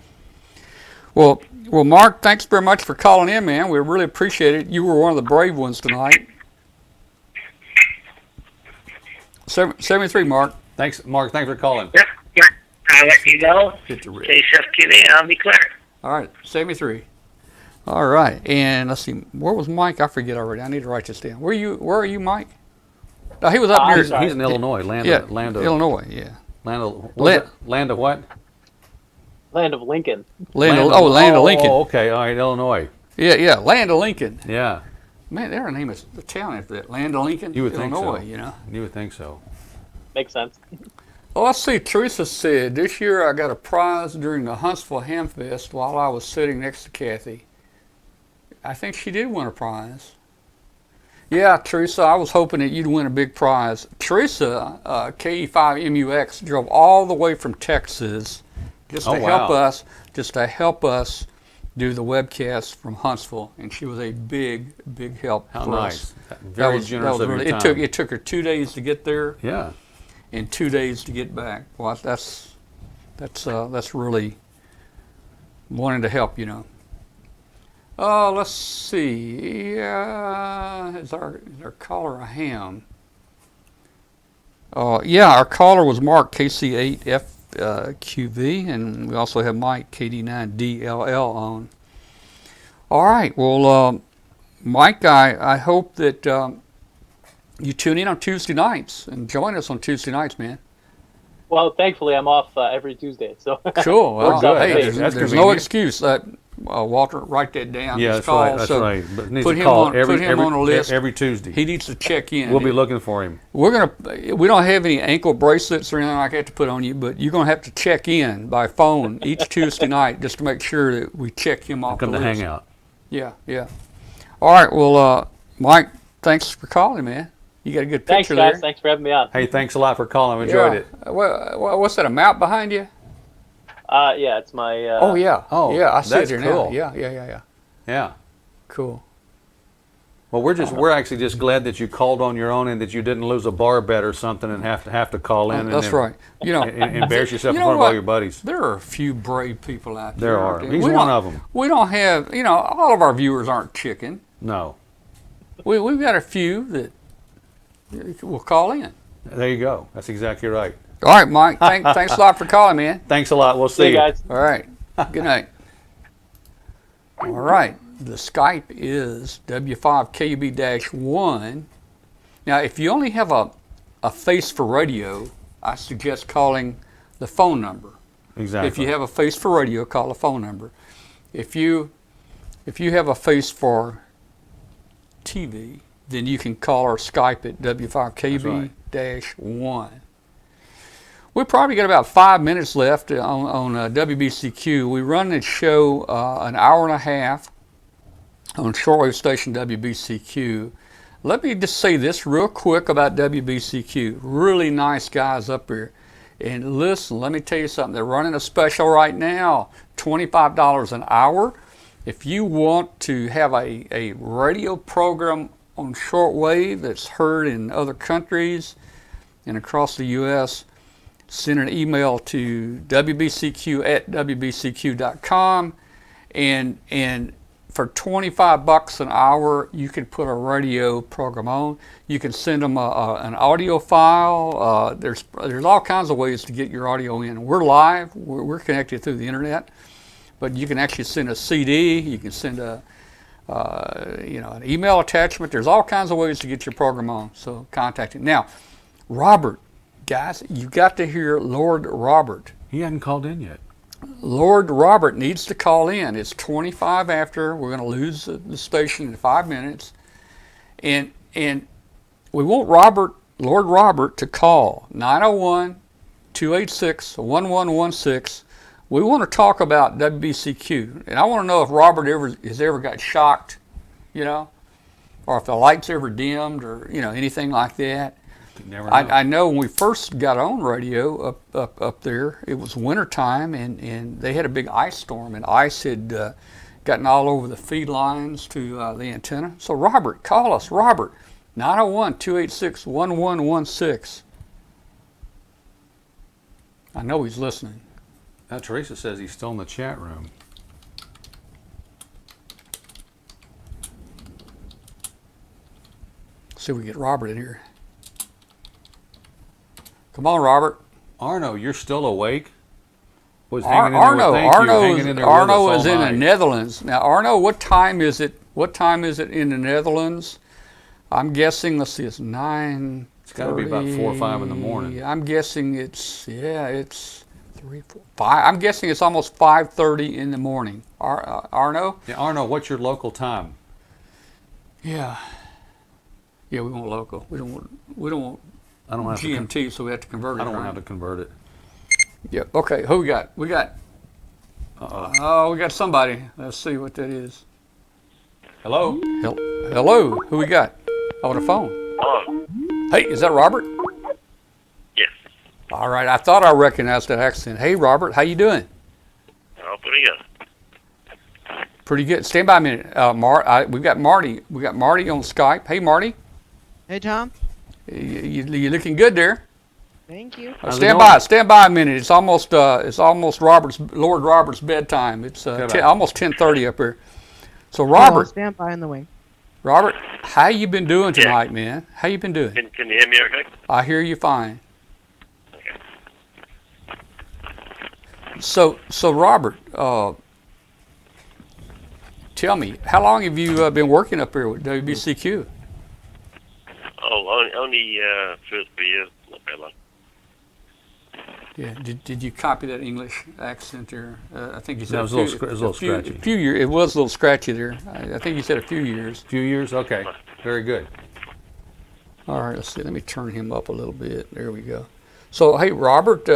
Well, Mark, thanks very much for calling in, man. We really appreciate it. You were one of the brave ones tonight. 73, Mark. Thanks, Mark. Thanks for calling. Yep. I'll let you go. Say stuff to me, and I'll be clear. All right, 73. All right, and let's see, where was Mike? I forget already. I need to write this down. Where are you, Mike? No, he was up near. He's in Illinois. Illinois. Yeah. Land of what? Land of Lincoln. Land of Lincoln. Oh, okay. All right, Illinois. Yeah, Land of Lincoln. Yeah. Man, their name is the town after that. Land of Lincoln. You would Illinois, think so. You know. You would think so. Makes sense. Oh, let's see. Teresa said this year I got a prize during the Huntsville Ham Fest while I was sitting next to Kathy. I think she did win a prize. Yeah, Teresa, I was hoping that you'd win a big prize. Teresa, KE5MUX, drove all the way from Texas just to help us do the webcast from Huntsville, and she was a big help. How for nice! us. Very generous of your time. It took her 2 days to get there. Yeah. And 2 days to get back. Well, that's really wanting to help, you know. Let's see. Is our caller a ham? Yeah, our caller was Mark KC8FQV, and we also have Mike KD9DLL on. All right. Well, Mike, I hope that you tune in on Tuesday nights and join us on Tuesday nights, man. Well, thankfully, I'm off every Tuesday, so cool. Well, hey, there's no excuse. Walter, write that down. Yeah, that's right. That's right. But put him on a list every Tuesday. He needs to check in. We'll be looking for him. We don't have any ankle bracelets or anything like that to put on you, but you're gonna have to check in by phone each Tuesday night just to make sure that we check him off the list. Come to Hangout. Yeah. All right. Well, Mike, thanks for calling, man. You got a good picture there. Thanks, guys. Thanks for having me on. Hey, thanks a lot for calling. We enjoyed it. Well, what's that, a mount behind you? Yeah, it's my... Oh, yeah, I see it here cool. now. Yeah. Cool. Well, we're actually just glad that you called on your own and that you didn't lose a bar bet or something and have to call in. That's right. You know, and embarrass yourself in front of all your buddies. There are a few brave people out there. There are. He's one of them. We don't have, all of our viewers aren't chicken. No. We've got a few that will call in. There you go. That's exactly right. All right, Mike. Thanks a lot for calling, man. Thanks a lot. We'll see you guys. All right. Good night. All right. The Skype is W5KB-1. Now, if you only have a face for radio, I suggest calling the phone number. Exactly. If you have a face for radio, call the phone number. If you have a face for TV, then you can call our Skype at W5KB-1. We probably got about 5 minutes left on WBCQ. We run this show an hour and a half on shortwave station WBCQ. Let me just say this real quick about WBCQ. Really nice guys up here. And listen, let me tell you something. They're running a special right now, $25 an hour. If you want to have a radio program on shortwave that's heard in other countries and across the U.S., send an email to wbcq@wbcq.com, and for $25 an hour, you can put a radio program on. You can send them an audio file. There's all kinds of ways to get your audio in. We're live. We're connected through the internet, but you can actually send a CD. You can send an email attachment. There's all kinds of ways to get your program on. So contact him. Now, Robert. Guys, you got to hear Lord Robert. He hadn't called in yet. Lord Robert needs to call in. It's 25 after. We're going to lose the station in 5 minutes. And we want Lord Robert to call 901-286-1116. We want to talk about WBCQ. And I want to know if Robert has ever got shocked, or if the lights ever dimmed or, anything like that. I know when we first got on radio up there, it was wintertime, and they had a big ice storm, and ice had gotten all over the feed lines to the antenna. So Robert, call us, Robert, 901-286-1116. I know he's listening. Now Teresa says he's still in the chat room. See if we get Robert in here. Come on, Robert. Arno, you're still awake? Was hanging in there with thank you, hanging in there with us Arno all is in the night. Netherlands. Now, Arno, what time is it? What time is it in the Netherlands? I'm guessing, let's see, it's 9. It's got to be about 4 or 5 in the morning. I'm guessing it's 3, 4, 5. I'm guessing it's almost 5:30 in the morning. Arno? Yeah, Arno, what's your local time? Yeah. Yeah, we want local. We don't want I don't have GMT, so we have to convert it. I don't right? have to convert it. Yep. Okay, who we got? We got we got somebody. Let's see what that is. Hello? Hello, who we got? On the phone. Hello. Hey, is that Robert? Yes. All right, I thought I recognized that accent. Hey, Robert, how you doing? Oh, pretty good. Pretty good. Stand by a minute. We've got Marty. We got Marty on Skype. Hey, Marty. Hey, Tom. You looking good there? Thank you. Stand by a minute. It's almost Lord Robert's bedtime. It's almost 10:30 up here. So Robert, stand by in the wing. Robert, how you been doing tonight, man? How you been doing? Can you hear me okay? I hear you fine. So Robert, tell me, how long have you been working up here with WBCQ? Oh, only 2 or 3 years, not very long. Yeah. Did you copy that English accent there? I think you said No, it was a little scratchy. A few years. It was a little scratchy there. I think you said a few years. Few years? Okay. Very good. All right. Let's see. Let me turn him up a little bit. There we go. So, hey, Robert,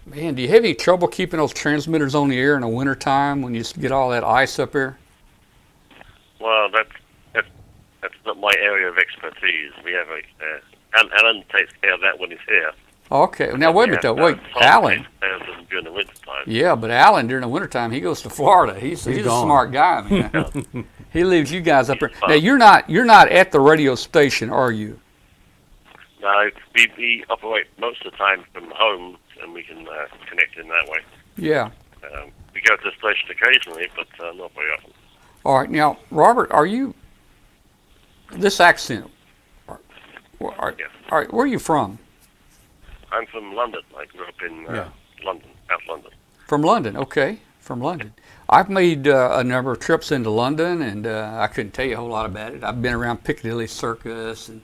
man, do you have any trouble keeping those transmitters on the air in the wintertime when you get all that ice up there? Well, that's not my area of expertise. We have Alan takes care of that when he's here. Okay. Now, wait a minute, though. Wait, Alan. During the wintertime. Yeah, but Alan, during the wintertime, he goes to Florida. He's a smart guy, man. He leaves you guys up there. Now, you're not at the radio station, are you? No, we operate most of the time from home, and we can connect in that way. Yeah. We go to the station occasionally, but not very often. All right. Now, Robert, are you... This accent... All right, where are you from? I'm from London. I grew up in London, South London. From London, okay. From London. I've made a number of trips into London, and I couldn't tell you a whole lot about it. I've been around Piccadilly Circus, and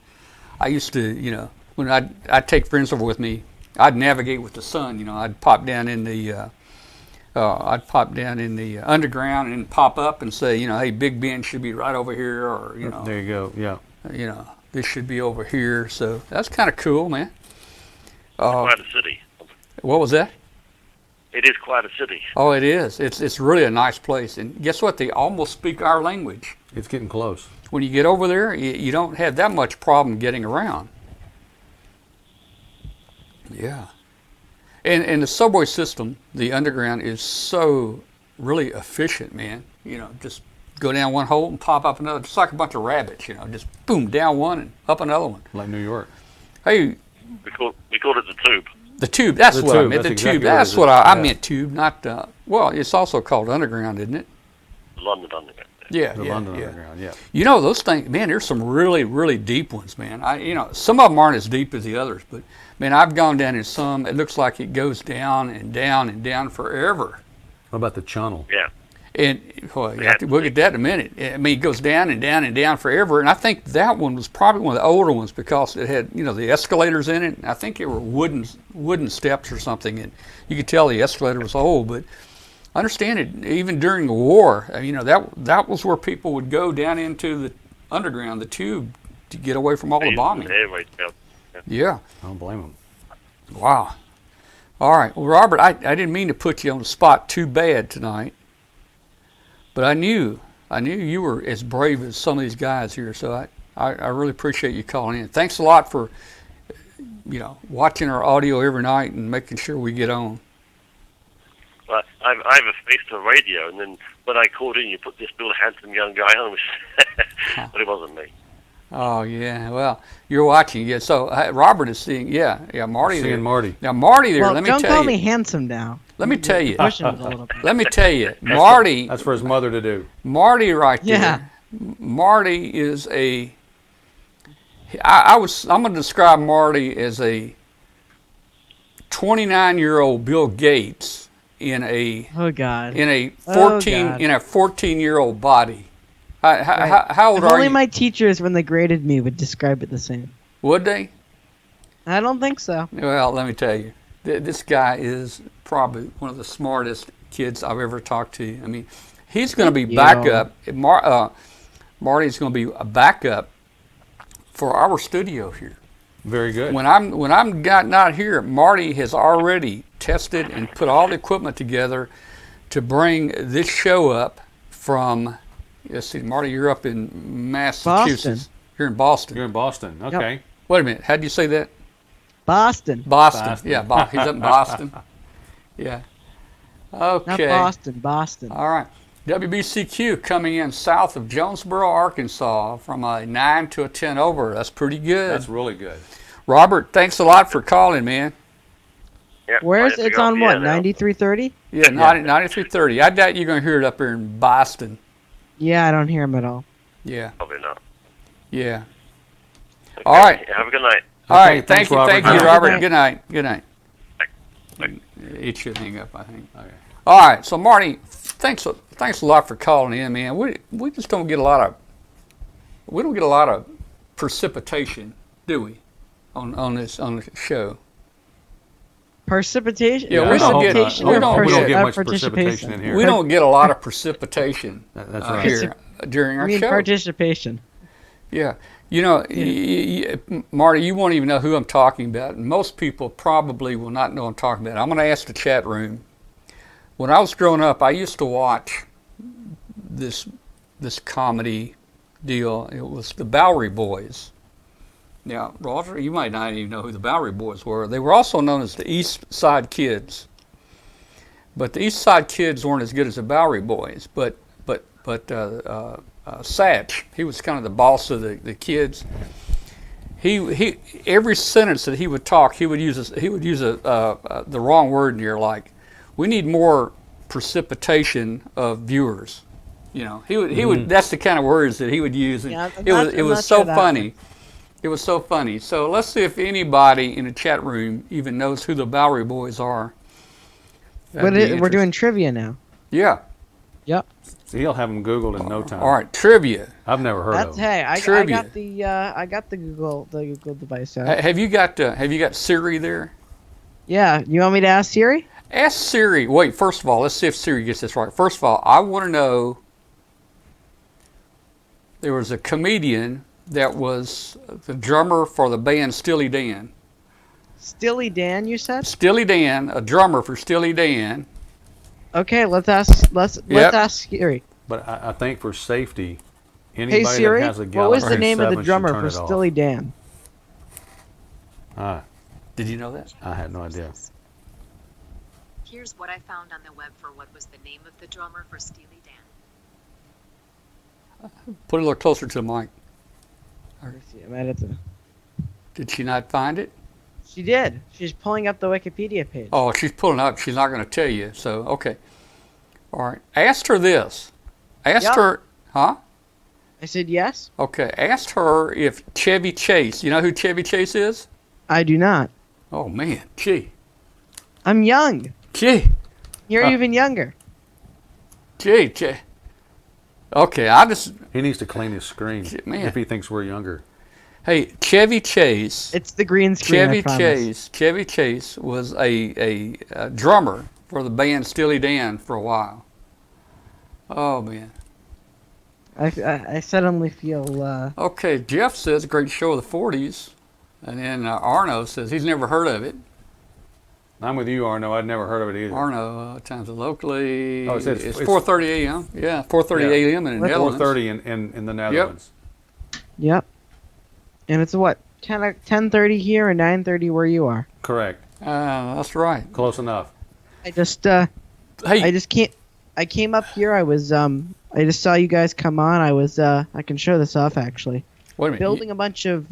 I used to, when I'd take friends over with me, I'd navigate with the sun. I'd pop down in the underground and pop up and say, hey, Big Ben should be right over here, or There you go. Yeah. This should be over here. So that's kind of cool, man. Quite a city. What was that? It is quite a city. Oh, it is. It's really a nice place. And guess what? They almost speak our language. It's getting close. When you get over there, you don't have that much problem getting around. Yeah. And the subway system, the underground, is so really efficient, man. Just go down one hole and pop up another. Just like a bunch of rabbits, just boom, down one and up another one. Like New York. Hey. We called it the tube. The tube, that's what I meant. The tube, that's what I meant. Tube, not well. It's also called underground, isn't it? London Underground. Yeah, the London Underground. Yeah. Those things, man. There's some really, really deep ones, man. Some of them aren't as deep as the others, but man, I've gone down in some. It looks like it goes down and down and down forever. What about the channel? Yeah. And we'll get that in a minute. I mean, it goes down and down and down forever. And I think that one was probably one of the older ones because it had, the escalators in it. And I think they were wooden steps or something. And you could tell the escalator was old. But I understand it, even during the war, that was where people would go down into the underground, the tube, to get away from all the bombing. Yeah. I don't blame them. Wow. All right. Well, Robert, I didn't mean to put you on the spot too bad tonight. But I knew you were as brave as some of these guys here, so I really appreciate you calling in. Thanks a lot for, watching our audio every night and making sure we get on. Well, I have a face to radio, and then when I called in, you put this little handsome young guy on, but it wasn't me. Oh yeah, well, you're watching, yeah. So Robert is seeing, Marty. Seeing Marty. Now Marty there. Well, let me tell you. don't call me handsome now. Let me tell you. Let me tell you, Marty. That's for his mother to do. Marty, right there. Yeah. Marty is a. I'm going to describe Marty as a 29-year-old Bill Gates in a Oh God. in a Oh, 14 God. in a 14-year-old body. Right. How old If are only you? my teachers, when they graded me, would describe it the same. Would they? I don't think so. Well, let me tell you, this guy is probably one of the smartest kids I've ever talked to. I mean, he's going to be backup. Marty's going to be a backup for our studio here. Very good. When I'm not here, Marty has already tested and put all the equipment together to bring this show up from. Let's see, Marty, you're up in Massachusetts. Boston. You're in Boston. You're in Boston. Okay. Yep. Wait a minute. How do you say that? Boston. Boston. Yeah, he's up in Boston. Yeah. Okay. Not Boston. Boston. All right. WBCQ coming in south of Jonesboro, Arkansas, from a 9 to a 10 over. That's pretty good. That's really good. Robert, thanks a lot for calling, man. Yep, Where's it's on what? 9330? Yeah, 9330. I doubt you're going to hear it up here in Boston. Yeah, I don't hear him at all. Yeah. Probably not. Yeah. Okay. All right. Have a good night. All right. Thank you, Robert. Robert. Good night. Good night. Bye. It should hang up, I think. Okay. All right. So, Marty, thanks a lot for calling in, man. We just don't get a lot of precipitation, do we, on this show? Precipitation? Yeah, we don't get much participation precipitation in here. We don't get a lot of precipitation That's right. here during our I mean show. participation. Yeah. You know, Marty, you won't even know who I'm talking about. And most people probably will not know who I'm talking about. I'm going to ask the chat room. When I was growing up, I used to watch this comedy deal. It was the Bowery Boys. Now, Roger, you might not even know who the Bowery Boys were. They were also known as the East Side Kids. But the East Side Kids weren't as good as the Bowery Boys. But Satch, he was kind of the boss of the kids. He every sentence that he would talk, he would use the wrong word in here, like, we need more precipitation of viewers. You know, he would. That's the kind of words that he would use. Yeah, It was so funny. It was so funny. So let's see if anybody in the chat room even knows who the Bowery Boys are. We're doing trivia now. Yeah. Yep. So he'll have them Googled in no time. All right, trivia. I've never heard of them. Hey, I Trivia. got the Google device out. Have you got Siri there? Yeah. You want me to ask Siri? Ask Siri. Wait, first of all, let's see if Siri gets this right. First of all, I want to know. There was a comedian that was the drummer for the band Steely Dan. Steely Dan, you said? Steely Dan, a drummer for Steely Dan. Okay, let's ask Siri. But I think for safety, anybody Hey Siri, that has a what Galaxy was the name of 7 the should drummer turn for it off. Steely Dan? Did you know that? I had no idea. Here's what I found on the web for what was the name of the drummer for Steely Dan. Put it a little closer to the mic. Let's see, I'm at it. Did she not find it? She did. She's pulling up the Wikipedia page. Oh, she's pulling up. She's not going to tell you. So, okay. All right. Asked her this. Asked her, huh? I said yes. Okay. Asked her if Chevy Chase, you know who Chevy Chase is? I do not. Oh, man. Gee. I'm young. Gee. You're even younger. Gee. Okay, He needs to clean his screen Man. if he thinks we're younger. Hey, Chevy Chase. It's the green screen. Chevy Chase was a drummer for the band Steely Dan for a while. Oh man. I suddenly feel. Okay, Jeff says great show of the '40s, and then Arno says he's never heard of it. I'm with you, Arno. I'd never heard of it either. Arno times it locally. Oh, it's 4:30 a.m. Yeah, 4:30 a.m. in the Netherlands. 4:30 in the Netherlands. Yep. And it's what 10:30 here and 9:30 where you are. Correct. That's right. Close enough. I just I came up here. I just saw you guys come on. I can show this off actually. Wait a minute. Building a bunch of.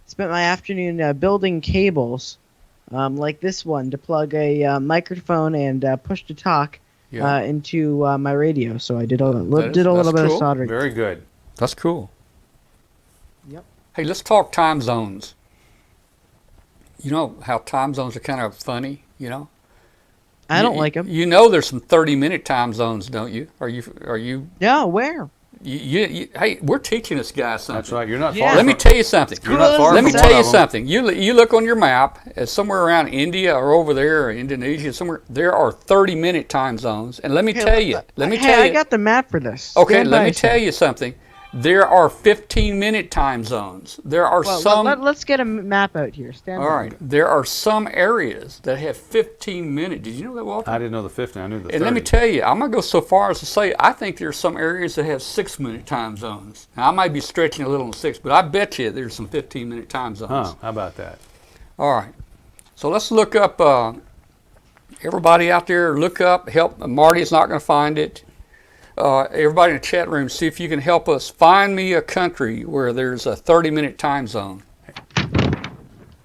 Spent my afternoon building cables, like this one, to plug a microphone and push to talk into my radio. So I did a little bit of soldering. Very good. That's cool. Yep. Hey, let's talk time zones. You know how time zones are kind of funny, you know? I don't like them. You know there's some 30-minute time zones, don't you? Are you? Yeah, where? Hey, we're teaching this guy something. That's right. You're not far. Let me tell you something. You're not far. Let me from tell one you of them. something. You look on your map, somewhere around India or over there, or Indonesia, somewhere. There are 30-minute time zones, and let me tell you. I got the map for this. Okay, Stand let by me a tell sec. you something. There are 15-minute time zones. There are some. Let's get a map out here. Stand All by. right. There are some areas that have 15 minutes. Did you know that, Walter? I didn't know the 15. I knew the 30. And let me tell you, I'm going to go so far as to say I think there are some areas that have 6-minute time zones. Now, I might be stretching a little on 6, but I bet you there's some 15-minute time zones. Huh, how about that? All right. So let's look up, everybody out there, look up, help. Marty's not going to find it. Everybody in the chat room, see if you can help us find me a country where there's a 30-minute time zone.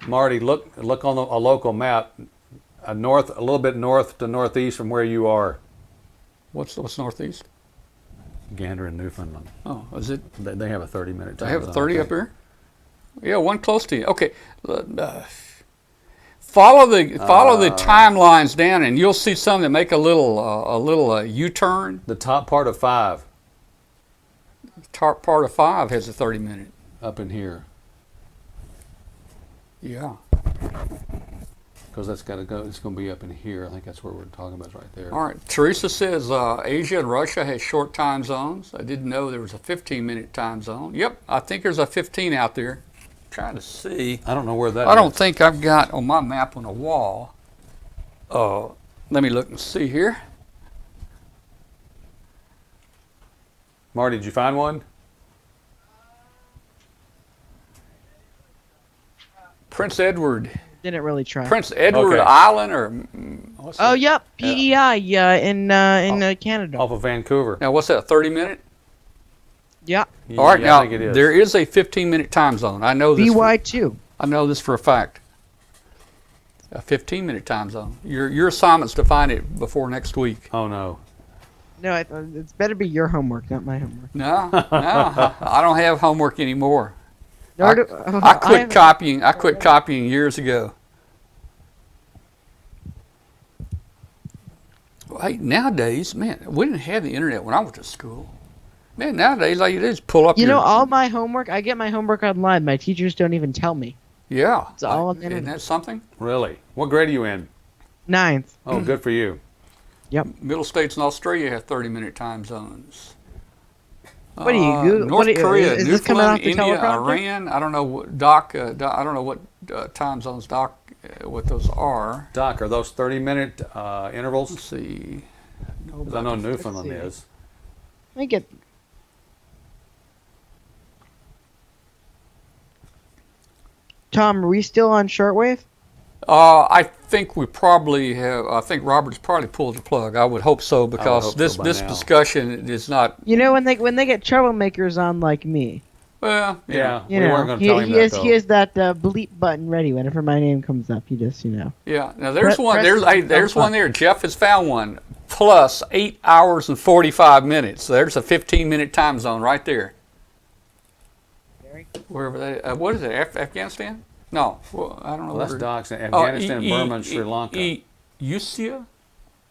Marty, look on a local map, a little bit north to northeast from where you are. What's northeast? Gander in Newfoundland. Oh, is it? They have a 30-minute time They have a zone, 30 I up think. here? Yeah, one close to you. Okay. Follow the timelines down, and you'll see some that make a little U-turn. The top part of 5. The top part of 5 has a 30-minute. Up in here. Yeah. Because that's got to go. It's going to be up in here. I think that's where we're talking about right there. All right. Teresa says Asia and Russia has short time zones. I didn't know there was a 15-minute time zone. Yep, I think there's a 15 out there. Trying to see. I don't know where that I don't is. think I've got on my map on the wall. Let me look and see here. Marty, did you find one? Prince Edward. Didn't really try. Prince Edward Okay. Island, or what's Oh, that? yep, PEI, in Canada. Off of Vancouver. Now, what's that? 30-minute? Yeah. All right. Yeah, Now I think it is. there is a 15-minute time zone. I know this. BY2. I know this for a fact. A 15-minute time zone. Your assignment's to find it before next week. Oh no. No, it's better be your homework, not my homework. No, I don't have homework anymore. I quit copying. I quit copying years ago. Well, hey, nowadays, man, we didn't have the internet when I went to school. Man, nowadays, all you do is pull up. You know, all my homework, I get my homework online. My teachers don't even tell me. Yeah. It's all on the Isn't internet. that something? Really? What grade are you in? 9th. Oh, good for you. Yep. Middle states in Australia have 30-minute time zones. What do you Google? North Korea, is this coming off Newfoundland, the India, teleprompter? Iran. I don't know what Doc. I don't know what time zones Doc. What those are. Doc, are those 30-minute intervals? Let's see. 'Cause I know Newfoundland is. Let me get. Tom, are we still on shortwave? I think we probably have. I think Robert's probably pulled the plug. I would hope so because hope so this by this now. discussion is not. You know, when they get troublemakers on like me, Well, Yeah, you we know, weren't going to tell him that, though. he has that bleep button ready whenever my name comes up. He just, you know. Yeah. Now there's Pre- one. press There's the hey, there's button. one there. Jeff has found one. Plus 8 hours and 45 minutes. So there's a 15-minute time zone right there. Wherever they. What is it? Afghanistan? No. Well, I don't know. Well, that's where- Doc's in Oh, Afghanistan, Burma, and Sri Lanka. Usia?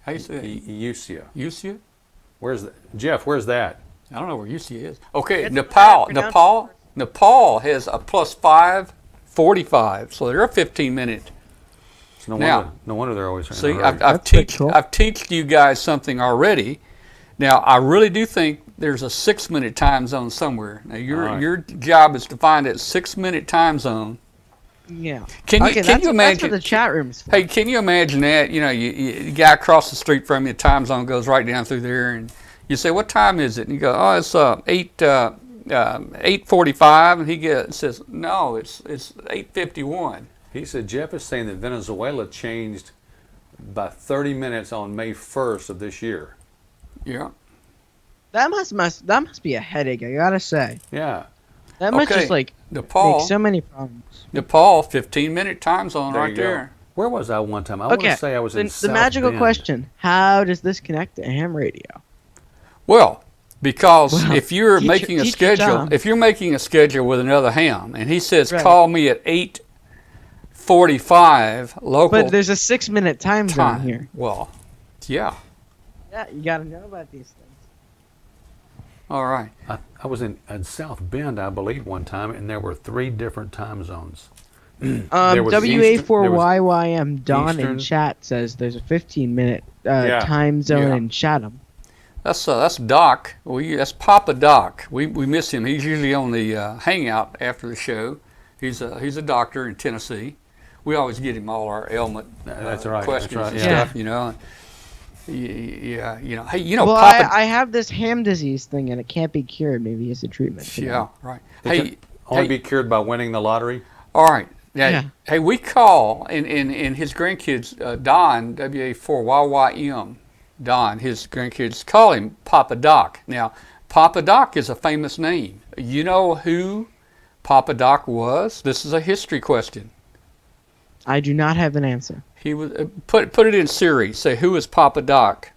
How you say that? Usia. Usia? Where's that? Jeff, where's that? I don't know where Usia is. Okay, It's Nepal. pronounced- Nepal has a plus 5:45. So they're a 15-minute. No Now- wonder, no wonder they're always in a See, hurry. I've That's pretty cool. teached you guys something already. Now, I really do think there's a 6-minute time zone somewhere. Now, All right. your job is to find that 6-minute time zone. Yeah. Can you Okay, can you That's imagine? what the chat room's for. Hey, can you imagine that? You know, you guy across the street from you, the time zone goes right down through there, and you say, "What time is it?" And you go, "Oh, it's 8:45," and he says, "No, it's 8:51." He said Jeff is saying that Venezuela changed by 30 minutes on May 1st of this year. Yeah. That must be a headache. I gotta say. Yeah. That must Okay, just like Nepal. make so many problems. Nepal, 15-minute time zone There right you go. there. Where was I one time? I want Okay. to say I was in The South magical Bend. question: how does this connect to ham radio? Well, because Well, if you're teach- making a teach your schedule, job. if you're making a schedule with another ham, and he says, Right. "Call me at 8:45 local But there's a 6-minute time zone time," here. well, Yeah. Yeah, you got to know about these things. All right. I was in South Bend, I believe, one time, and there were 3 different time zones. WA4YYM Don in Eastern. chat says there's a 15-minute time zone in Chatham. That's Doc. That's Papa Doc. We miss him. He's usually on the Hangout after the show. He's a doctor in Tennessee. We always get him all our ailment questions and stuff. You know. Yeah. You know. Hey, you know. Well, Papa. I have this ham disease thing, and it can't be cured. Maybe it's a treatment. Yeah. Right. It can only be cured by winning the lottery. All right. Yeah. Hey, we call and his grandkids Don WA4YYM. Don, his grandkids call him Papa Doc. Now, Papa Doc is a famous name. You know who Papa Doc was? This is a history question. I do not have an answer. He was put it in Siri. Say, who is Papa Doc?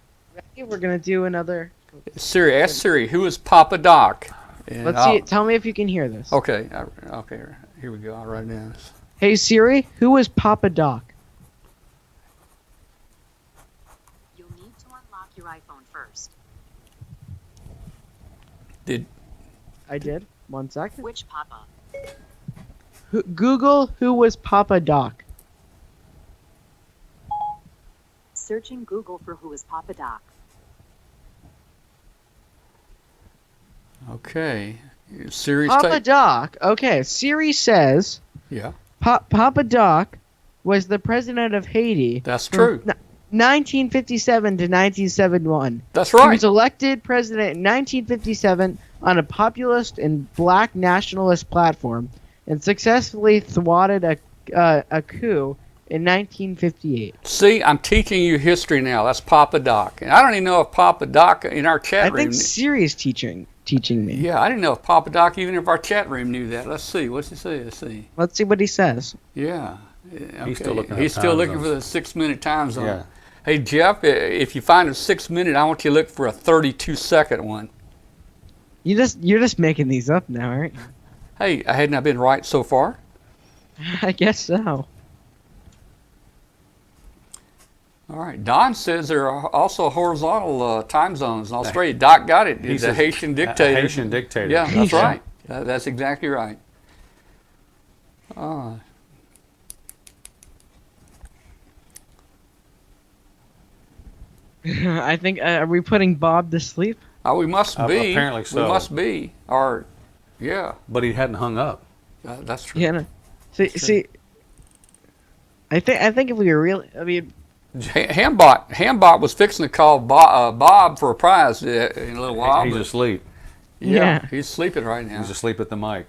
We're gonna do another. Siri, ask Siri, who is Papa Doc? And Let's see. Tell me if you can hear this. Okay. Okay. Here we go. I'll write it down. Hey Siri, who is Papa Doc? You'll need to unlock your iPhone first. I did. 1 second. Which Papa? Google who was Papa Doc. Searching Google for who is Papa Doc. Okay. Siri's Papa Doc. Okay, Siri says. Yeah. Papa Doc was the president of Haiti. That's true. 1957 to 1971. That's right. He was elected president in 1957 on a populist and black nationalist platform and successfully thwarted a coup in 1958. See, I'm teaching you history now. That's Papa Doc. And I don't even know if Papa Doc in our chat room... I think Siri's teaching me. Yeah, I didn't know if Papa Doc, even if our chat room knew that. Let's see. What's he say? Let's see. Let's see what he says. Yeah. Okay. He's still looking for the 6-minute time zone. Yeah. Hey, Jeff, if you find a 6-minute, I want you to look for a 32-second one. You're just making these up now, aren't you? Hey, hadn't I been right so far? I guess so. All right. Don says there are also horizontal time zones in Australia. Doc got it. He's a Haitian dictator. A Haitian dictator. Yeah, that's right. That's exactly right. I think, are we putting Bob to sleep? We must be. Apparently so. We must be. Yeah. But he hadn't hung up. That's true. Yeah. No. See, I think if we were really, I mean, Hambot was fixing to call Bob for a prize in a little while. He's asleep. Yeah, he's sleeping right now. He's asleep at the mic.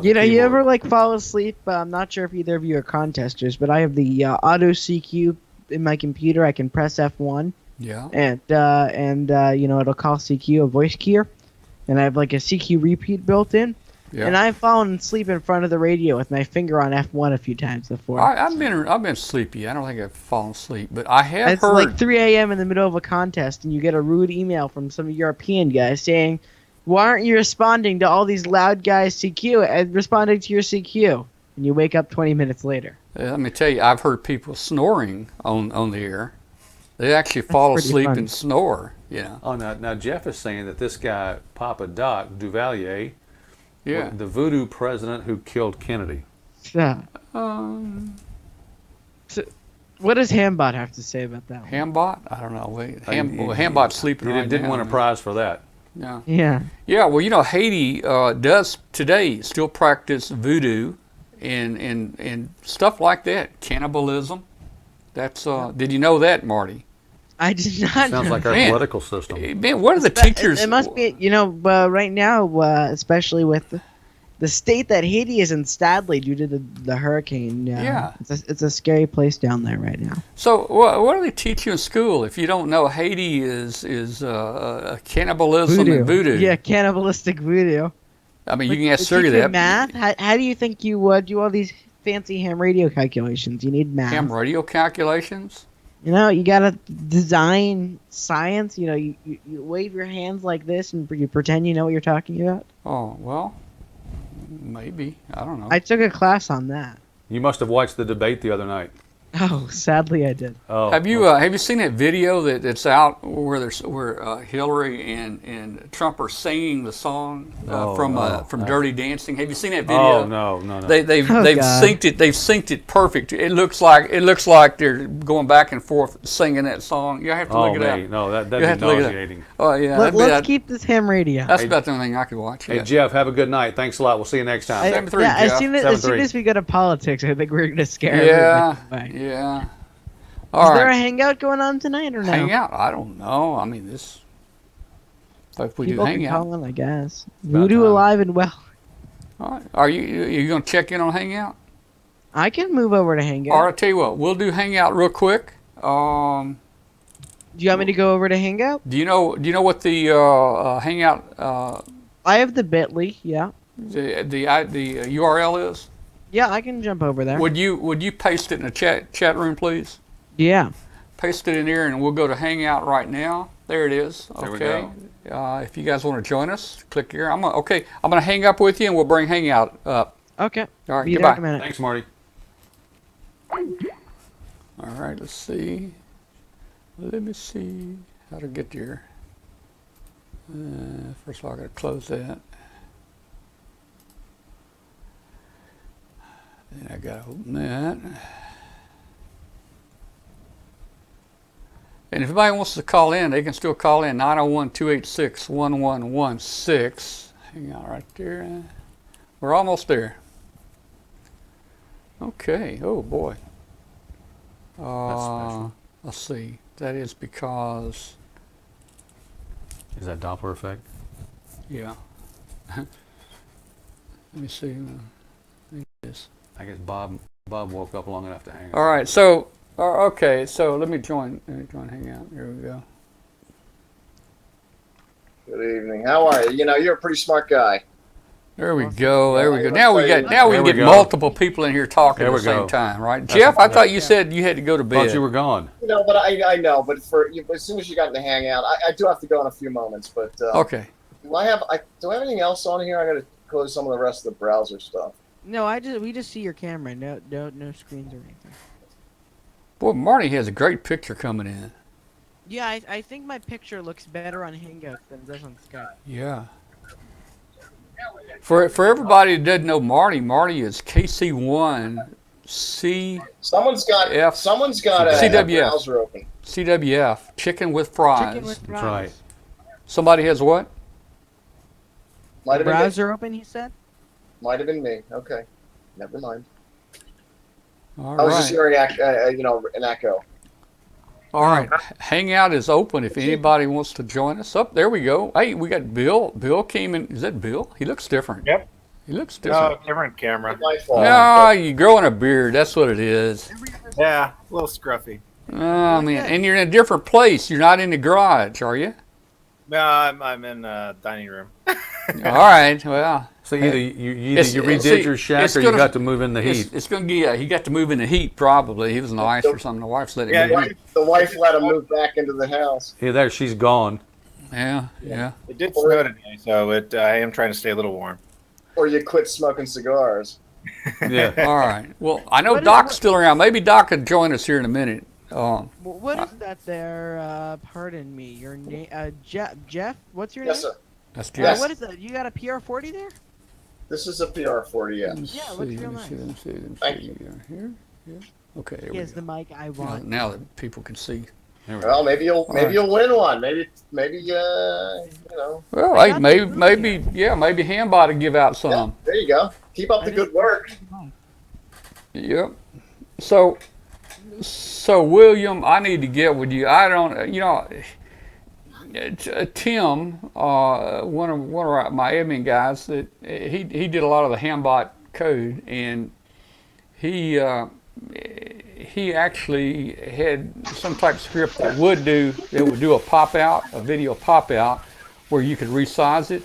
You ever fall asleep? I'm not sure if either of you are contesters, but I have the auto CQ in my computer. I can press F1. Yeah. And it'll call CQ a voice keyer, and I have a CQ repeat built in. Yeah. And I've fallen asleep in front of the radio with my finger on F1 a few times before. I've been sleepy. I don't think I've fallen asleep, but I have heard. It's like 3 a.m. in the middle of a contest, and you get a rude email from some European guy saying, "Why aren't you responding to all these loud guys' CQ and responding to your CQ?" And you wake up 20 minutes later. Let me tell you, I've heard people snoring on the air. They actually fall asleep and snore. Yeah. Oh, now Jeff is saying that this guy Papa Doc Duvalier. Yeah. The voodoo president who killed Kennedy. Yeah. So what does Hambot have to say about that one? Hambot? I don't know. Hambot's sleeping right now. He didn't win a prize for that. Yeah. Yeah. Yeah, well, Haiti does today still practice voodoo and stuff like that. Cannibalism. That's did you know that, Marty? I did not. Sounds like our political system. Man, what are the teachers? It must be, right now, especially with the state that Haiti is in, sadly, due to the hurricane. Yeah. It's a scary place down there right now. So, what do they teach you in school? If you don't know, Haiti is cannibalism and voodoo. Yeah, cannibalistic voodoo. I mean, you can ask Siri that. Math? How do you think you do all these fancy ham radio calculations? You need math. Ham radio calculations? You gotta design science. You wave your hands like this and you pretend you know what you're talking about. Oh, well, maybe. I don't know. I took a class on that. You must have watched the debate the other night. Oh, sadly I did. Oh, have you seen that video that's out where Hillary and Trump are singing the song from Dirty Dancing? Have you seen that video? Oh no. They've synced it. They've synced it perfect. It looks like they're going back and forth singing that song. You have to look it up. No, that'd be nauseating. Oh yeah. Let's keep this ham radio. That's about the only thing I could watch. Hey Jeff, have a good night. Thanks a lot. We'll see you next time. 7-3, As Jeff. soon as we go to politics, I think we're going to scare everybody away. Yeah. Is there a hangout going on tonight or no? Hangout? I don't know. I mean, if we People do can hangout, call in, I guess. Voodoo alive and well. all right. Are you going to check in on hangout? I can move over to hangout. All right, I tell you what, we'll do hangout real quick. Do you want me to go over to hangout? Do you know what the hangout? I have the Bitly. Yeah. The URL is. Yeah, I can jump over there. Would you paste it in the chat room, please? Yeah. Paste it in there, and we'll go to hangout right now. There it is. There we Okay. If you guys want to join us, click here. I'm gonna hang up with you, and we'll bring hangout up. Okay. All right. Be Goodbye. back in a minute. Thanks, Marty. All right. Let's see. Let me see how to get there. First of all, I got to close that. Then I got to open that. And if anybody wants to call in, they can still call in 901-286-1116. Hang on right there. We're almost there. Okay. Oh boy. Let's see. That is because. Is that Doppler effect? Yeah. Let me see. I guess Bob woke up long enough to hang out. All right. So. Okay, so let me join Hangout. Here we go. Good evening. How are you? You know, you're a pretty smart guy. There we go. There we go. Now we get multiple people in here talking at the same time, right? Jeff, I thought you said you had to go to bed. Thought you were gone. You know, but I know, but as soon as you got into Hangout, I do have to go in a few moments. But okay. Do I have anything else on here? I got to close some of the rest of the browser stuff. No, we just see your camera. No screens or anything. Boy, Marty has a great picture coming in. Yeah, I think my picture looks better on Hangout than it does on Skype. Yeah. For everybody that doesn't know Marty is KC1 C. Someone's got a CWF. browser open. CWF, chicken with fries. Chicken with fries. That's right. Somebody has what? Might have been browser open, he said? Might have been me. Okay. Never mind. All I was right. just hearing an echo. All right. Hangout is open if anybody wants to join us. Up there we go. Hey, we got Bill. Bill came in. Is that Bill? He looks different. Yep. He looks different. No, different camera. No, you growing a beard. That's what it is. Yeah, a little scruffy. Oh, man. And you're in a different place. You're not in the garage, are you? No, I'm in the dining room. All right. Well. So either you redid your shack or you got to move in the heat. It's going to he got to move in the heat probably. He was nice or something. The wife's let him move. The wife let him move back into the house. Yeah, there she's gone. Yeah. It did snow today, so I am trying to stay a little warm. Or you quit smoking cigars. Yeah. All right. Well, I know Doc's still around. Maybe Doc could join us here in a minute. What is that there? Pardon me. Your name, Jeff? What's your name? Yes, sir. That's Jeff. What is that? You got a PR40 there? This is a PR40, yeah. Yeah, what's your Let me see. Thank you. Here. Okay, there we Here's go. the mic I want. Now that people can see. Well, maybe you'll win one. Maybe you know. Well, hey, maybe Hambot to give out some. Yeah, there you go. Keep up the good work. Yep. So William, I need to get with you. I don't, Tim, one of my admin guys, that he did a lot of the Hambot code, and he actually had some type of script that would do a pop out, a video pop out, where you could resize it.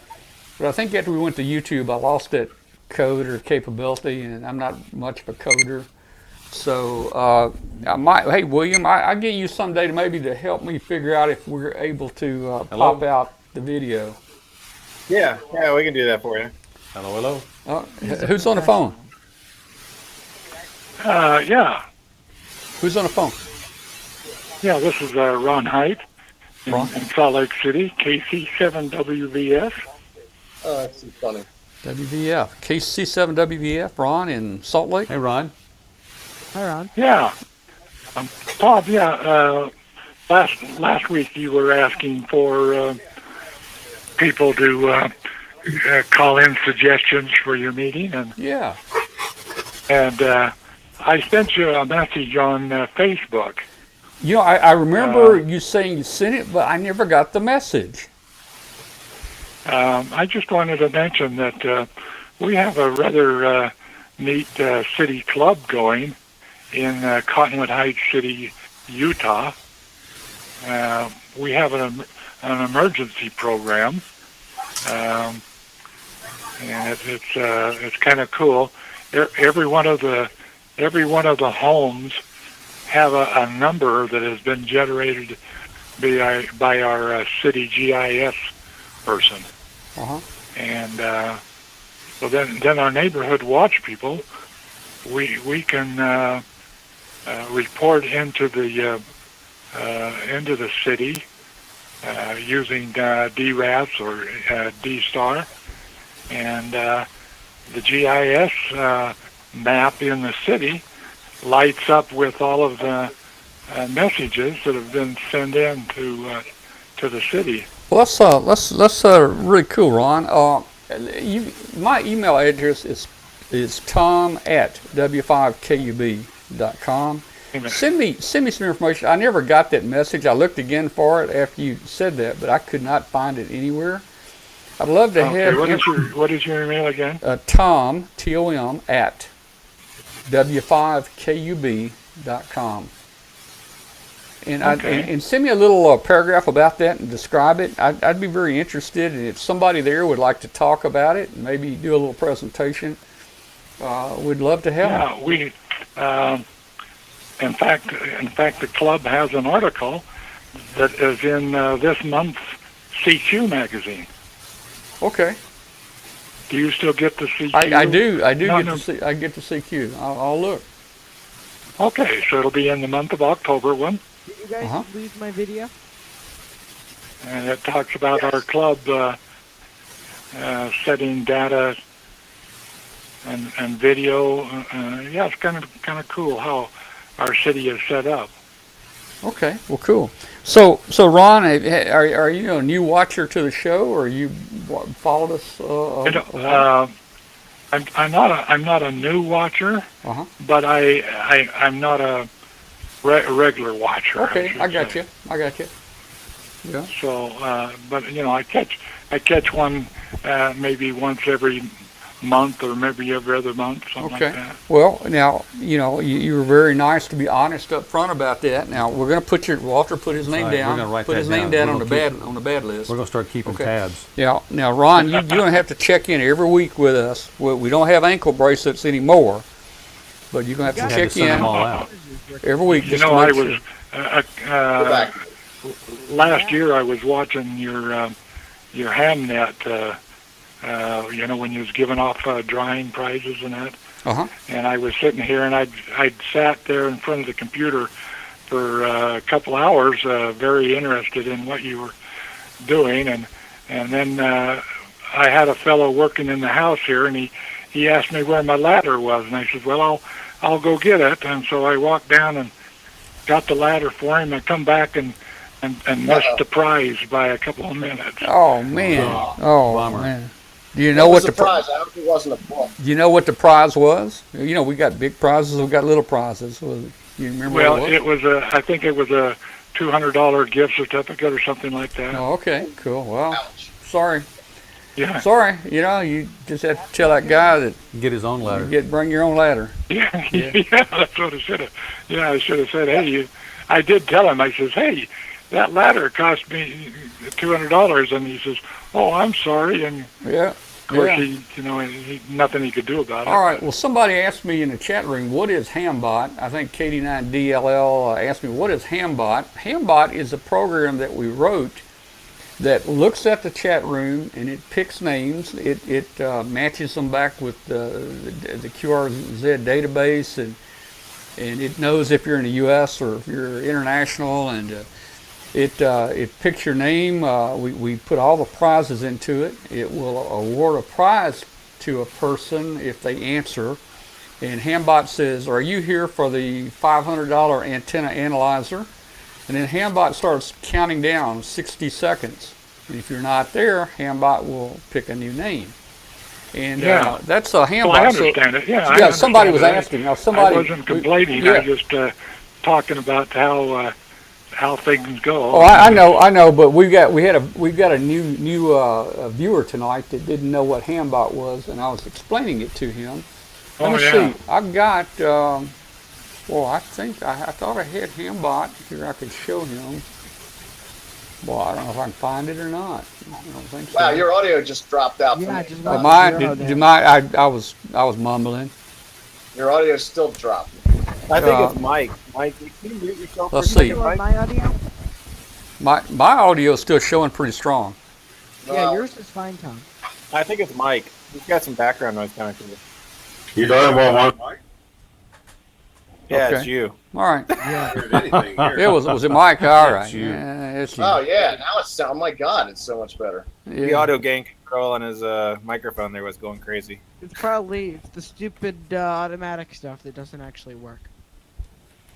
But I think after we went to YouTube, I lost that code or capability, and I'm not much of a coder. So hey William, I get you someday to help me figure out if we're able to pop out the video. Yeah, we can do that for you. Hello. Who's on the phone? Yeah. Who's on the phone? Yeah, this is Ron Height in Salt Lake City, KC7WVF. Oh, that's funny. WVF. KC7WVF. Ron in Salt Lake. Hey, Ron. Hi, Ron. Yeah. Bob, last week you were asking for people to call in suggestions for your meeting, and I sent you a message on Facebook. You know, I remember you saying you sent it, but I never got the message. I just wanted to mention that we have a rather neat city club going in Cottonwood Heights City, Utah. We have an emergency program, and it's kind of cool. Every one of the homes have a number that has been generated by our city GIS person. And so then our neighborhood watch people, we can report into the city using DRAS or D-Star, and the GIS map in the city lights up with all of the messages that have been sent in to the city. Well, that's really cool, Ron. My email address is tom@w5kub.com. Send me some information. I never got that message. I looked again for it after you said that, but I could not find it anywhere. I'd love to have. What is your email again? Tom, T-O-M, at w5kub.com. And send me a little paragraph about that and describe it. I'd be very interested, and if somebody there would like to talk about it and maybe do a little presentation, we'd love to have it. We, in fact, the club has an article that is in this month's CQ magazine. Okay. Do you still get the CQ? I do. I get the CQ. I'll look. Okay, so it'll be in the month of October one. Did you guys leave my video? And it talks about our club setting data and video. Yeah, it's kind of cool how our city is set up. Okay, well, cool. So Ron, are you a new watcher to the show, or you followed us? I'm not a new watcher, but I'm not a regular watcher. Okay, I got you. Yeah. So, but I catch one maybe once every month or maybe every other month, something like that. Well, now you were very nice to be honest up front about that. Now we're going to Walter put his name down. We're gonna write put his name down on the bad list. We're going to start keeping tabs. Yeah. Now Ron, you're going to have to check in every week with us. We don't have ankle bracelets anymore, but you're going to have to check in every week. I was last year I was watching your Hamnet. When you was giving off drawing prizes and that. And I was sitting here, and I'd sat there in front of the computer for a couple hours, very interested in what you were doing, and then I had a fellow working in the house here, and he asked me where my ladder was, and I said, well, I'll go get it. And so I walked down and got the ladder for him, and come back and missed the prize by a couple of minutes. Oh man! Bummer. Man. Do you know what the prize? I hope it wasn't a book. Do you know what the prize was? We got big prizes, we got little prizes. You remember? Well, what it was? I think it was a $200 gift certificate or something like that. Oh, okay, cool. Well, sorry. Yeah. Sorry. You just have to tell that guy that get his own ladder. Bring your own ladder. Yeah, that's what I should have. Yeah, I should have said, hey, I did tell him. I says, hey, that ladder cost me $200, and he says, oh, I'm sorry, and of course he nothing he could do about it. All right. Well, somebody asked me in the chat room, what is Hambot? I think KD9DLL asked me, what is Hambot? Hambot is a program that we wrote that looks at the chat room and it picks names. It matches them back with the QRZ database, and it knows if you're in the U.S. or if you're international, and it picks your name. We put all the prizes into it. It will award a prize to a person if they answer. And Hambot says, "Are you here for the $500 antenna analyzer?" And then Hambot starts counting down 60 seconds. And if you're not there, Hambot will pick a new name. And that's a Hambot. Well, I understand it. Yeah, yeah. Somebody was asking. Now, somebody. I wasn't complaining. I was just talking about how things go. Oh, I know. But we've got a new viewer tonight that didn't know what Hambot was, and I was explaining it to him. Let me see. I've got. I thought I had Hambot here. I could show him. Well, I don't know if I can find it or not. I don't think so. Wow, your audio just dropped out. Yeah, I was mumbling. Your audio still dropped. I think it's Mike. Mike, can you mute yourself? Let's see. My audio? My audio is still showing pretty strong. Yeah, yours is fine, Tom. I think it's Mike. He's got some background noise coming through. You talking about Mike? Yeah, Okay. it's you. All right. Yeah. It was it Mike? All right. you. Yeah, it's you. Oh yeah, now it's oh my god, it's so much better. The audio gain control on his microphone there was going crazy. It's the stupid automatic stuff that doesn't actually work.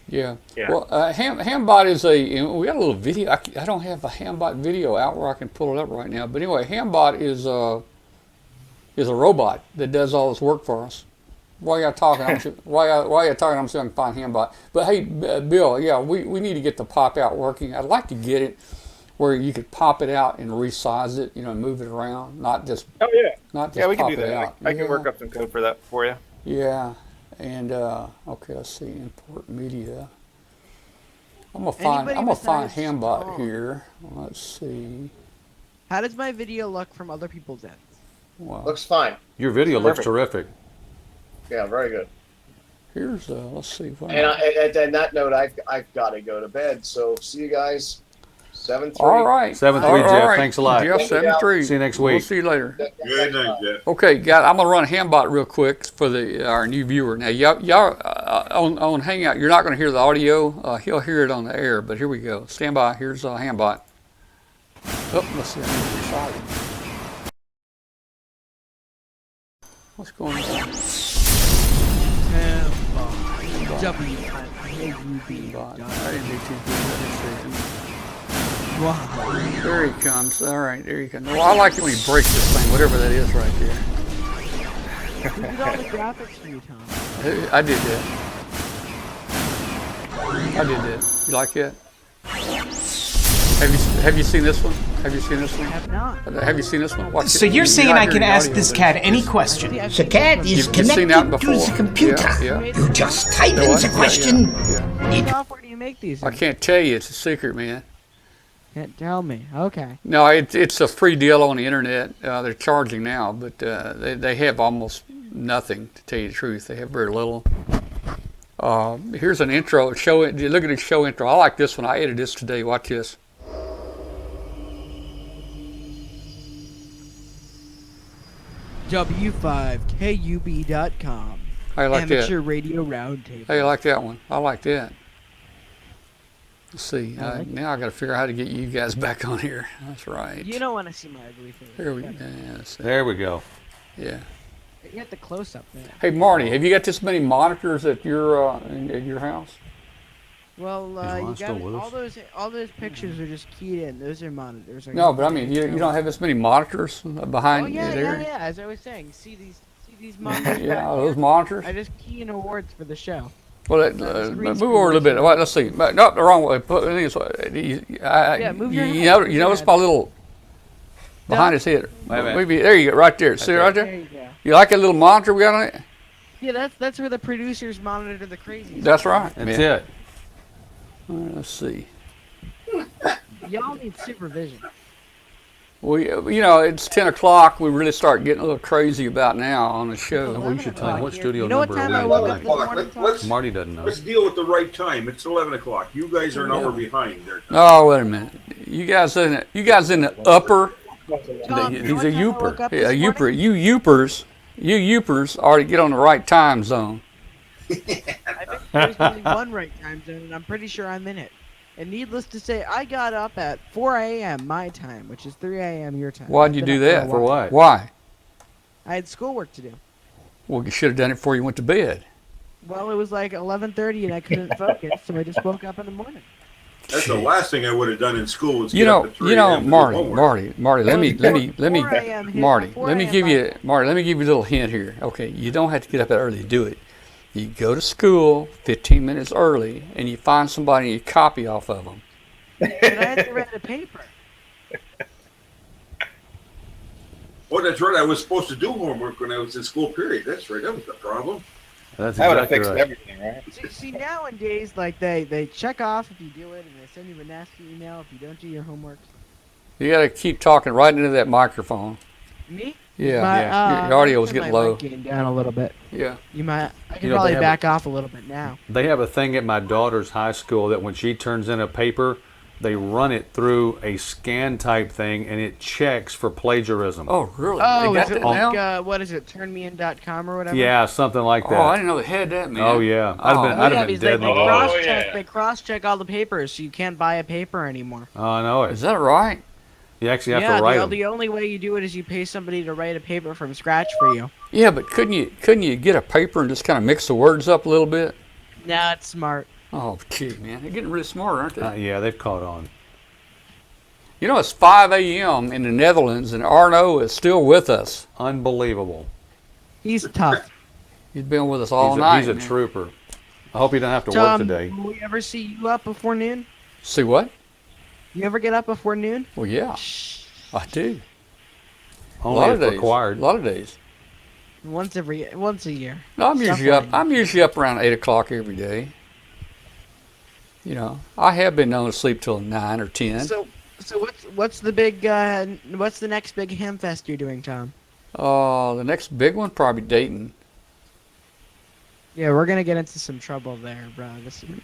Yeah. Yeah. Well, Hambot is we got a little video. I don't have a Hambot video out where I can pull it up right now. But anyway, Hambot is a robot that does all this work for us. While you're talking, I'm see I can find Hambot. But hey, Bill, yeah, we need to get the pop out working. I'd like to get it where you could pop it out and resize it, move it around, not just not just we can pop do it that. out. I can work up some code for that for you. Yeah, and okay, let's see, import media. I'm gonna find Hambot here. Let's see. How does my video look from other people's ends? Wow. Looks fine. Your video looks terrific. Yeah, very good. Here's let's see. And on that note, I've got to go to bed. So see you guys. 7-3. All right. 7-3, All Jeff. right. Thanks a lot. Jeff, 7-3. See you next We'll week. see you later. Good night, Jeff. Okay, guys, I'm gonna run Hambot real quick for our new viewer. Now, y'all on Hangout, you're not gonna hear the audio. He'll hear it on the air. But here we go. Stand by. Here's Hambot. Oh, let's see. I need to decide. What's going on? Wow. There he comes. All right, there he comes. Well, I like it when he breaks this thing, whatever that is right there. Who did all the graphics for you, Tom? I did that. I did that. You like that? Have you seen this one? Have you seen this one? I have not. Have you seen this one? Watch So it. you're saying I can ask this cat any question? The cat is You've seen that connected before. to the computer. Yeah. You just type You know in what? the question. What software do you make these in? I can't tell you. It's a secret, man. Can't tell me. Okay. No, it's a free deal on the internet. They're charging now, but they have almost nothing, to tell you the truth. They have very little. Here's an intro. Look at the show intro. I like this one. I edited this today. Watch this. W5KUB.com. I like that. Amateur Radio Roundtable. Hey, I like that one. I like that. Let's see. Now I got to figure out how to get you guys back on here. That's right. You don't want to see my ugly face. There we go. There we go. Yeah. You have the close up there. Hey, Marty, have you got this many monitors at your at your house? Well, you got all those pictures are just keyed in. Those are monitors. No, but I mean, you don't have this many monitors behind there. Yeah. As I was saying, see these monitors. Yeah, those monitors. I just key in awards for the show. Well, move over a little bit. Well, let's see. Not the wrong way. Move your head. You notice my little behind his head. Maybe there you go, right there. See right there? There you go. You like that little monitor we got on it? Yeah, that's where the producers monitor the crazies. That's right. That's it. Let's see. Y'all need supervision. It's 10 o'clock. We really start getting a little crazy about now on the show. We should tell him what studio You know what number time we're I in woke up tonight. this morning? Marty doesn't know. Let's deal with the right time. It's 11 o'clock. You guys are an hour behind there. Oh, wait a minute. You guys in the upper. Tom, He's a youper. Yeah, a youper. You youpers ought to get on the right time zone. I've been There's only one right time zone, and I'm pretty sure I'm in it. And needless to say, I got up at 4 a.m. my time, which is 3 a.m. your time. Why'd you do that? For what? Why? I had schoolwork to do. Well, you should have done it before you went to bed. Well, it was like 11:30, and I couldn't focus, so I just woke up in the morning. That's the last thing I would have done in school was You get up know, at 3 a.m. to do homework. Marty. Let me give you a little hint here. Okay, you don't have to get up that early to do it. You go to school 15 minutes early, and you find somebody and you copy off of them. But I had to write a paper. Oh, that's right. I was supposed to do homework when I was in school, period. That's right. That was the problem. That's That would have exactly fixed right. everything, right? See, nowadays, like they check off if you do it, and they send you a nasty email if you don't do your homework. You got to keep talking right into that microphone. Me? Yeah, your audio was turn getting my low. mic gain down a little bit. Yeah. You might. I can You know, probably they have back off a little bit now. They have a thing at my daughter's high school that when she turns in a paper, they run it through a scan type thing and it checks for plagiarism. Oh, really? Oh, They got is it that now? like what is it? Turnmein.com or whatever. Yeah, something like that. Oh, I didn't know they had that, man. Oh yeah, I'd have been dead in the water. They cross-check all the papers, so you can't buy a paper anymore. Oh, I know it. Is that right? You actually have to write them. The only way you do it is you pay somebody to write a paper from scratch for you. Yeah, but couldn't you get a paper and just kind of mix the words up a little bit? Nah, it's smart. Oh, gee, man, they're getting really smart, aren't they? Yeah, they've caught on. You know, it's 5 a.m. in the Netherlands, and Arno is still with us. Unbelievable. He's tough. He's been with us all night. He's a man. trooper. I hope he doesn't have to Tom, work today. will we ever see you up before noon? See what? You ever get up before noon? Well, yeah, I do. Only if required. A lot of days. Once a year. No, I'm usually up around 8 o'clock every day. You know, I have been known to sleep till 9 or 10. So what's the next big ham fest you're doing, Tom? The next big one probably Dayton. Yeah, we're gonna get into some trouble there, bro.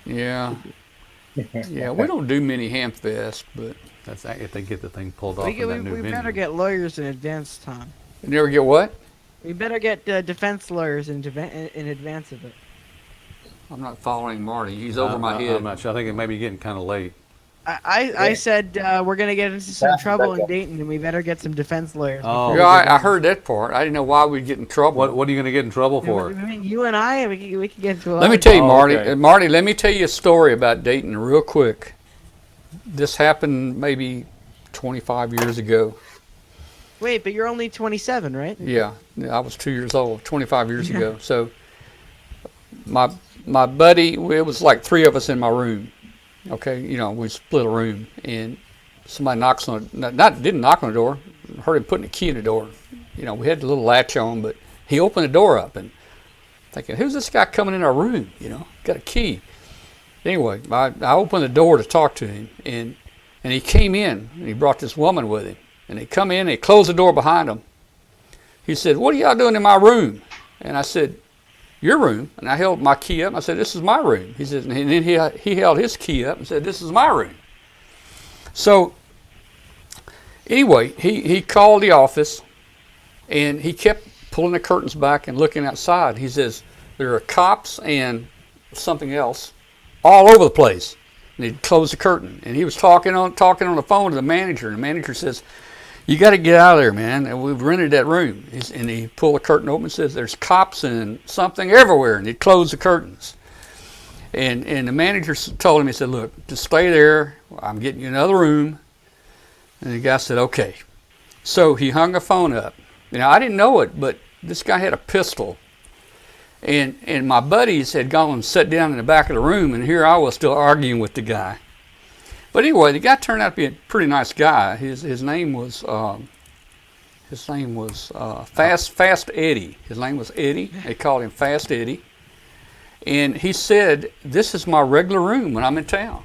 Yeah. Yeah, we don't do many ham fests, but that's if they get the thing pulled off we in that new venue. better get lawyers in advance, Tom. You never get what? We better get defense lawyers in advance of it. I'm not following Marty. He's over my head. I'm not sure. I think it may be getting kind of late. I said we're gonna get into some trouble in Dayton, and we better get some defense lawyers. Oh, yeah, I heard that part. I didn't know why we'd get in trouble. What are you going to get in trouble for? I mean, you and I, we could get into a lot. Let me tell you, Marty. okay. Marty, let me tell you a story about Dayton real quick. This happened maybe 25 years ago. Wait, but you're only 27, right? Yeah, I was 2 years old 25 years ago. So my buddy, it was like three of us in my room. Okay, you know, we split a room, and somebody knocks on, didn't knock on the door, heard him putting a key in the door. You know, we had the little latch on, but he opened the door up, and thinking, who's this guy coming in our room? You know, got a key. Anyway, I opened the door to talk to him, and he came in, and he brought this woman with him, and they come in, and they closed the door behind him. He said, what are y'all doing in my room? And I said, your room. And I held my key up. I said, this is my room. He said, and then he held his key up and said, this is my room. So anyway, he called the office, and he kept pulling the curtains back and looking outside. He says, there are cops and something else all over the place. And he closed the curtain, and he was talking on the phone to the manager, and the manager says, you got to get out of there, man. And we've rented that room. And he pulled the curtain open and says, there's cops and something everywhere. And he closed the curtains. And the manager told him, he said, look, just stay there. I'm getting you another room. And the guy said, okay. So he hung the phone up. Now, I didn't know it, but this guy had a pistol. And my buddies had gone and sat down in the back of the room, and here I was still arguing with the guy. But anyway, the guy turned out to be a pretty nice guy. His name was Fast Eddie. His name was Eddie. They called him Fast Eddie. And he said, this is my regular room when I'm in town.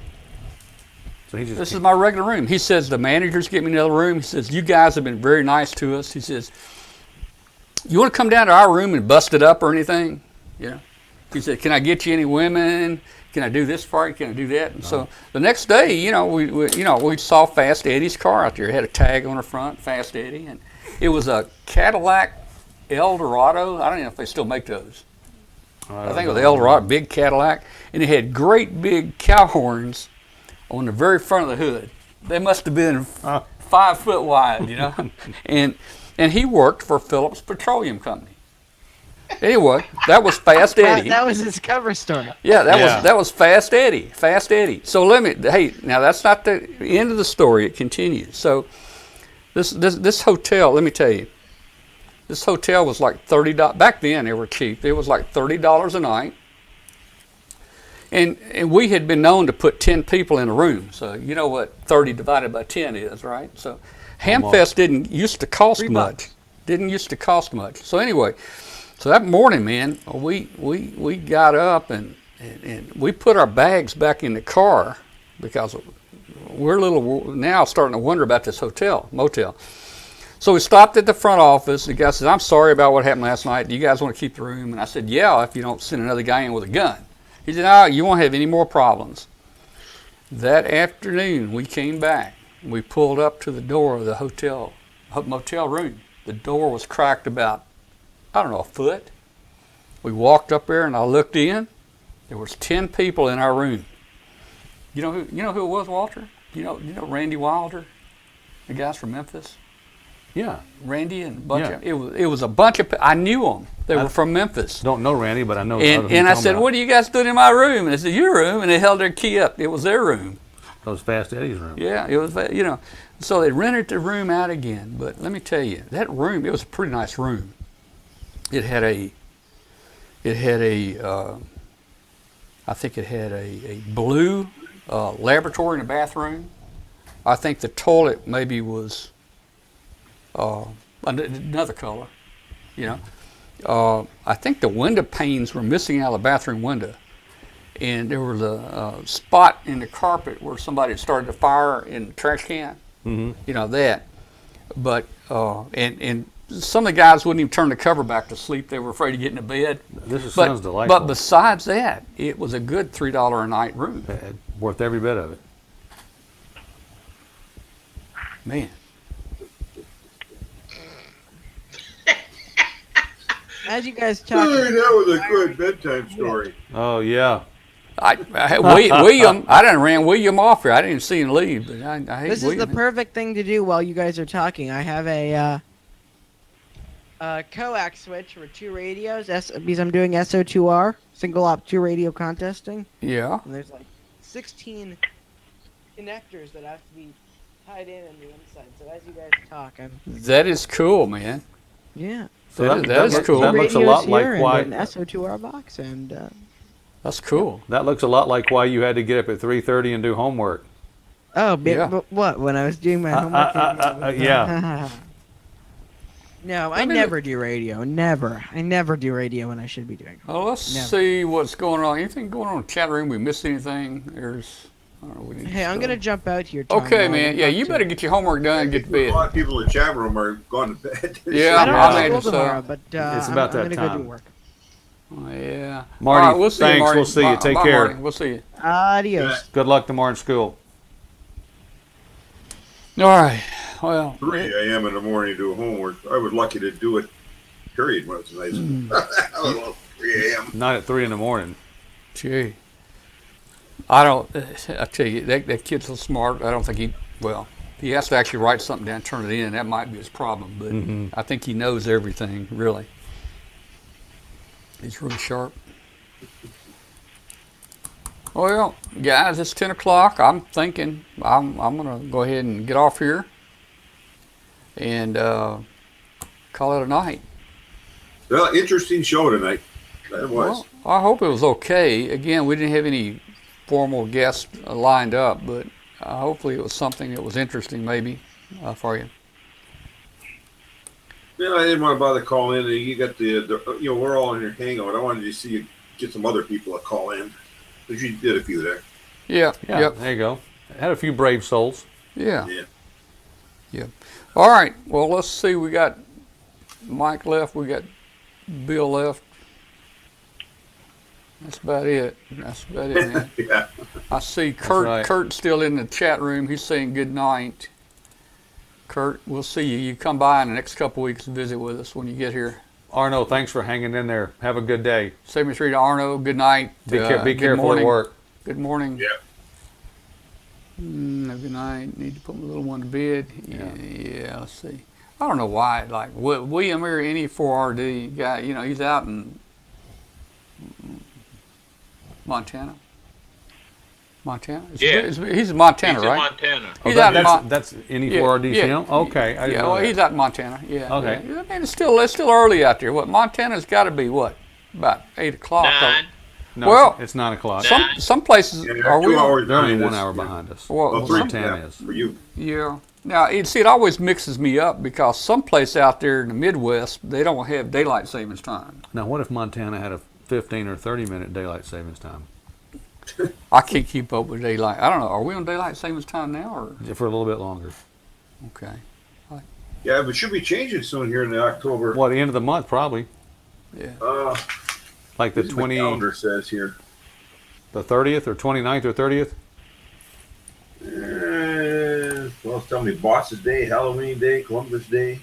So this is my regular room. He says, the managers get me another room. He says, you guys have been very nice to us. He says, you want to come down to our room and bust it up or anything? You know? He said, can I get you any women? Can I do this for you? Can I do that? And so the next day, you know, we saw Fast Eddie's car out there. It had a tag on the front, Fast Eddie, and it was a Cadillac Eldorado. I don't know if they still make those. I think it was the Eldorado, big Cadillac, and it had great big cow horns on the very front of the hood. They must have been 5 foot wide, you know. and he worked for Phillips Petroleum Company. Anyway, that was Fast Eddie. That was his cover story. Yeah, that was Fast Eddie. Fast Eddie. So now that's not the end of the story. It continues. So this hotel, let me tell you, this hotel was like $30. Back then, they were cheap. It was like $30 a night. And we had been known to put 10 people in a room. So you know what 30 divided by 10 is, right? So Hamfest didn't used to cost much. Didn't used to cost much. So anyway, so that morning, man, we got up and we put our bags back in the car because we're now starting to wonder about this motel. So we stopped at the front office. The guy says, "I'm sorry about what happened last night. Do you guys want to keep the room?" And I said, "Yeah, if you don't send another guy in with a gun." He said, "No, you won't have any more problems." That afternoon, we came back. We pulled up to the door of the motel room. The door was cracked about, I don't know, a foot. We walked up there and I looked in. There was 10 people in our room. You know who it was, Walter? You know Randy Wilder, the guys from Memphis? Yeah. Randy and a bunch of, it was a bunch of, I knew them. They were from Memphis. Don't know Randy, but I know. And I said, "What are you guys doing in my room?" And they said, "Your room." And they held their key up. It was their room. That was Fast Eddie's room. Yeah, it was, So they rented the room out again. But let me tell you, that room, it was a pretty nice room. It had a I think it had a blue laboratory and a bathroom. I think the toilet maybe was another color, I think the window panes were missing out of the bathroom window. And there was a spot in the carpet where somebody had started a fire in the trash can. Mm-hmm. That. But, and some of the guys wouldn't even turn the cover back to sleep. They were afraid to get in the bed. Sounds delightful. But besides that, it was a good $3 a night room. Worth every bit of it. Man. As you guys talk, that was a good bedtime story. Oh yeah. William, I done ran William off here. I didn't see him leave, but I hate this William. is the perfect thing to do while you guys are talking. I have a coax switch for 2 radios because I'm doing SO2R, single op 2 radio contesting. Yeah. And there's like 16 connectors that have to be tied in on the inside. So as you guys talk, That is cool, man. Yeah. So that is cool. That looks a lot like why an SO2R box and. That's cool. That looks a lot like why you had to get up at 3:30 and do homework. Oh, but what? When I was doing my homework? Yeah. No, I never do radio. Never. I never do radio when I should be doing. Well, let's see what's going on. Anything going on in the chat room? We missed anything? Hey, I'm gonna jump out here. Tom, okay, man. Yeah, you better get your homework done and get to bed. A lot of people in the chat room are going to bed. Yeah, I don't have school tomorrow, but it's about I'm that gonna time. go do work. Yeah. Marty, all right, we'll see thanks. you, Marty. We'll see you. Take Bye, care. Marty. We'll see you. Adios. Good luck tomorrow in school. All right. Well, 3 a.m. in the morning to do homework. I was lucky to do it. Period. When it was nice. I was up 3 a.m. Not at 3 in the morning. Gee. I tell you, that kid's so smart. I don't think he has to actually write something down, turn it in. That might be his problem. But I think he knows everything, really. He's really sharp. Well, guys, it's 10 o'clock. I'm thinking I'm going to go ahead and get off here and call it a night. Well, interesting show tonight. That was. Well, I hope it was okay. Again, we didn't have any formal guests lined up, but hopefully it was something that was interesting maybe for you. Yeah, I didn't want to bother calling in. You got we're all in your hangout. I wanted to see you get some other people to call in. Because you did a few there. Yeah. Yep. There you go. Had a few brave souls. Yeah. All right. Well, let's see. We got Mike left. We got Bill left. That's about it. Man. Yeah. I see Kurt. Right. Kurt's still in the chat room. He's saying good night. Kurt, we'll see you. You come by in the next couple weeks and visit with us when you get here. Arno, thanks for hanging in there. Have a good day. Same as to Arno. Good night. Be careful morning. at work. Good morning. Yeah. Good night. Need to put my little one to bed. Yeah, let's see. I don't know why. Like William or any 4RD guy, he's out in Montana. Yeah. He's in Montana, He's right? in Montana. He's out in That's any 4RD film? Okay. I didn't know that. He's out in Montana. Yeah. Okay. Yeah. I mean, it's still early out there. What, Montana's got to be what? About 8 o'clock. 9. No, well, it's 9 o'clock. Some places are we? They're only 1 hour behind us. Well, Montana is. For you. Yeah. Now, it always mixes me up because someplace out there in the Midwest, they don't have daylight savings time. Now, what if Montana had a 15 or 30-minute daylight savings time? I can't keep up with daylight. I don't know. Are we on daylight savings time now, or for a little bit longer? Okay. Yeah, but should be changing soon here in the October. Well, the end of the month, probably. Yeah. Like the This is 20. what the calendar says here. The 30th or 29th or 30th? Well, it's telling me Boss's Day, Halloween Day, Columbus Day.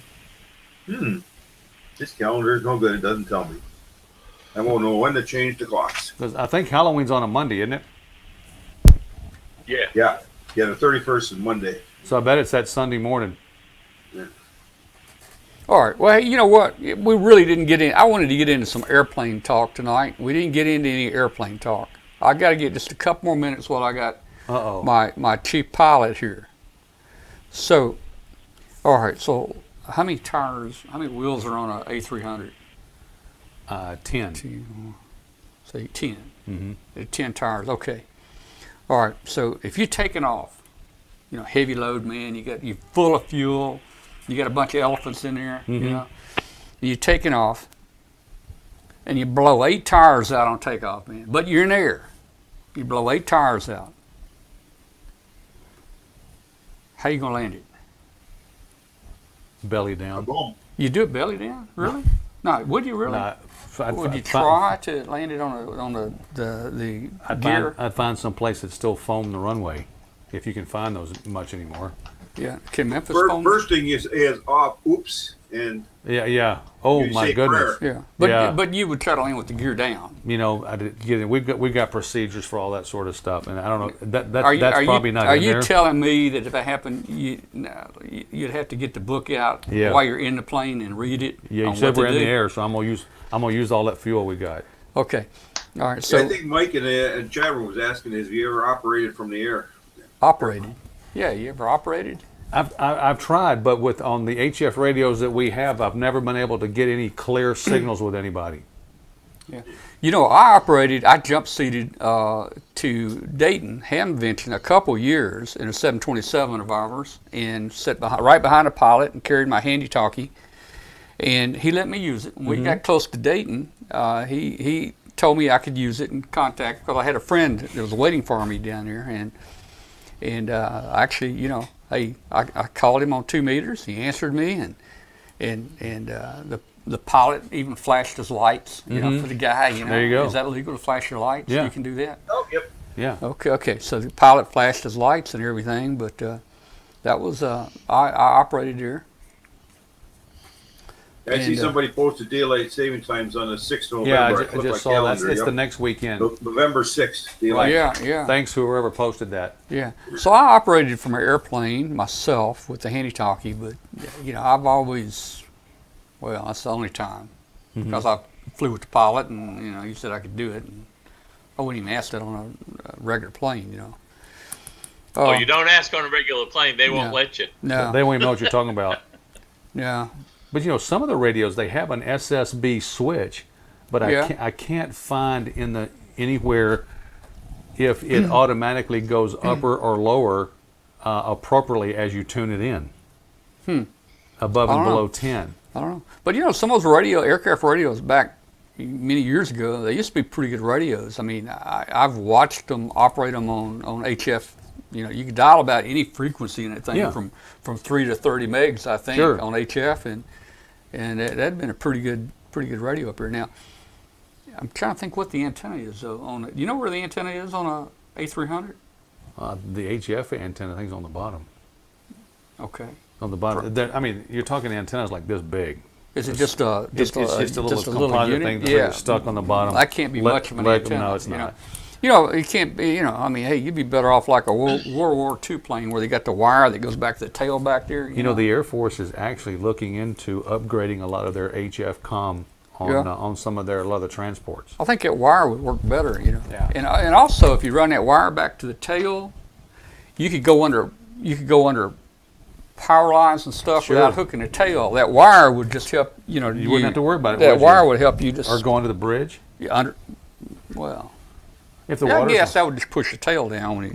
This calendar is no good. It doesn't tell me. I won't know when to change the clocks. I think Halloween's on a Monday, isn't it? Yeah. The 31st is Monday. So I bet it's that Sunday morning. Yeah. All right. Well, you know what? We really didn't get in. I wanted to get into some airplane talk tonight. We didn't get into any airplane talk. I got to get just a couple more minutes while I got my chief pilot here. So, all right. So, how many wheels are on a A300? 10. Say 10. Mm-hmm. 10 tires. Okay. All right. So if you're taking off, heavy load, man, you're full of fuel, you got a bunch of elephants in there, Mm-hmm. You're taking off, and you blow 8 tires out on takeoff, man. But you're in the air. You blow 8 tires out. How you gonna land it? Belly down. You do it belly down? Really? No. Would you really? No, would you try to land it on the gear? I'd find some place that still foam the runway, if you can find those much anymore. Yeah. Can Memphis foam? First thing is off. Oops. And yeah. Oh you my say goodness. prayer. Yeah. But you would try to land with the gear down. We've got procedures for all that sort of stuff, and I don't know that's probably not Are in you there. telling me that if that happened, you'd have to get the book out while you're in the plane and read it? Yeah, you said we're in the air, so I'm gonna use all that fuel we got. Okay. All right. So I think Mike in the chat room was asking, have you ever operated from the air? Operated? Yeah. You ever operated? I've tried, but on the HF radios that we have, I've never been able to get any clear signals with anybody. Yeah. I jump seated to Dayton Hamvention a couple years in a 727 of ours and sat right behind a pilot and carried my handy talkie, and he let me use it. When we got close to Dayton, he told me I could use it in contact because I had a friend that was waiting for me down there, and actually, I called him on 2 meters. He answered me, and the pilot even flashed his lights, for the guy. There you go. Is that legal to flash your lights? Yeah. You can do that. Oh, yep. Yeah. Okay. So the pilot flashed his lights and everything, but that was I operated there. I see somebody posted daylight saving times on the 6th of November. Yeah, I just saw that. It's the next weekend. November 6th. Daylight. Yeah. Thanks, whoever posted that. Yeah. So I operated from an airplane myself with the handy talkie, but I've always, that's the only time because I flew with the pilot, and he said I could do it. And I wouldn't even ask that on a regular plane, You don't ask on a regular plane; they won't let you. No, they won't even know what you're talking about. Yeah. But some of the radios, they have an SSB switch, but I can't find anywhere if it automatically goes upper or lower appropriately as you tune it in. Above and below 10. I don't know. But some of those aircraft radios back many years ago, they used to be pretty good radios. I mean, I've watched them operate them on HF. You can dial about any frequency in that thing from 3 to 30 megs, I think, on HF, and that'd been a pretty good radio up here. Now, I'm trying to think what the antenna is on it. You know where the antenna is on a A300? The HF antenna, I think, is on the bottom. Okay. On the bottom. You're talking antennas like this big. Is it just a It's just a little composite unit? thing that's stuck on the bottom. That can't be much of an antenna. No, it's not. It can't be. I mean, hey, you'd be better off like a World War II plane where they got the wire that goes back to the tail back there. You know, the Air Force is actually looking into upgrading a lot of their HF comm on some of their leather transports. I think that wire would work better. Yeah. And also if you run that wire back to the tail, you could go under power lines and stuff without hooking the tail. That wire would just help. You wouldn't have to worry about it. That wire would help you just or go under the bridge. Well. If the I guess that would just push the tail down when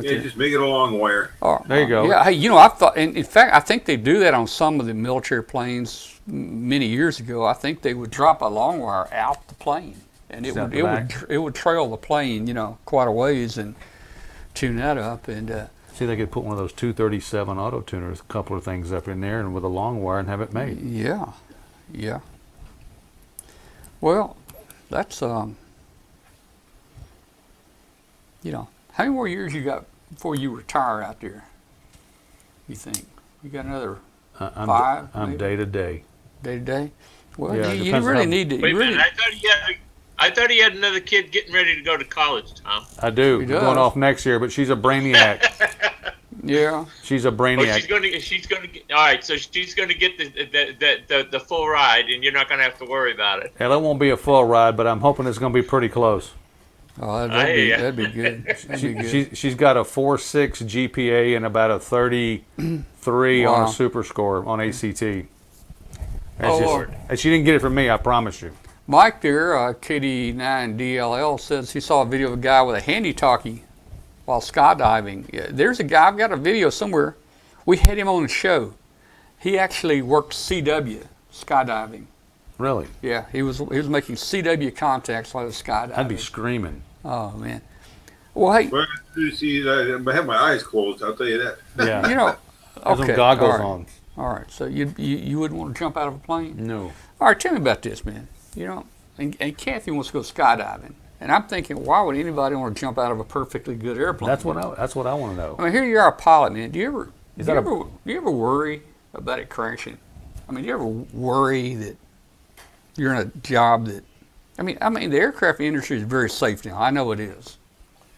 just make it a long wire. Oh, there you go. Yeah, hey, I thought, in fact, I think they do that on some of the military planes many years ago. I think they would drop a long wire out the plane, and it would trail the plane, quite a ways and tune that up. And see, they could put one of those 237 auto tuners, a couple of things up in there, and with a long wire, and have it made. Yeah. Well, that's how many more years you got before you retire out there? You think you got another 5? I'm day to day. Day to day. Well, yeah, you really need to. Wait a minute. I thought he had another kid getting ready to go to college, Tom. I do. Going off next year, but she's a brainiac. Yeah. She's a brainiac. She's gonna get. All right, so she's gonna get the full ride, and you're not gonna have to worry about it. Hell, it won't be a full ride, but I'm hoping it's gonna be pretty close. Oh, that'd be good. She's got a 4.6 GPA and about a 33 on a super score on ACT. Lord. And she didn't get it from me, I promise you. Mike there, KD9DLL, says he saw a video of a guy with a handy-talkie while skydiving. Yeah, there's a guy, I've got a video somewhere. We had him on the show. He actually worked CW, skydiving. Really? Yeah, he was making CW contacts while he was skydiving. I'd be screaming. Oh, man. Well, hey. Well, you see, I have my eyes closed, I'll tell you that. Yeah. Okay. Some goggles on. All right, so you wouldn't want to jump out of a plane? No. All right, tell me about this, man. And Kathy wants to go skydiving. And I'm thinking, why would anybody want to jump out of a perfectly good airplane? That's what I want to know. I mean, here you are, a pilot, man. Do you ever worry about it crashing? I mean, do you ever worry that you're in a job that, I mean, the aircraft industry is very safe now. I know it is,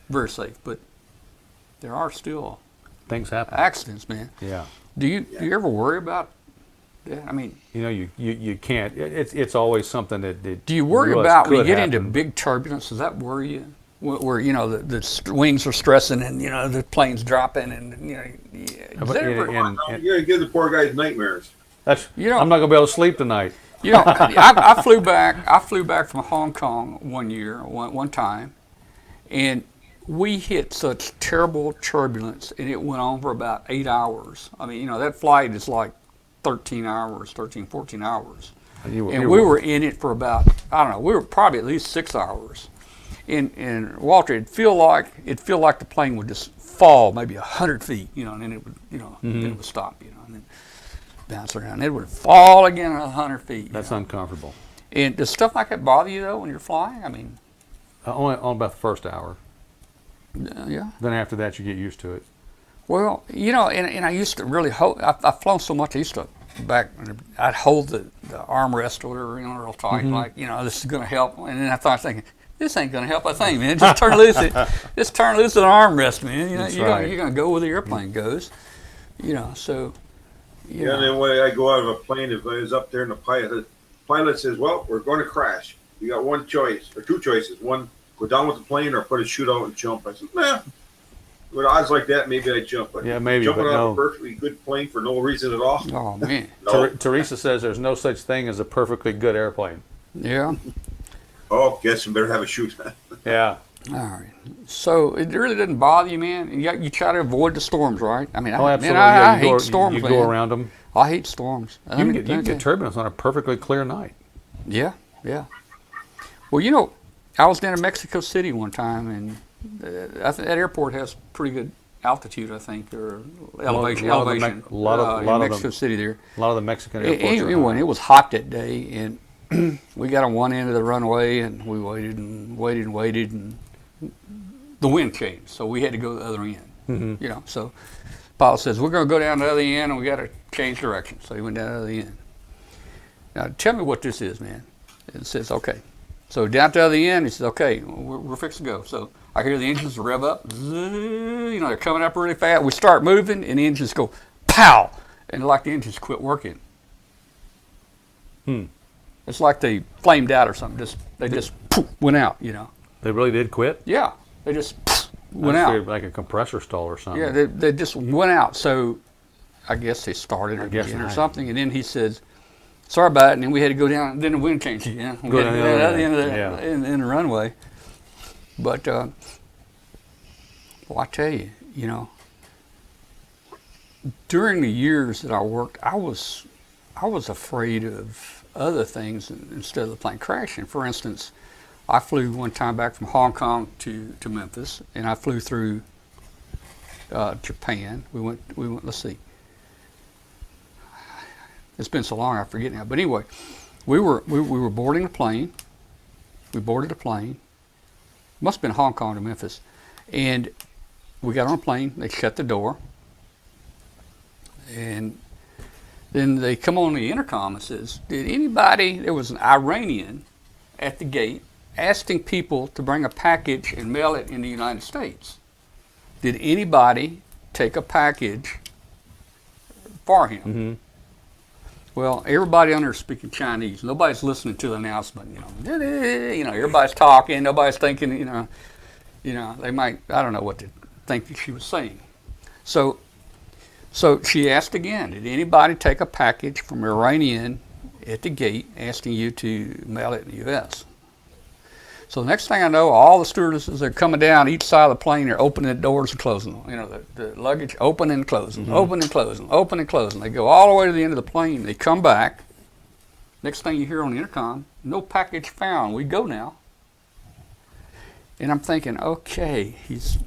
very safe, but there are still things happen, accidents, man. Yeah. Do you ever worry about that? I mean, you can't. It's always something that. Do you worry about when you get into big turbulence? Does that worry you? Where the wings are stressing and the plane's dropping and You're gonna give the poor guys nightmares. That's I'm not gonna be able to sleep tonight. I flew back from Hong Kong one time, and we hit such terrible turbulence, and it went on for about 8 hours. I mean, that flight is like 13 hours, 14 hours. And we were in it for about, I don't know, we were probably at least 6 hours. And Walter, it'd feel like the plane would just fall maybe 100 feet, and then it would, then it would stop, and then bounce around. It would fall again 100 feet. That's uncomfortable. And does stuff like that bother you though when you're flying? I mean, only about the first hour. Yeah. Then after that, you get used to it. Well, and I used to really hold. I've flown so much. I used to I'd hold the armrest or whatever, real tight, like this is going to help. And then I started thinking, this ain't going to help a thing, man. Just turn loose an armrest, man. You're going to go where the airplane goes. So. Yeah, and then when I go out of a plane, if I was up there and the pilot says, well, we're going to crash. You got one choice, or two choices. One, go down with the plane or put a chute out and jump. I said, with odds like that, maybe I'd jump. But maybe, jumping but out of a perfectly good plane for no reason at all. Oh, man. No. Teresa says there's no such thing as a perfectly good airplane. Yeah. Oh, guess you better have a chute. Yeah. All right. So it really doesn't bother you, man. You try to avoid the storms, right? I mean, absolutely. I hate storms. You go around them. I hate storms. You can get turbulence on a perfectly clear night. Yeah. Well, I was down in Mexico City one time, and that airport has pretty good altitude, I think, or elevation. A lot of Mexico City there. A lot of the Mexican airports. Anyway, it was hot that day, and we got on one end of the runway, and we waited, and the wind changed, so we had to go to the other end. So pilot says, we're going to go down to the other end, and we got to change direction. So he went down to the other end. Now tell me what this is, man. It says, okay. So down to the other end, he says, okay, we're fixing to go. So I hear the engines rev up. You know, they're coming up really fast. We start moving, and the engines go, pow! And like the engines quit working. It's like they flamed out or something. They just poof, went out, you know. They really did quit? Yeah. They just poof, went That's out. like a compressor stall or something. Yeah, they just went out. So I guess they started again or not. something. And then he says, sorry about it. And then we had to go down. And then the wind changed again. We had to go down the end of the, in the runway. But, well, I tell you, you know, during the years that I worked, I was afraid of other things instead of the plane crashing. For instance, I flew one time back from Hong Kong to Memphis, and I flew through Japan. We went. Let's see. It's been so long, I forget now. But anyway, we were boarding a plane. We boarded a plane. Must have been Hong Kong to Memphis, and we got on a plane. They shut the door, and then they come on the intercom and says, "Did anybody?" There was an Iranian at the gate asking people to bring a package and mail it in the United States. Did anybody take a package for him? Mm-hmm. Well, everybody on there is speaking Chinese. Nobody's listening to the announcement. You know, everybody's talking. Nobody's thinking. You know, they might. I don't know what to think that she was saying. So she asked again. Did anybody take a package from an Iranian at the gate asking you to mail it in the U.S.? So the next thing I know, all the stewardesses are coming down each side of the plane. They're opening the doors and closing them. You know, the luggage open and closing, open and closing, open and closing. They go all the way to the end of the plane. They come back. Next thing you hear on the intercom, no package found. We go now. And I'm thinking, okay, he's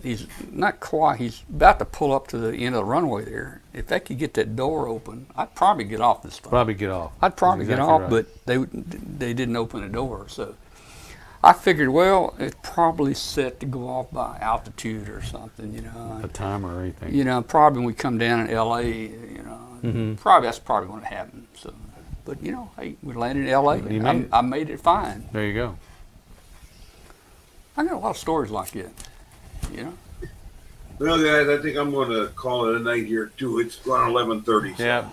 not quite. He's about to pull up to the end of the runway there. If they could get that door open, I'd probably get off this thing. Probably get off. I'd probably get off, right. But they didn't open the door. So I figured, well, it's probably set to go off by altitude or something, you know. A timer or anything. You know, probably when we come down in L.A., you know, that's probably going to happen. So, but you know, hey, we landed in L.A. I made it fine. There you go. I got a lot of stories like that, you know. Well, guys, I think I'm going to call it a night here too. It's around 11:30. So. Yeah.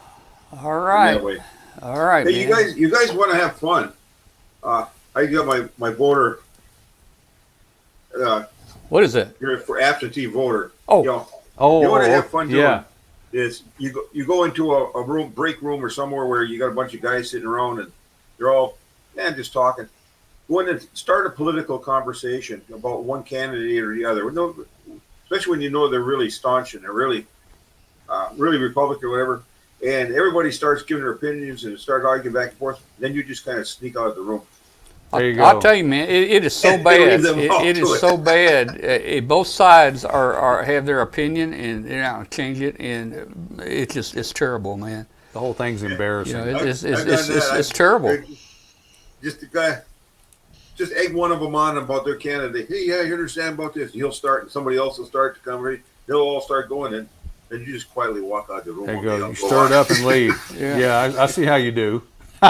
All right. All right. Hey, man. you guys want to have fun? I got my voter. What is it? You're for absentee voter. Oh. You know, you want to have fun doing is you go into a room, break room or somewhere where you got a bunch of guys sitting around and they're all just talking. Go in and start a political conversation about one candidate or the other. Especially when you know they're really staunch and they're really Republican or whatever. And everybody starts giving their opinions and start arguing back and forth. Then you just kind of sneak out of the room. There you go. I'll tell you, man, it is so bad. It is so bad. Both sides have their opinion, and they're not going to change it, and it's terrible, man. The whole thing's embarrassing. You know, it's terrible. Just egg one of them on about their candidate. Hey, yeah, you understand about this? He'll start, and somebody else will start to come. They'll all start going in, and you just quietly walk out the room. There you go. You stir it up and leave. Yeah, I see how you do. All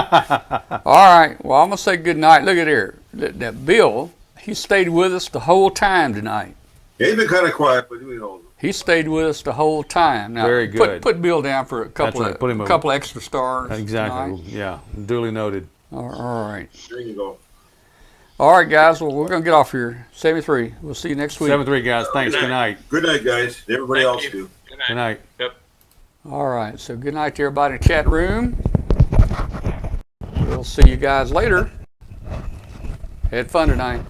right. Well, I'm going to say good night. Look at here. That Bill, he stayed with us the whole time tonight. Yeah, he's been kind of quiet, but we know. He stayed with us the whole time. Now, very good. Put Bill down for a couple extra stars. Exactly. Tonight. Yeah. Duly noted. All right. There you go. All right, guys. Well, we're going to get off here. 73. We'll see you next week. 73, guys. Thanks. Good night. Good night, guys. Everybody else do. Good night. Yep. All right. So good night to everybody in the chat room. We'll see you guys later. Had fun tonight.